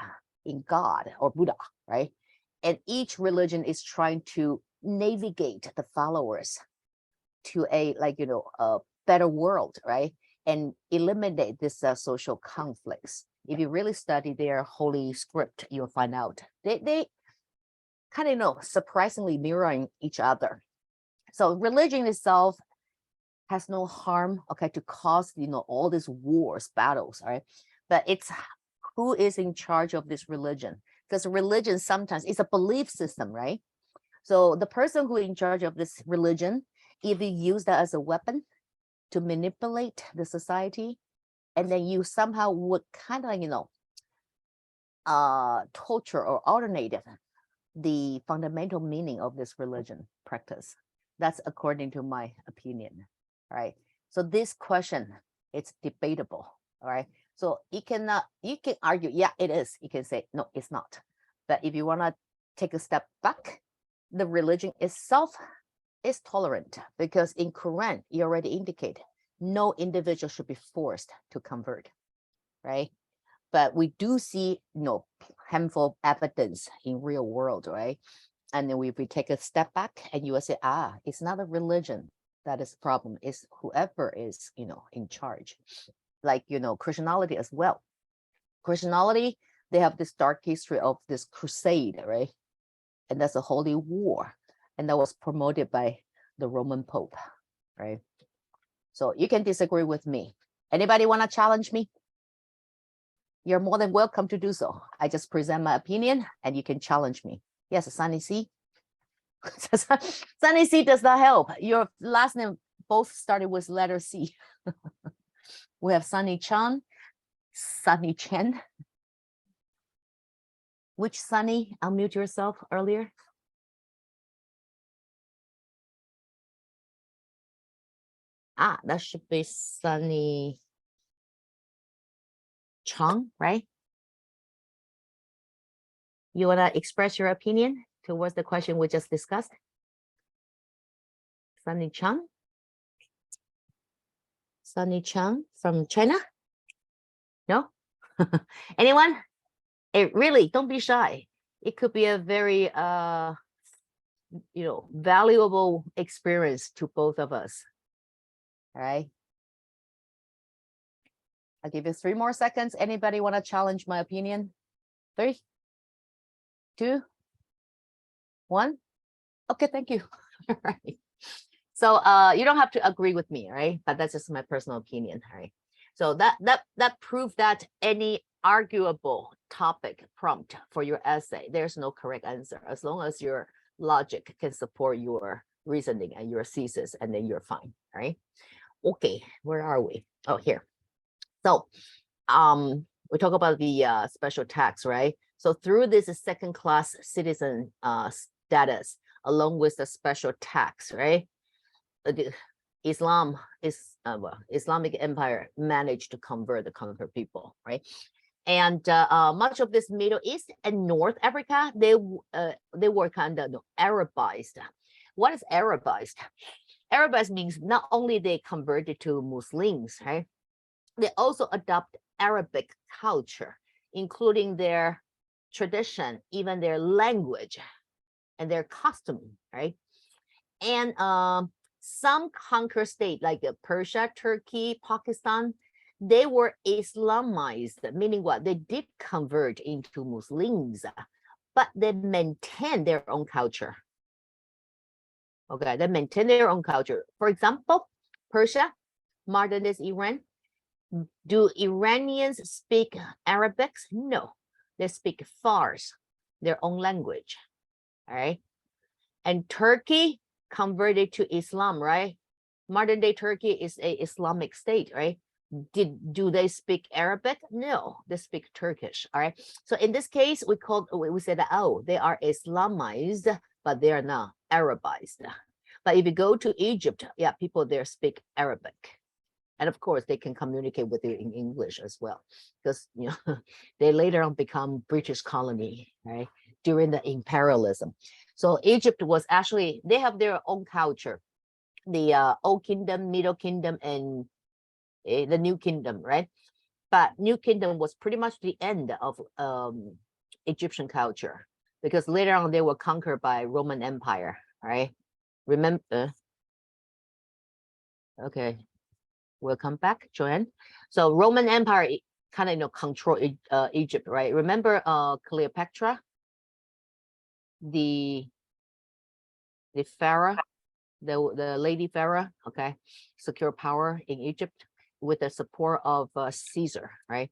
in God or Buddha, right? And each religion is trying to navigate the followers to a a better world, right? And eliminate this social conflicts. If you really study their holy script, you'll find out they kind of surprisingly mirroring each other. So religion itself has no harm, okay, to cause all these wars, battles, right? But it's who is in charge of this religion, because religion sometimes is a belief system, right? So the person who is in charge of this religion, if you use that as a weapon to manipulate the society, and then you somehow would kind of torture or alternate the fundamental meaning of this religion practice. That's according to my opinion, right? So this question, it's debatable, all right? So you can argue, yeah, it is. You can say, no, it's not. But if you want to take a step back, the religion itself is tolerant, because in Quran, you already indicate no individual should be forced to convert, right? But we do see, handful of evidence in real world, right? And then we take a step back and you will say, it's not a religion that is the problem, it's whoever is, in charge. Like, Christianity as well. Christianity, they have this dark history of this crusade, right? And that's a holy war. And that was promoted by the Roman Pope, right? So you can disagree with me. Anybody want to challenge me? You're more than welcome to do so. I just present my opinion and you can challenge me. Yes, Sunny C. Sunny C does not help. Your last name both started with letter C. We have Sunny Chan, Sunny Chen. Which Sunny? Unmute yourself earlier. That should be Sunny Chang, right? You want to express your opinion towards the question we just discussed? Sunny Chang? Sunny Chang from China? No? Anyone? Really, don't be shy. It could be a very, valuable experience to both of us. All right. I'll give you 3 more seconds. Anybody want to challenge my opinion? 3, 2, 1. Okay, thank you. All right. So you don't have to agree with me, right? But that's just my personal opinion, right? So that proved that any arguable topic prompt for your essay, there's no correct answer, as long as your logic can support your reasoning and your thesis, and then you're fine, right? Okay, where are we? Oh, here. So we talk about the special tax, right? So through this second-class citizen status, along with the special tax, right? Islamic Empire managed to convert people, right? And much of this Middle East and North Africa, they were kind of Arabized. What is Arabized? Arabized means not only they converted to Muslims, right? They also adopt Arabic culture, including their tradition, even their language and their custom, right? And some conquered states like Persia, Turkey, Pakistan, they were Islamized, meaning what? They did convert into Muslims, but they maintain their own culture. Okay, they maintain their own culture. For example, Persia, modern day Iran. Do Iranians speak Arabic? No, they speak Fars, their own language. All right. And Turkey converted to Islam, right? Modern day Turkey is a Islamic state, right? Do they speak Arabic? No, they speak Turkish. All right. So in this case, we say that, oh, they are Islamized, but they are not Arabized. But if you go to Egypt, yeah, people there speak Arabic. And of course, they can communicate with you in English as well, because they later on become British colony, right, during the imperialism. So Egypt was actually, they have their own culture, the Old Kingdom, Middle Kingdom, and the New Kingdom, right? But New Kingdom was pretty much the end of Egyptian culture, because later on they were conquered by Roman Empire, right? Remember? Okay, welcome back, Joanne. So Roman Empire kind of control Egypt, right? Remember Cleopatra, the pharaoh, the lady pharaoh, okay, secure power in Egypt with the support of Caesar, right?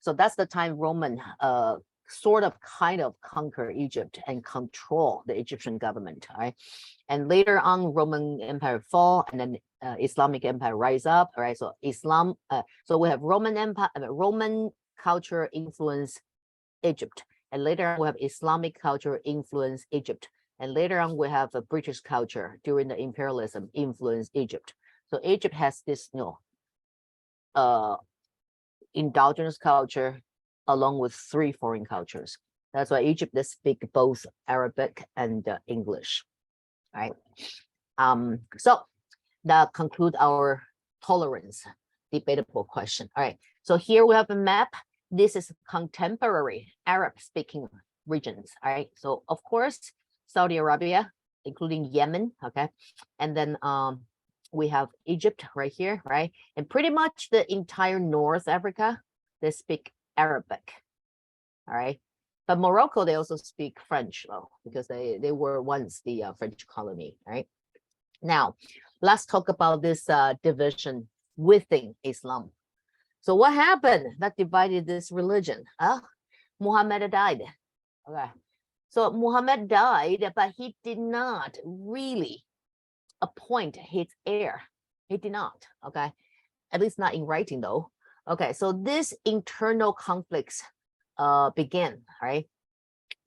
So that's the time Roman sort of kind of conquer Egypt and control the Egyptian government, right? And later on, Roman Empire fall, and then Islamic Empire rise up, right? So Islam, so we have Roman Empire, Roman culture influence Egypt, and later on we have Islamic culture influence Egypt, and later on we have a British culture during the imperialism influence Egypt. So Egypt has this, indigenous culture along with 3 foreign cultures. That's why Egypt, they speak both Arabic and English, right? So that conclude our tolerance debatable question. All right, so here we have a map. This is contemporary Arab speaking regions. All right, so of course Saudi Arabia, including Yemen, okay, and then we have Egypt right here, right, and pretty much the entire North Africa, they speak Arabic. All right, but Morocco, they also speak French though, because they were once the French colony. Right, now let's talk about this division within Islam. So what happened that divided this religion? Muhammad died. Okay, so Muhammad died, but he did not really appoint his heir. He did not. Okay, at least not in writing though. Okay, so this internal conflicts began. Right,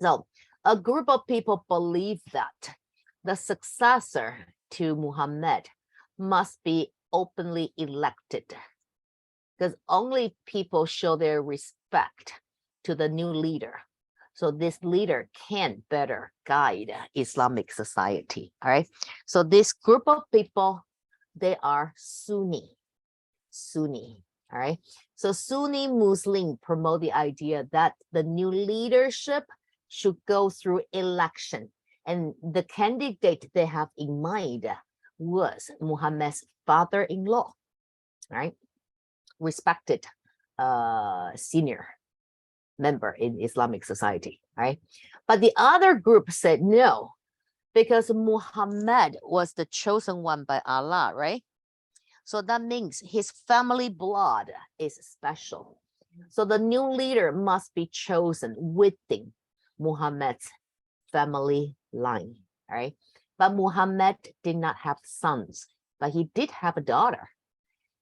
so a group of people believe that the successor to Muhammad must be openly elected, because only people show their respect to the new leader. So this leader can better guide Islamic society. All right. So this group of people, they are Sunni. All right. So Sunni Muslim promote the idea that the new leadership should go through election. And the candidate they have in mind was Muhammad's father-in-law, right? Respected senior member in Islamic society, right? But the other group said no, because Muhammad was the chosen one by Allah, right? So that means his family blood is special. So the new leader must be chosen within Muhammad's family line, right? But Muhammad did not have sons, but he did have a daughter.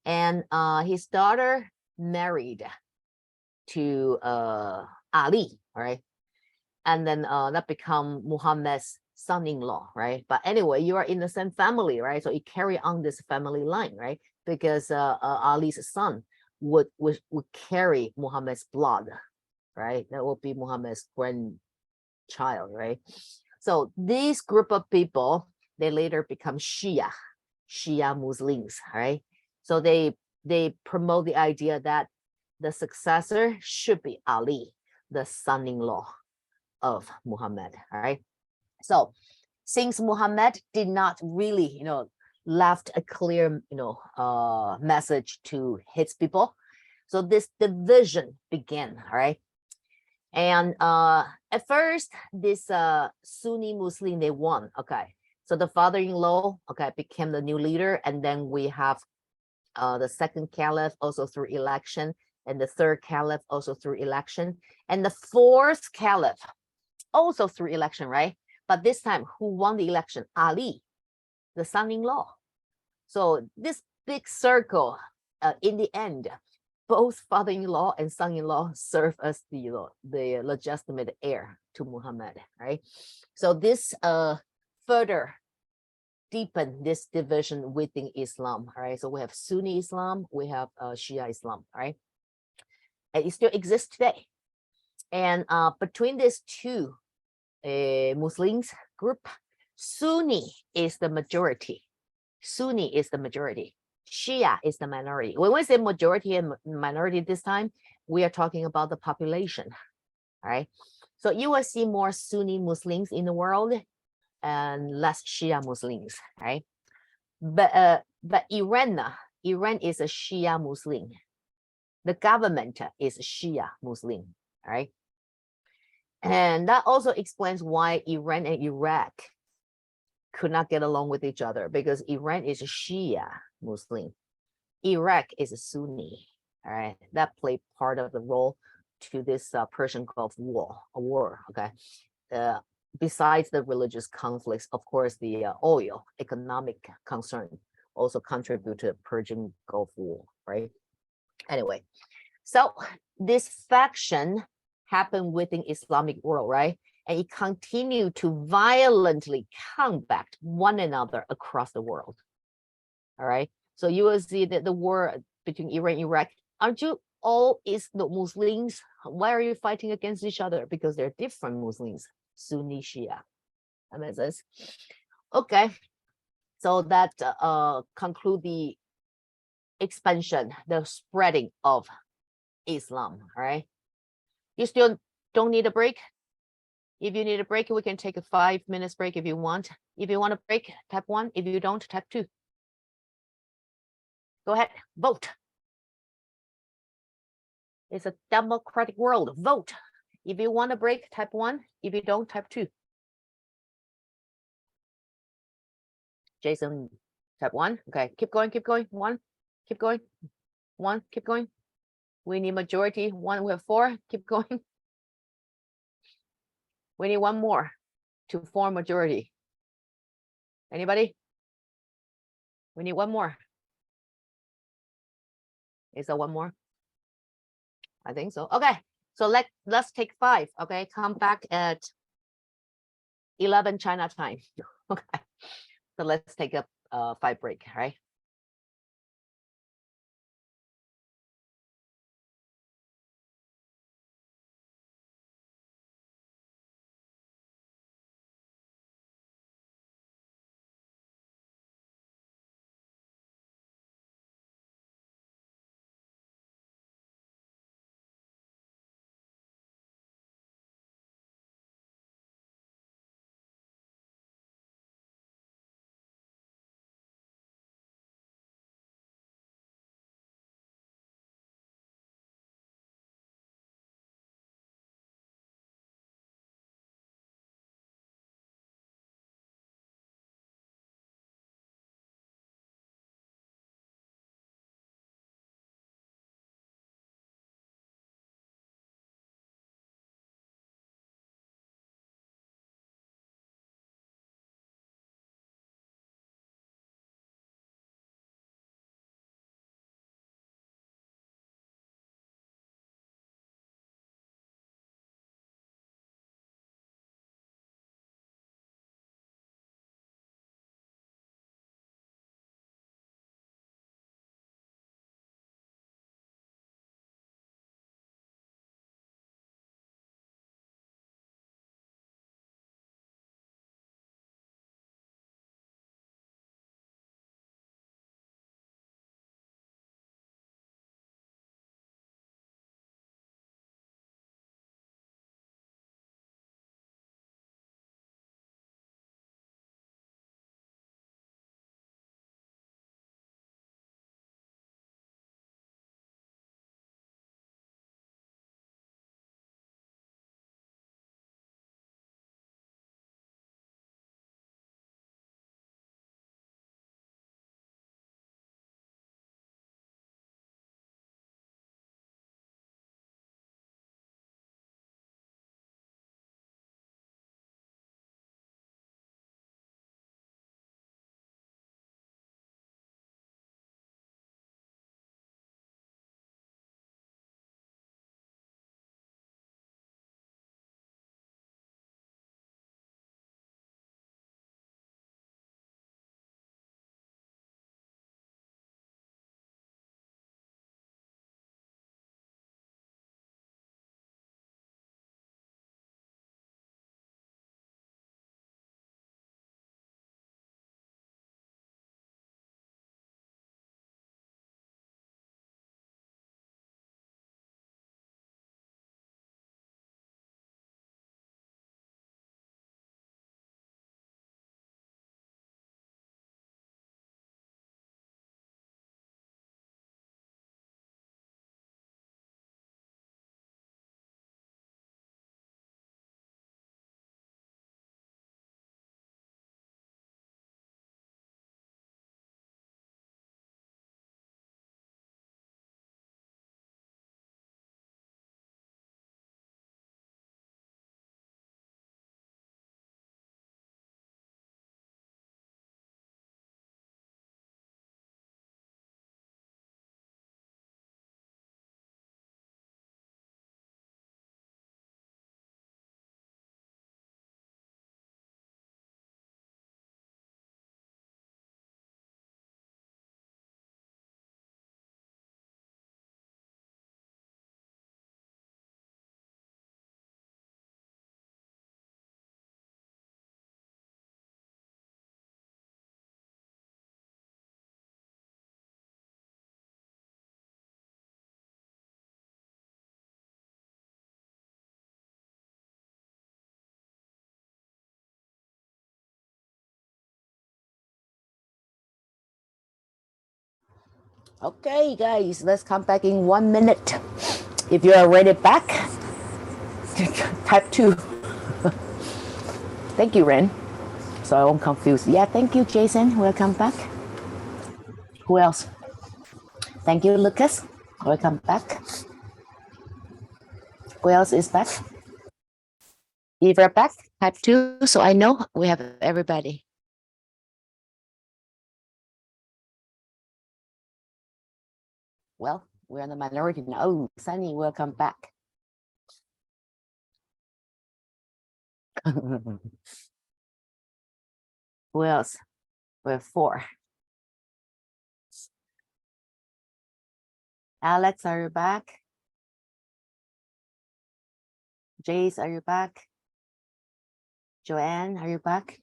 And his daughter married to Ali, right? And then that become Muhammad's son-in-law, right? But anyway, you are in the same family, right? So you carry on this family line, right? Because Ali's son would carry Muhammad's blood, right? That will be Muhammad's grandchild, right? So this group of people, they later become Shia Muslims, right? So they promote the idea that the successor should be Ali, the son-in-law of Muhammad. All right. So since Muhammad did not really, left a clear, message to his people, so this division began. All right. And at first, this Sunni Muslim, they won. Okay. So the father-in-law, okay, became the new leader, and then we have the second caliph also through election, and the third caliph also through election, and the fourth caliph also through election, right? But this time, who won the election? Ali, the son-in-law. So this big circle, in the end, both father-in-law and son-in-law serve as the legitimate heir to Muhammad, right? So this further deepen this division within Islam. All right, so we have Sunni Islam, we have Shia Islam. All right, and it still exists today. And between these two Muslims group, Sunni is the majority. Sunni is the majority. Shia is the minority. When we say majority and minority this time, we are talking about the population. All right. So you will see more Sunni Muslims in the world and less Shia Muslims. Right. But Iran is a Shia Muslim. The government is Shia Muslim. All right. And that also explains why Iran and Iraq could not get along with each other, because Iran is a Shia Muslim. Iraq is a Sunni. All right, that played part of the role to this Persian Gulf war. Okay, besides the religious conflicts, of course, the oil economic concern also contributed to the Persian Gulf War. Right. Anyway, so this faction happened within Islamic world, right? And it continued to violently combat one another across the world. All right. So you will see that the war between Iran and Iraq, aren't you all Muslims? Why are you fighting against each other? Because they're different Muslims, Sunni, Shia. That makes sense. Okay. So that conclude the expansion, the spreading of Islam. All right. You still don't need a break? If you need a break, we can take a 5 minutes break if you want. If you want a break, tap 1. If you don't, tap 2. Go ahead, vote. It's a democratic world. Vote. If you want a break, tap 1. If you don't, tap 2. Jason, tap 1. Okay, keep going, keep going. 1, keep going. 1, keep going. We need majority. 1, we have 4. Keep going. We need 1 more to form majority. Anybody? We need 1 more. Is there 1 more? I think so. Okay, so let's take 5. Okay, come back at 11 China time. Okay, so let's take a 5 break. All right. Okay, guys, let's come back in 1 minute. If you are ready back, type 2. Thank you, Ren. So I won't confuse. Yeah, thank you, Jason. Welcome back. Who else? Thank you, Lucas. Welcome back. Who else is back? If you're back, type 2, so I know we have everybody. Well, we're in the minority now. Oh, Sunny, welcome back. Who else? We have 4. Alex, are you back? Jace, are you back? Joanne, are you back?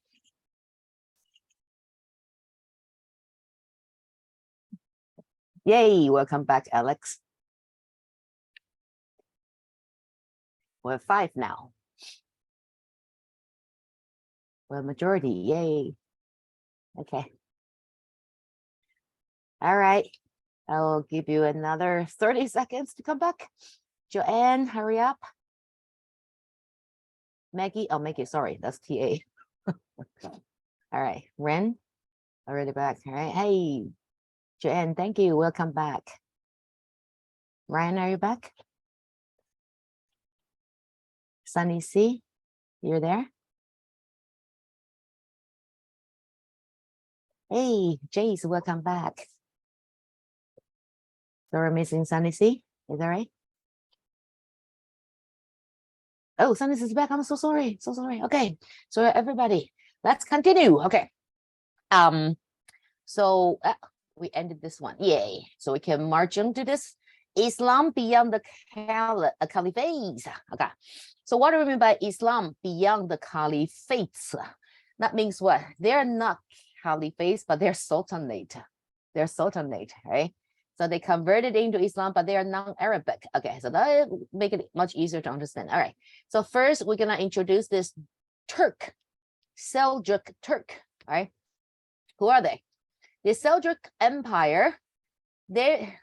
Yay, welcome back, Alex. We're 5 now. We're majority, yay. Okay. All right, I'll give you another 30 seconds to come back. Joanne, hurry up. Maggie, oh, Maggie, sorry, that's TA. All right, Ren, already back. All right, hey, Joanne, thank you, welcome back. Ryan, are you back? Sunny C, you're there? Hey, Jace, welcome back. So we're missing Sunny C, is that right? Oh, Sunny C is back, I'm so sorry, so sorry. Okay, so everybody, let's continue, okay. So we ended this one, yay. So we can march into this Islam beyond the caliphates. Okay, so what do we mean by Islam beyond the caliphates? That means what? They're not caliphates, but they're sultanate. They're sultanate, right? So they converted into Islam, but they are non-Arabic. Okay, so that make it much easier to understand. All right, so first we're gonna introduce this Turk, Seljuk Turk, all right? Who are they? The Seljuk Empire, they're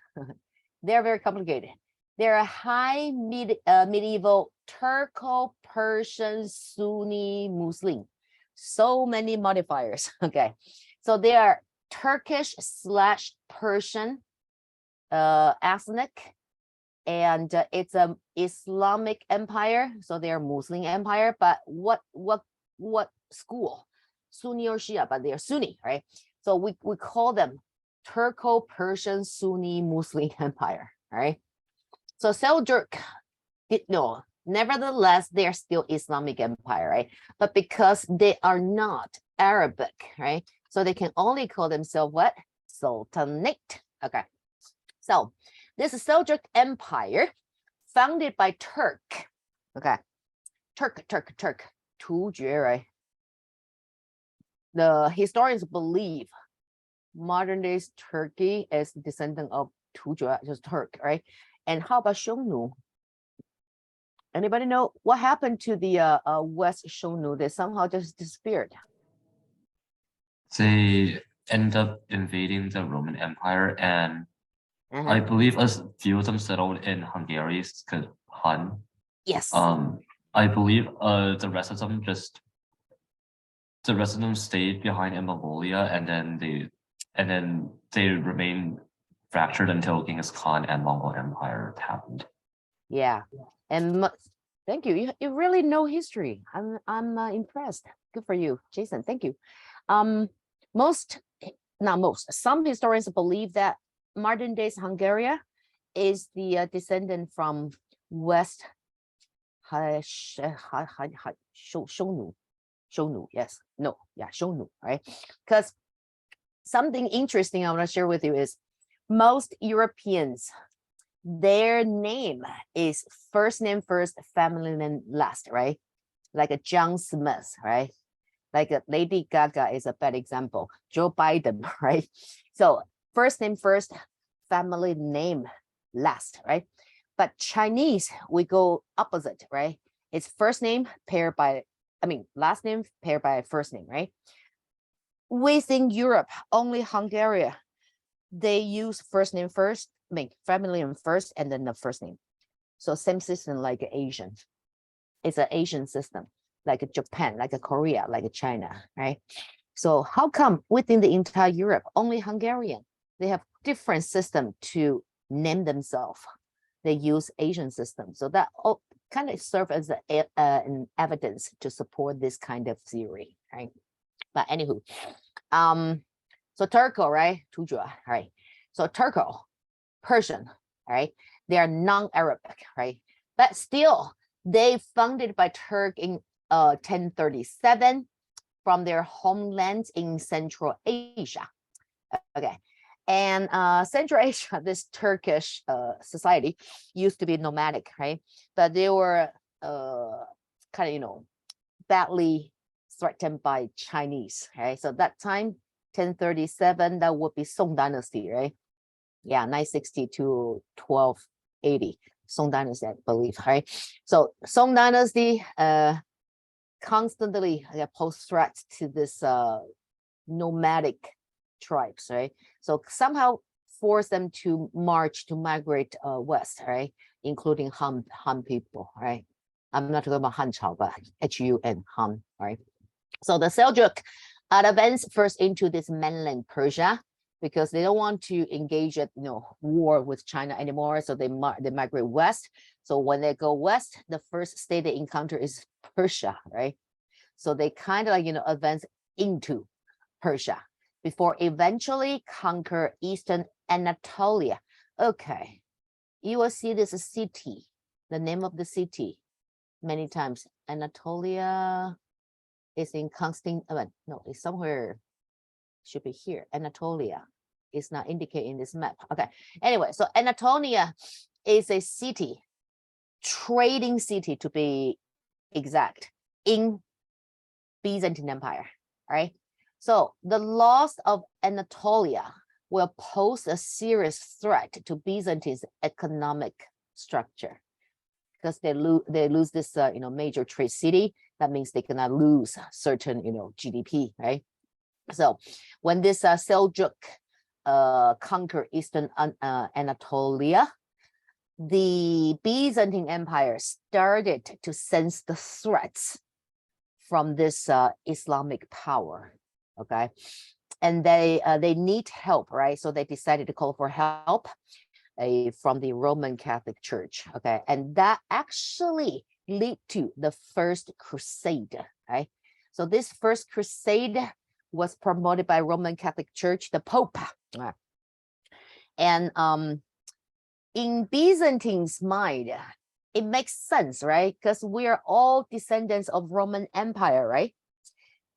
very complicated. They're a high medieval Turco-Persian Sunni Muslim. So many modifiers, okay. So they are Turkish/Persian ethnic, and it's an Islamic empire, so they're Muslim empire, but what school? Sunni or Shia, but they're Sunni, right? So we call them Turco-Persian Sunni Muslim Empire, right? So Seljuk, nevertheless, they're still Islamic empire, right? But because they are not Arabic, right? So they can only call themselves what? Sultanate, okay. So this Seljuk Empire, founded by Turk, okay. Turk, Tujue, right? The historians believe modern day Turkey is descendant of Tujue, just Turk, right? And how about Xiongnu? Anybody know what happened to the West Xiongnu? They somehow just disappeared. They end up invading the Roman Empire, and I believe a few of them settled in Hungary, because Han. Yes. I believe the rest of them stayed behind in Mongolia, and then they remained fractured until Genghis Khan and Mongol Empire happened. Yeah, and thank you. You really know history. I'm impressed. Good for you, Jason. Thank you. Some historians believe that modern days Hungary is the descendant from West Xiongnu, yes, no, yeah, Xiongnu, right? Because something interesting I want to share with you is most Europeans, their name is first name first, family name last, right? Like a John Smith, right? Like a Lady Gaga is a bad example. Joe Biden, right? So first name first, family name last, right? But Chinese, we go opposite, right? It's first name paired by, last name paired by first name, right? Within Europe, only Hungary, they use first name first, I mean family name first, and then the first name. So same system like Asian. It's an Asian system, like Japan, like Korea, like China, right? So how come within the entire Europe, only Hungarian, they have different system to name themselves? They use Asian system. So that kind of serve as an evidence to support this kind of theory, right? But anywho, so Turco, right? Tujua, right? So Turco, Persian, right? They are non-Arabic, right? But still, they founded by Turk in 1037 from their homelands in Central Asia. Okay. And Central Asia, this Turkish society used to be nomadic, right? But they were kind of, badly threatened by Chinese, right? So that time, 1037, that would be Song Dynasty, right? Yeah, 960 to 1280, Song Dynasty, I believe, right? So Song Dynasty constantly pose threats to this nomadic tribes, right? So somehow force them to migrate west, right? Including Han people, right? I'm not talking about Han Chao, but HUN, Han, right? So the Seljuk advanced first into this mainland Persia because they don't want to engage at war with China anymore. So they migrate west. So when they go west, the first state they encounter is Persia, right? So they kind of advance into Persia before eventually conquer eastern Anatolia. Okay, you will see this city, the name of the city, many times. Anatolia is in no, it's somewhere, should be here. Anatolia is not indicated in this map. Okay, anyway, so Anatolia is a city, trading city to be exact, in Byzantine Empire, right? So the loss of Anatolia will pose a serious threat to Byzantine's economic structure because they lose this major trade city. That means they cannot lose certain GDP, right? So when this Seljuk conquer eastern Anatolia, the Byzantine Empire started to sense the threats from this Islamic power, okay? And they need help, right? So they decided to call for help from the Roman Catholic Church, okay? And that actually lead to the First Crusade, right? So this First Crusade was promoted by Roman Catholic Church, the Pope. And in Byzantine's mind, it makes sense, right? Because we are all descendants of Roman Empire, right?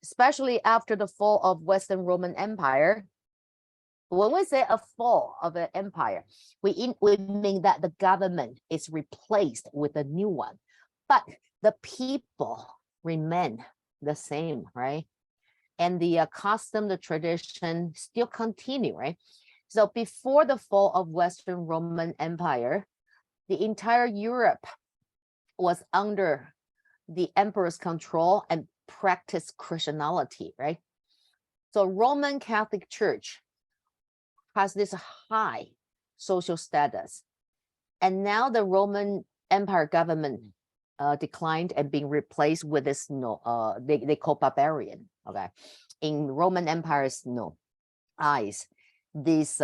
Especially after the fall of Western Roman Empire. When we say a fall of an empire, we mean that the government is replaced with a new one, but the people remain the same, right? And the custom, the tradition still continue, right? So before the fall of Western Roman Empire, the entire Europe was under the emperor's control and practiced Christianity, right? So Roman Catholic Church has this high social status. And now the Roman Empire government declined and being replaced with this, they call barbarian, okay? In Roman Empire's eyes, these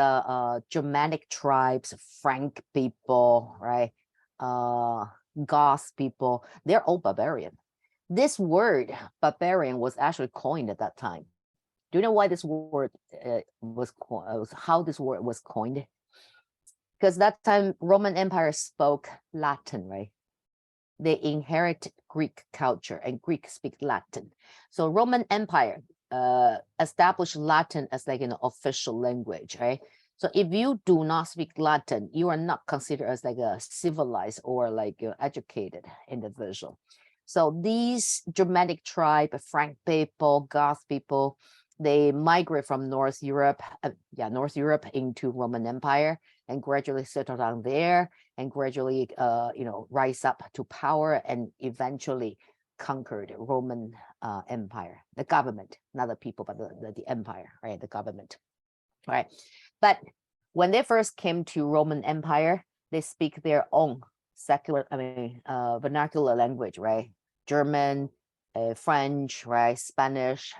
Germanic tribes, Frank people, right? Goth people, they're all barbarian. This word barbarian was actually coined at that time. Do you know why this word how this word was coined? Because that time Roman Empire spoke Latin, right? They inherit Greek culture and Greek speak Latin. So Roman Empire established Latin as like an official language, right? So if you do not speak Latin, you are not considered as like a civilized or like educated individual. So these Germanic tribe, Frank people, Goth people, they migrate from North Europe into Roman Empire and gradually settle down there and gradually, rise up to power and eventually conquered Roman Empire, the government, not the people, but the empire, right? The government, right? But when they first came to Roman Empire, they speak their own secular, vernacular language, right? German, French, right? Spanish,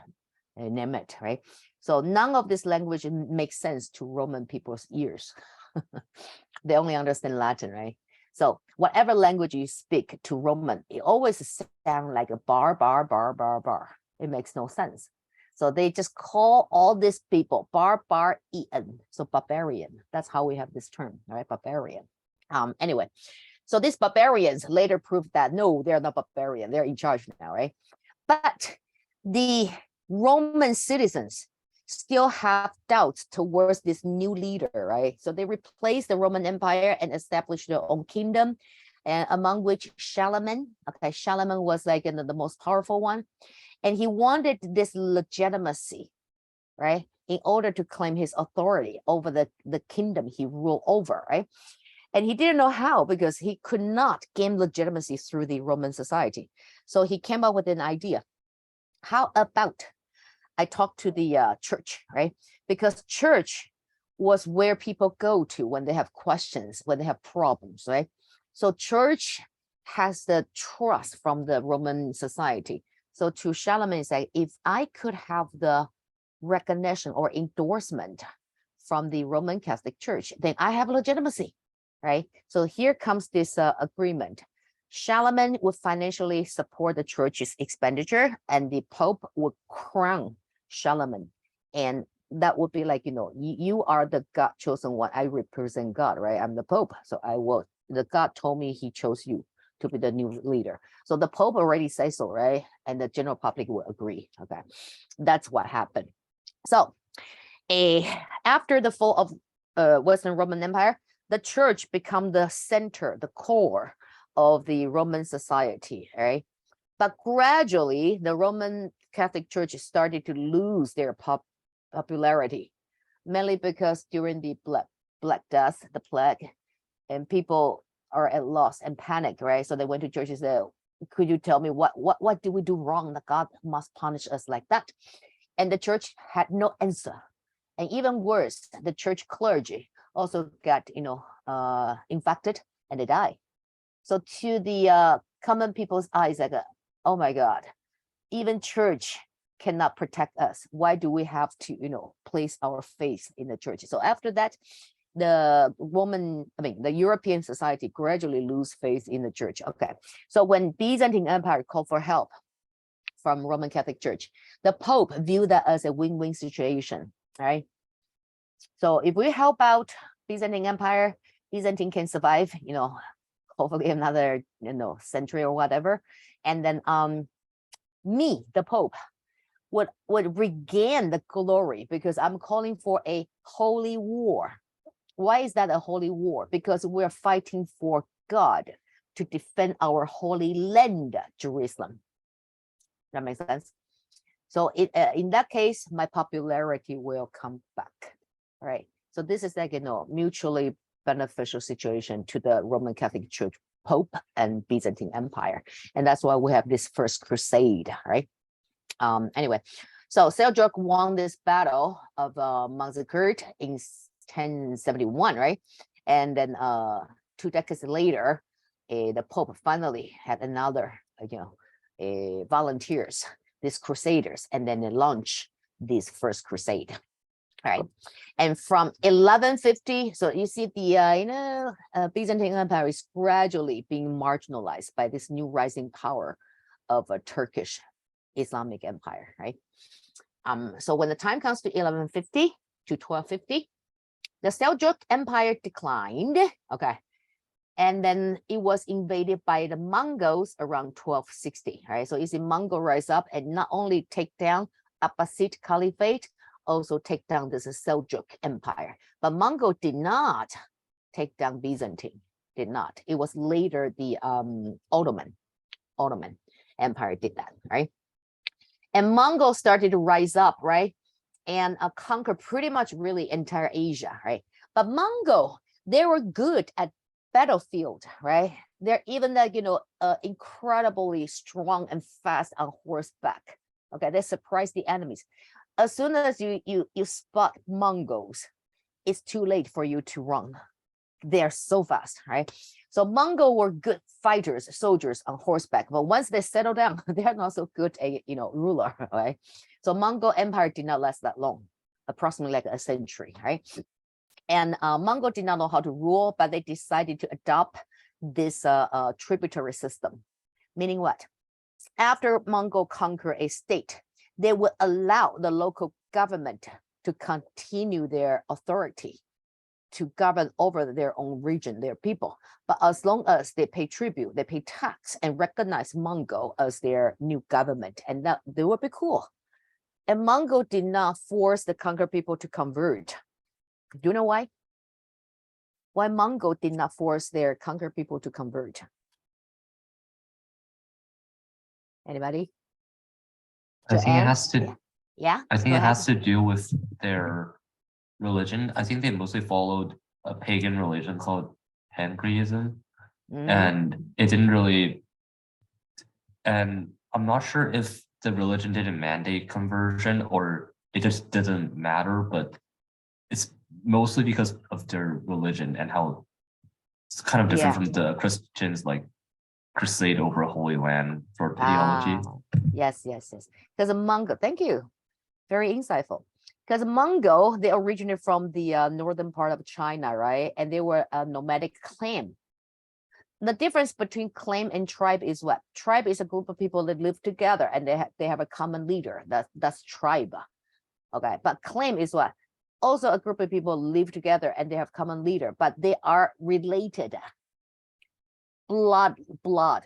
name it, right? So none of this language makes sense to Roman people's ears. They only understand Latin, right? So whatever language you speak to Roman, it always sounds like a bar, bar, bar, bar, bar. It makes no sense. So they just call all these people barbarian, so barbarian. That's how we have this term, right? Barbarian. Anyway, so these barbarians later proved that no, they're not barbarian. They're in charge now, right? But the Roman citizens still have doubts towards this new leader, right? So they replaced the Roman Empire and established their own kingdom, and among which Charlemagne. Okay, Charlemagne was like the most powerful one, and he wanted this legitimacy, right, in order to claim his authority over the kingdom he ruled over, right? And he didn't know how, because he could not gain legitimacy through the Roman society. So he came up with an idea. How about I talk to the church, right? Because church was where people go to when they have questions, when they have problems, right? So church has the trust from the Roman society. So to Charlemagne say, if I could have the recognition or endorsement from the Roman Catholic Church, then I have legitimacy, right? So here comes this agreement. Charlemagne would financially support the church's expenditure, and the Pope would crown Charlemagne. And that would be like, you are the God chosen one. I represent God, right? I'm the Pope. So the God told me he chose you to be the new leader. So the Pope already says so, right? And the general public will agree. Okay. That's what happened. So after the fall of Western Roman Empire, the church become the center, the core of the Roman society, right? But gradually, the Roman Catholic Church started to lose their popularity, mainly because during the Black Death, the plague, and people are at loss and panic, right? So they went to church and said, could you tell me what did we do wrong that God must punish us like that? And the church had no answer. And even worse, the church clergy also got, infected and they died. So to the common people's eyes, like, oh my God, even church cannot protect us. Why do we have to, place our faith in the church? So after that, the European society gradually lose faith in the church. Okay. So when Byzantine Empire called for help from Roman Catholic Church, the Pope viewed that as a win-win situation, right? So if we help out Byzantine Empire, Byzantine can survive, hopefully another, century or whatever. And then me, the Pope, would regain the glory, because I'm calling for a holy war. Why is that a holy war? Because we're fighting for God to defend our holy land, Jerusalem. That makes sense? So in that case, my popularity will come back, right? So this is like, mutually beneficial situation to the Roman Catholic Church, Pope, and Byzantine Empire. And that's why we have this first crusade, right? Anyway, so Seljuk won this battle of Manzikert in 1071, right? And then 2 decades later, the Pope finally had another, volunteers, these crusaders, and then they launched this first crusade. Right. And from 1150, so you see the Byzantine Empire is gradually being marginalized by this new rising power of a Turkish Islamic Empire, right? So when the time comes to 1150 to 1250, the Seljuk Empire declined, okay, and then it was invaded by the Mongols around 1260, right? So you see Mongol rise up and not only take down Abbasid Caliphate, also take down this Seljuk Empire. But Mongol did not take down Byzantine, did not. It was later the Ottoman Empire did that, right? And Mongols started to rise up, right? And conquer pretty much really entire Asia, right? But Mongol, they were good at battlefield, right? They're even like, incredibly strong and fast on horseback. Okay, they surprise the enemies. As soon as you spot Mongols, it's too late for you to run. They're so fast, right? So Mongol were good fighters, soldiers on horseback, but once they settle down, they are not so good a ruler, right? So Mongol Empire did not last that long, approximately like a century, right? And Mongol did not know how to rule, but they decided to adopt this tributary system. Meaning what? After Mongol conquer a state, they would allow the local government to continue their authority to govern over their own region, their people. But as long as they pay tribute, they pay tax and recognize Mongol as their new government, and that they would be cool. And Mongol did not force the conquered people to convert. Do you know why? Why Mongol did not force their conquered people to convert? Anybody? I think it has to. Yeah. I think go it ahead. has to do with their religion. I think they mostly followed a pagan religion called Pancreaism, Mhm. and it didn't really. And I'm not sure if the religion didn't mandate conversion or it just doesn't matter, but it's mostly because of their religion and how it's kind of different Yeah. from the Christians like crusade over Holy Land for theology. Yes. Because Mongol, thank you. Very insightful. Because Mongol, they originated from the northern part of China, right? And they were a nomadic clan. The difference between clan and tribe is what? Tribe is a group of people that live together and they have a common leader. That's tribe. Okay, but clan is what? Also a group of people live together and they have common leader, but they are related. Blood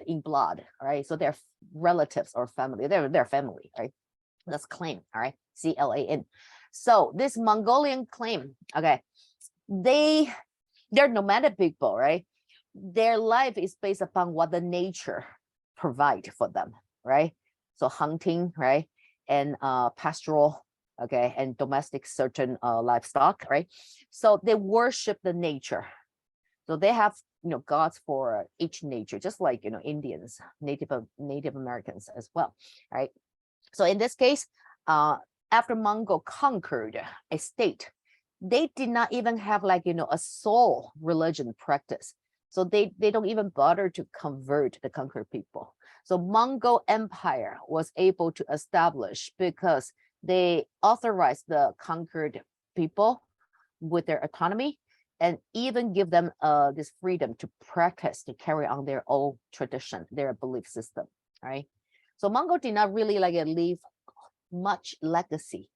in blood, right? So they're relatives or family. They're family, right? That's clan, all right? CLAN. So this Mongolian clan, okay, they're nomadic people, right? Their life is based upon what the nature provide for them, right? So hunting, right? And pastoral, okay, and domestic certain livestock, right? So they worship the nature. So they have gods for each nature, just like Indians, Native Americans as well, right? So in this case, after Mongol conquered a state, they did not even have like a sole religion practice. So they don't even bother to convert the conquered people. So Mongol Empire was able to establish because they authorized the conquered people with their autonomy and even give them this freedom to practice, to carry on their own tradition, their belief system, right? So Mongol did not really leave much legacy.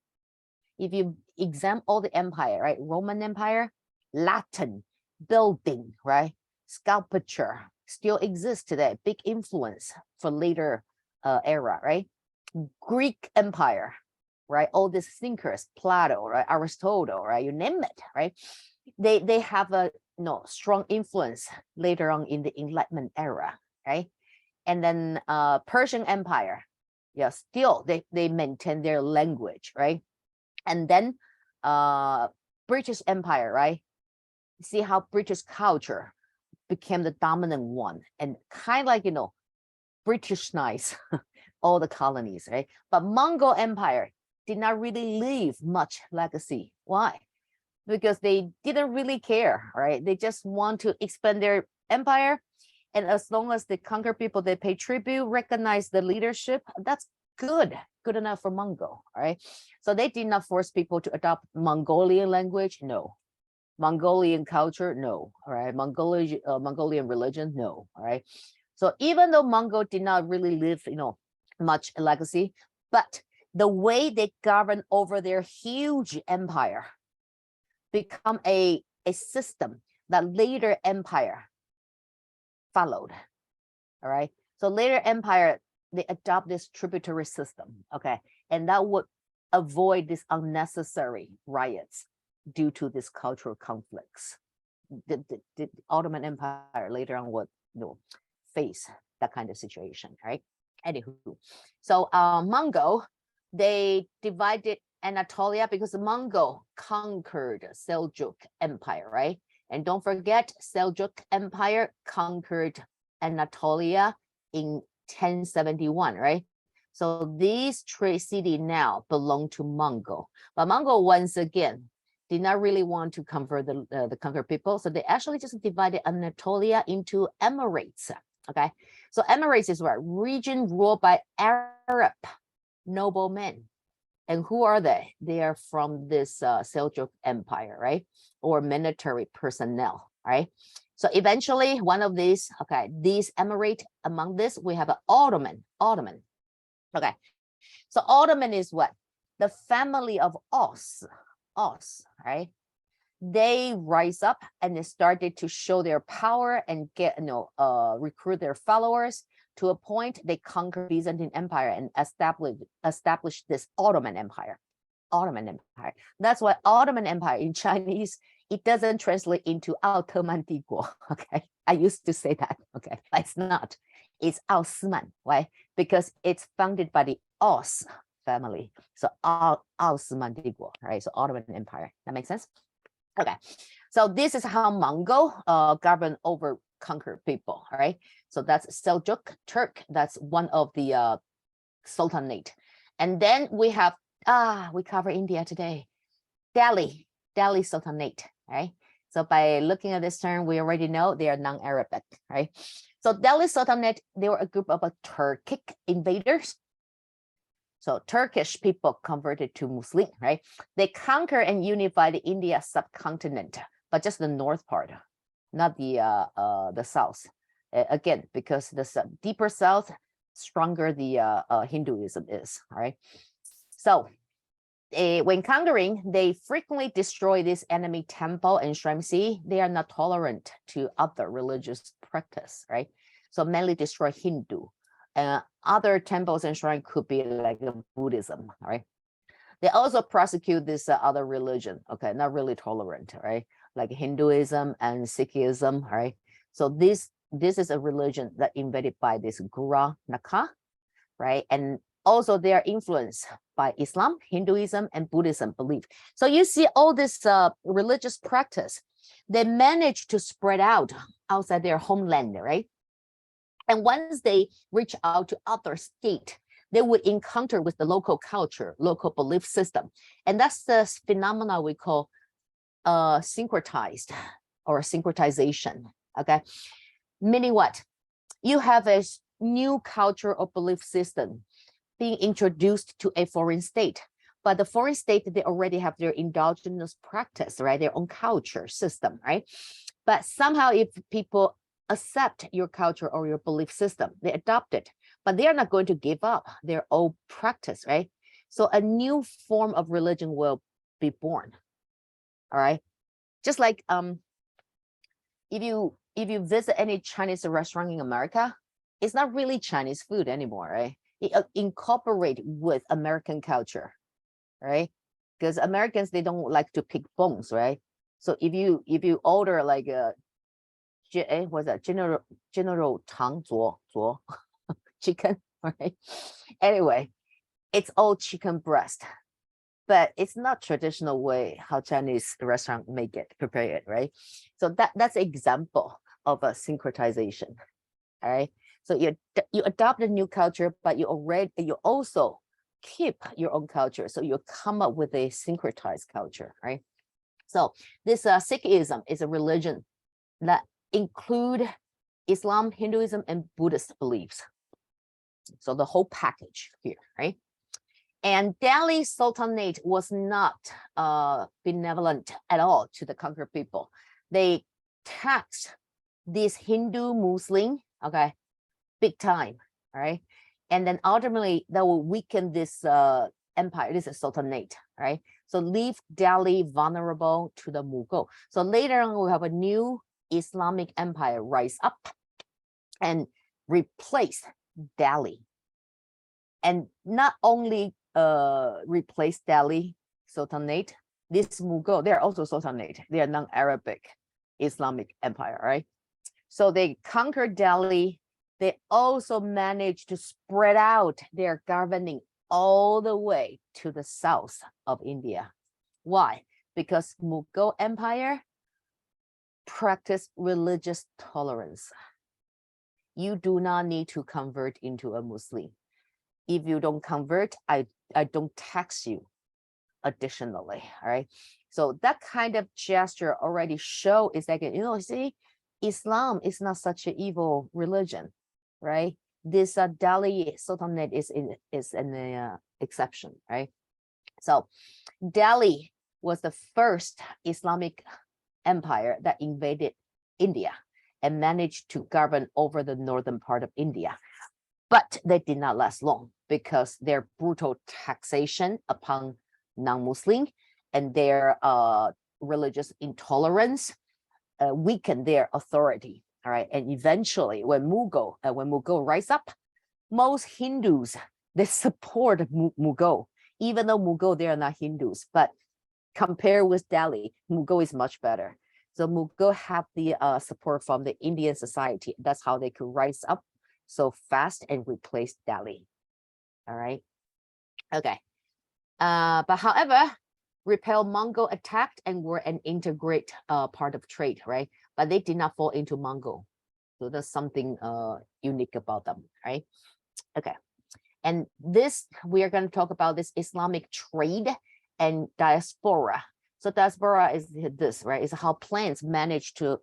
If you examine all the empire, right? Roman Empire, Latin, building, right? Sculpture still exists today, big influence for later era, right? Greek Empire, right? All these thinkers, Plato, right? Aristotle, right? You name it, right? They have a strong influence later on in the Enlightenment era, right? And then Persian Empire, yeah, still they maintain their language, right? And then British Empire, right? See how British culture became the dominant one and kind of like Britishnized all the colonies, right? But Mongol Empire did not really leave much legacy. Why? Because they didn't really care, right? They just want to expand their empire. And as long as they conquer people, they pay tribute, recognize the leadership, that's good enough for Mongol, right? So they did not force people to adopt Mongolian language, no. Mongolian culture, no, all right? Mongolian religion, no, all right? So even though Mongol did not really leave, much legacy, but the way they govern over their huge empire become a system that later empire followed, all right? So later empire, they adopt this tributary system, okay? And that would avoid these unnecessary riots due to these cultural conflicts. The Ottoman Empire later on would face that kind of situation, right? Anywho, so Mongol, they divided Anatolia because the Mongol conquered Seljuk Empire, right? And don't forget, Seljuk Empire conquered Anatolia in 1071, right? So these three cities now belong to Mongol. But Mongol, once again, did not really want to convert the conquered people. So they actually just divided Anatolia into emirates. Okay, so emirates is what? Region ruled by Arab noblemen. And who are they? They are from this Seljuk Empire, right? Or military personnel, right? So eventually one of these, okay, these emirate, among this, we have an Ottoman. Okay, so Ottoman is what? The family of Os, right? They rise up and they started to show their power and get, recruit their followers. To a point, they conquered Byzantine Empire and established this Ottoman Empire. That's why Ottoman Empire in Chinese, it doesn't translate into 奥特曼帝国. Okay, I used to say that. Okay, but it's not. It's 奥斯曼. Why? Because it's founded by the Os family. So 奥斯曼帝国, right? So Ottoman Empire. That makes sense? Okay, so this is how Mongol govern over conquered people. All right, so that's Seljuk Turk. That's one of the sultanate. And then we have we cover India today. Delhi Sultanate. Right. So by looking at this term, we already know they are non-Arabic. Right. So Delhi Sultanate, they were a group of Turkic invaders. So Turkish people converted to Muslim, right? They conquered and unified the India subcontinent, but just the north part, not the south. Again, because the deeper south, stronger the Hinduism is, all right? So when conquering, they frequently destroy this enemy temple and shrine. See, they are not tolerant to other religious practice, right? So mainly destroy Hindu. Other temples and shrine could be like Buddhism, right? They also prosecute this other religion, okay, not really tolerant, right? Like Hinduism and Sikhism, right? So this is a religion that invaded by this Guru Naka, right? And also they are influenced by Islam, Hinduism, and Buddhism belief. So you see all this religious practice, they managed to spread out outside their homeland, right? And once they reach out to other state, they would encounter with the local culture, local belief system. And that's the phenomena we call syncretized or syncretization, okay? Meaning what? You have a new culture or belief system being introduced to a foreign state, but the foreign state, they already have their endogenous practice, right? Their own culture system, right? But somehow if people accept your culture or your belief system, they adopt it, but they are not going to give up their old practice, right? So a new form of religion will be born. All right. Just like if you visit any Chinese restaurant in America, it's not really Chinese food anymore, right? It incorporate with American culture, right? Because Americans, they don't like to pick bones, right? So if you order like a what's that? General Tang Zuo chicken, right? Anyway, it's all chicken breast, but it's not traditional way how Chinese restaurant make it, prepare it, right? So that's an example of a syncretization, all right? So you adopt a new culture, but you also keep your own culture. So you come up with a syncretized culture, right? So this Sikhism is a religion that include Islam, Hinduism, and Buddhist beliefs. So the whole package here, right? And Delhi Sultanate was not benevolent at all to the conquered people. They taxed these Hindu Muslim, okay, big time, all right? And then ultimately that will weaken this empire, this is Sultanate, right? So leave Delhi vulnerable to the Mughal. So later on, we have a new Islamic empire rise up and replace Delhi. And not only replace Delhi Sultanate, this Mughal, they're also Sultanate. They are non-Arabic Islamic empire, right? So they conquered Delhi. They also managed to spread out their governing all the way to the south of India. Why? Because Mughal Empire practice religious tolerance. You do not need to convert into a Muslim. If you don't convert, I don't tax you. additionally. All right. So that kind of gesture already show is like, see, Islam is not such an evil religion, right? This Delhi Sultanate is an exception, right? So Delhi was the first Islamic empire that invaded India and managed to govern over the northern part of India. But they did not last long because their brutal taxation upon non-Muslim and their religious intolerance weakened their authority. All right, and eventually, when Mughal rise up, most Hindus they support Mughal, even though Mughal they are not Hindus, but compared with Delhi, Mughal is much better. So Mughal have the support from the Indian society. That's how they could rise up so fast and replace Delhi. All right. Okay. But however, repel Mongol attacked and were an integrate part of trade, right? But they did not fall into Mongol. So that's something unique about them, right? Okay. And this, we are going to talk about this Islamic trade and diaspora. So diaspora is this, right? Is how plants manage to,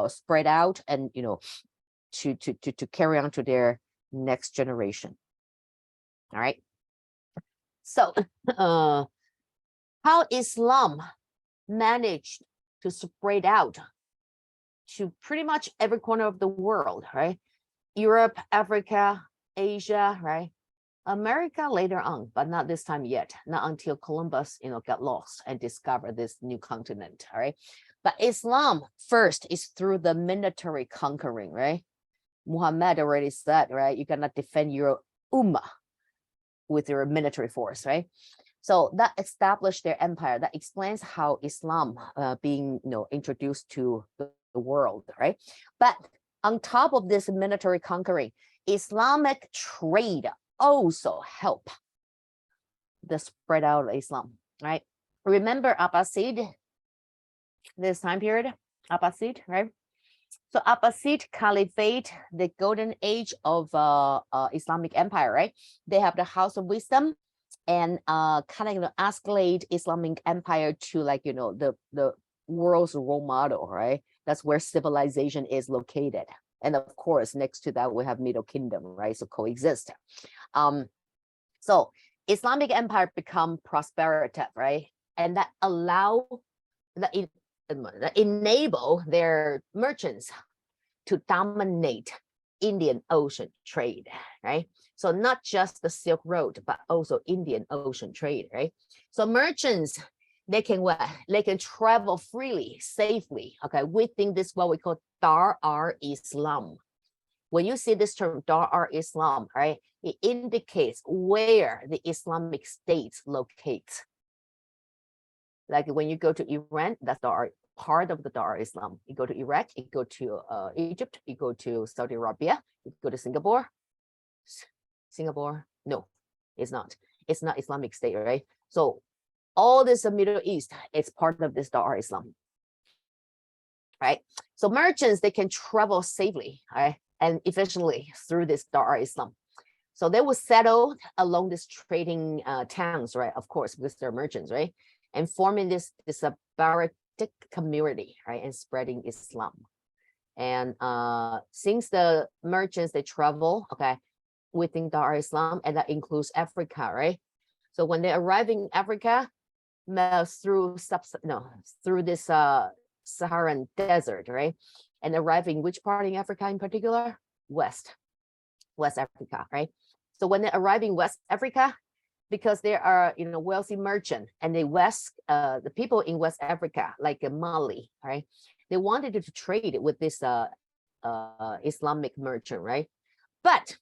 spread out and, to carry on to their next generation. All right. So how Islam managed to spread out to pretty much every corner of the world, right? Europe, Africa, Asia, right? America later on, but not this time yet, not until Columbus, got lost and discovered this new continent, all right? But Islam first is through the military conquering, right? Muhammad already said, right? You cannot defend your ummah with your military force, right? So that established their empire. That explains how Islam being, introduced to the world, right? But on top of this military conquering, Islamic trade also help the spread out of Islam, right? Remember Abbasid, this time period, Abbasid, right? So Abbasid Caliphate, the golden age of Islamic empire, right? They have the House of Wisdom and kind of escalate Islamic empire to the world's role model, right? That's where civilization is located. And of course, next to that, we have Middle Kingdom, right? So coexist. So Islamic empire become prosperative, right? And that enable their merchants to dominate Indian Ocean trade, right? So not just the Silk Road, but also Indian Ocean trade, right? So merchants, they can what? They can travel freely, safely, okay? We think this is what we call Dar al-Islam. When you see this term Dar al-Islam, right, it indicates where the Islamic states locate. Like when you go to Iran, that's part of the Dar al-Islam. You go to Iraq, you go to Egypt, you go to Saudi Arabia, you go to Singapore. Singapore, no, it's not. It's not Islamic state, right? So all this Middle East, it's part of this Dar al-Islam, right? So merchants, they can travel safely, right, and efficiently through this Dar al-Islam. So they will settle along this trading towns, right? Of course, because they're merchants, right? And forming this baratic community, right? And spreading Islam. And since the merchants, they travel, okay, within Dar al-Islam, and that includes Africa, right? So when they arrive in Africa, through this Saharan desert, right? And arriving which part in Africa in particular? West Africa, right? So when they arrive in West Africa, because there are wealthy merchant and the people in West Africa, like Mali, right? They wanted to trade with this Islamic merchant, right? But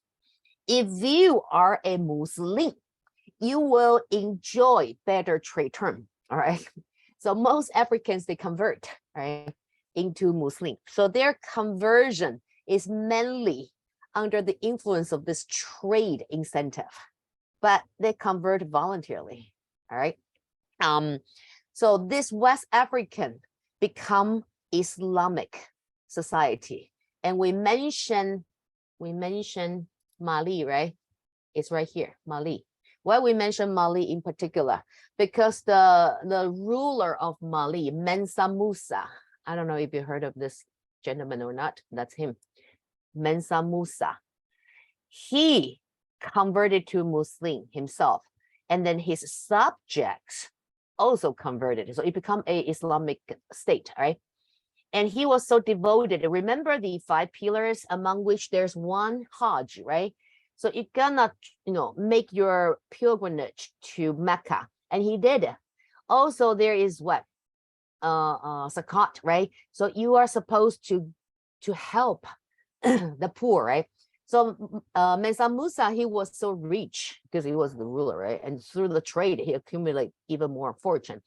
if you are a Muslim, you will enjoy better trade term, all right? So most Africans, they convert, right, into Muslim. So their conversion is mainly under the influence of this trade incentive, but they convert voluntarily, all right? So this West African become Islamic society. And we mention Mali, right? It's right here, Mali. Why we mention Mali in particular? Because the ruler of Mali, Mensa Musa, I don't know if you heard of this gentleman or not, that's him, Mensa Musa. He converted to Muslim himself, and then his subjects also converted. So it became a Islamic state, right? And he was so devoted. Remember the 5 pillars, among which there's one Hajj, right? So you cannot, make your pilgrimage to Mecca, and he did. Also, there is what zakat, right? So you are supposed to help the poor, right? So Mensa Musa, he was so rich because he was the ruler, right? And through the trade, he accumulated even more fortune.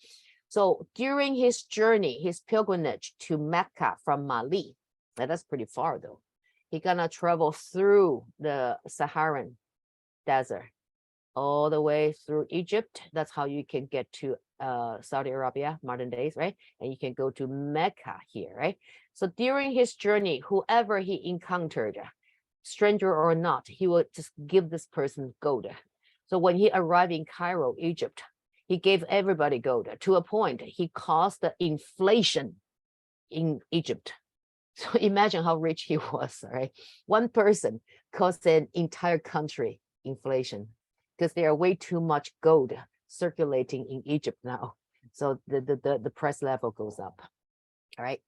So during his journey, his pilgrimage to Mecca from Mali, that's pretty far though. He gonna travel through the Saharan desert, all the way through Egypt. That's how you can get to Saudi Arabia, modern days, right? And you can go to Mecca here, right? So during his journey, whoever he encountered, stranger or not, he would just give this person gold. So when he arrived in Cairo, Egypt, he gave everybody gold to a point he caused the inflation in Egypt. So imagine how rich he was, right? One person caused an entire country inflation because there are way too much gold circulating in Egypt now. So the price level goes up. All right.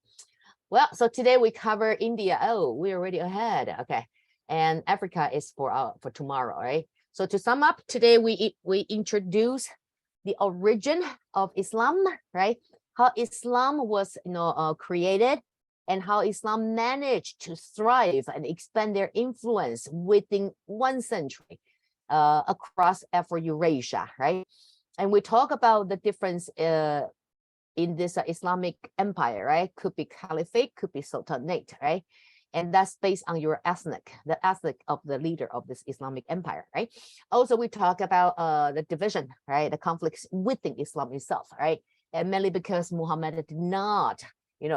Well, so today we cover India. Oh, we're already ahead. Okay. And Africa is for tomorrow, right? So to sum up, today we introduce the origin of Islam, right? How Islam was, created, and how Islam managed to thrive and expand their influence within 1 century across Afro-Eurasia, right? And we talk about the difference in this Islamic empire, right? Could be caliphate, could be sultanate, right? And that's based on your the ethnic of the leader of this Islamic empire, right? Also, we talk about the division, right? The conflicts within Islam itself, right? And mainly because Muhammad did not,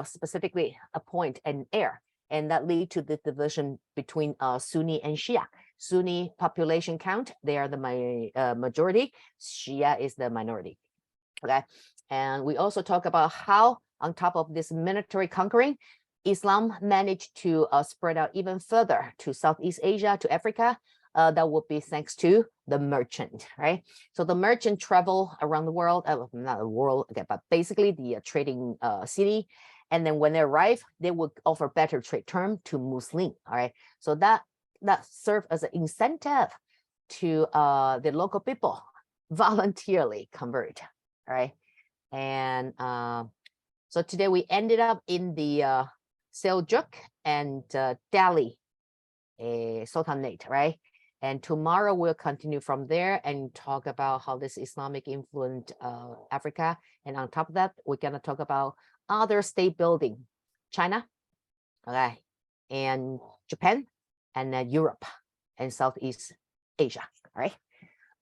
specifically appoint an heir, and that lead to the division between Sunni and Shia. Sunni population count, they are the majority. Shia is the minority, okay? And we also talk about how, on top of this military conquering, Islam managed to spread out even further to Southeast Asia, to Africa. That would be thanks to the merchant, right? So the merchant travel around the world, not the world, okay, but basically the trading city. And then when they arrive, they would offer better trade term to Muslim, all right? So that served as an incentive to the local people voluntarily convert, all right? And so today we ended up in the Seljuk and Delhi Sultanate, right? And tomorrow we'll continue from there and talk about how this Islamic influenced Africa. And on top of that, we're gonna talk about other state building, China, okay, and Japan, and Europe and Southeast Asia, all right?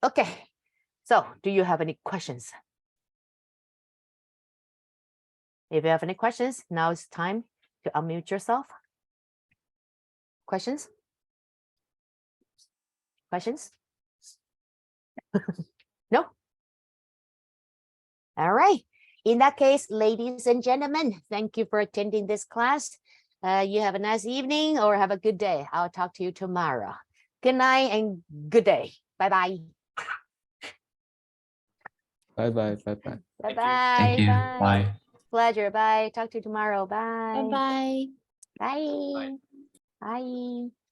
Okay, so do you have any questions? If you have any questions, now it's time to unmute yourself. Questions? Questions? No? All right. In that case, ladies and gentlemen, thank you for attending this class. You have a nice evening or have a good day. I'll talk to you tomorrow. Good night and good day. Bye-bye. Bye-bye. Bye-bye. Bye-bye. Thank you. Bye. Bye. Pleasure. Bye. Talk to you tomorrow. Bye. Bye-bye. Bye. Bye.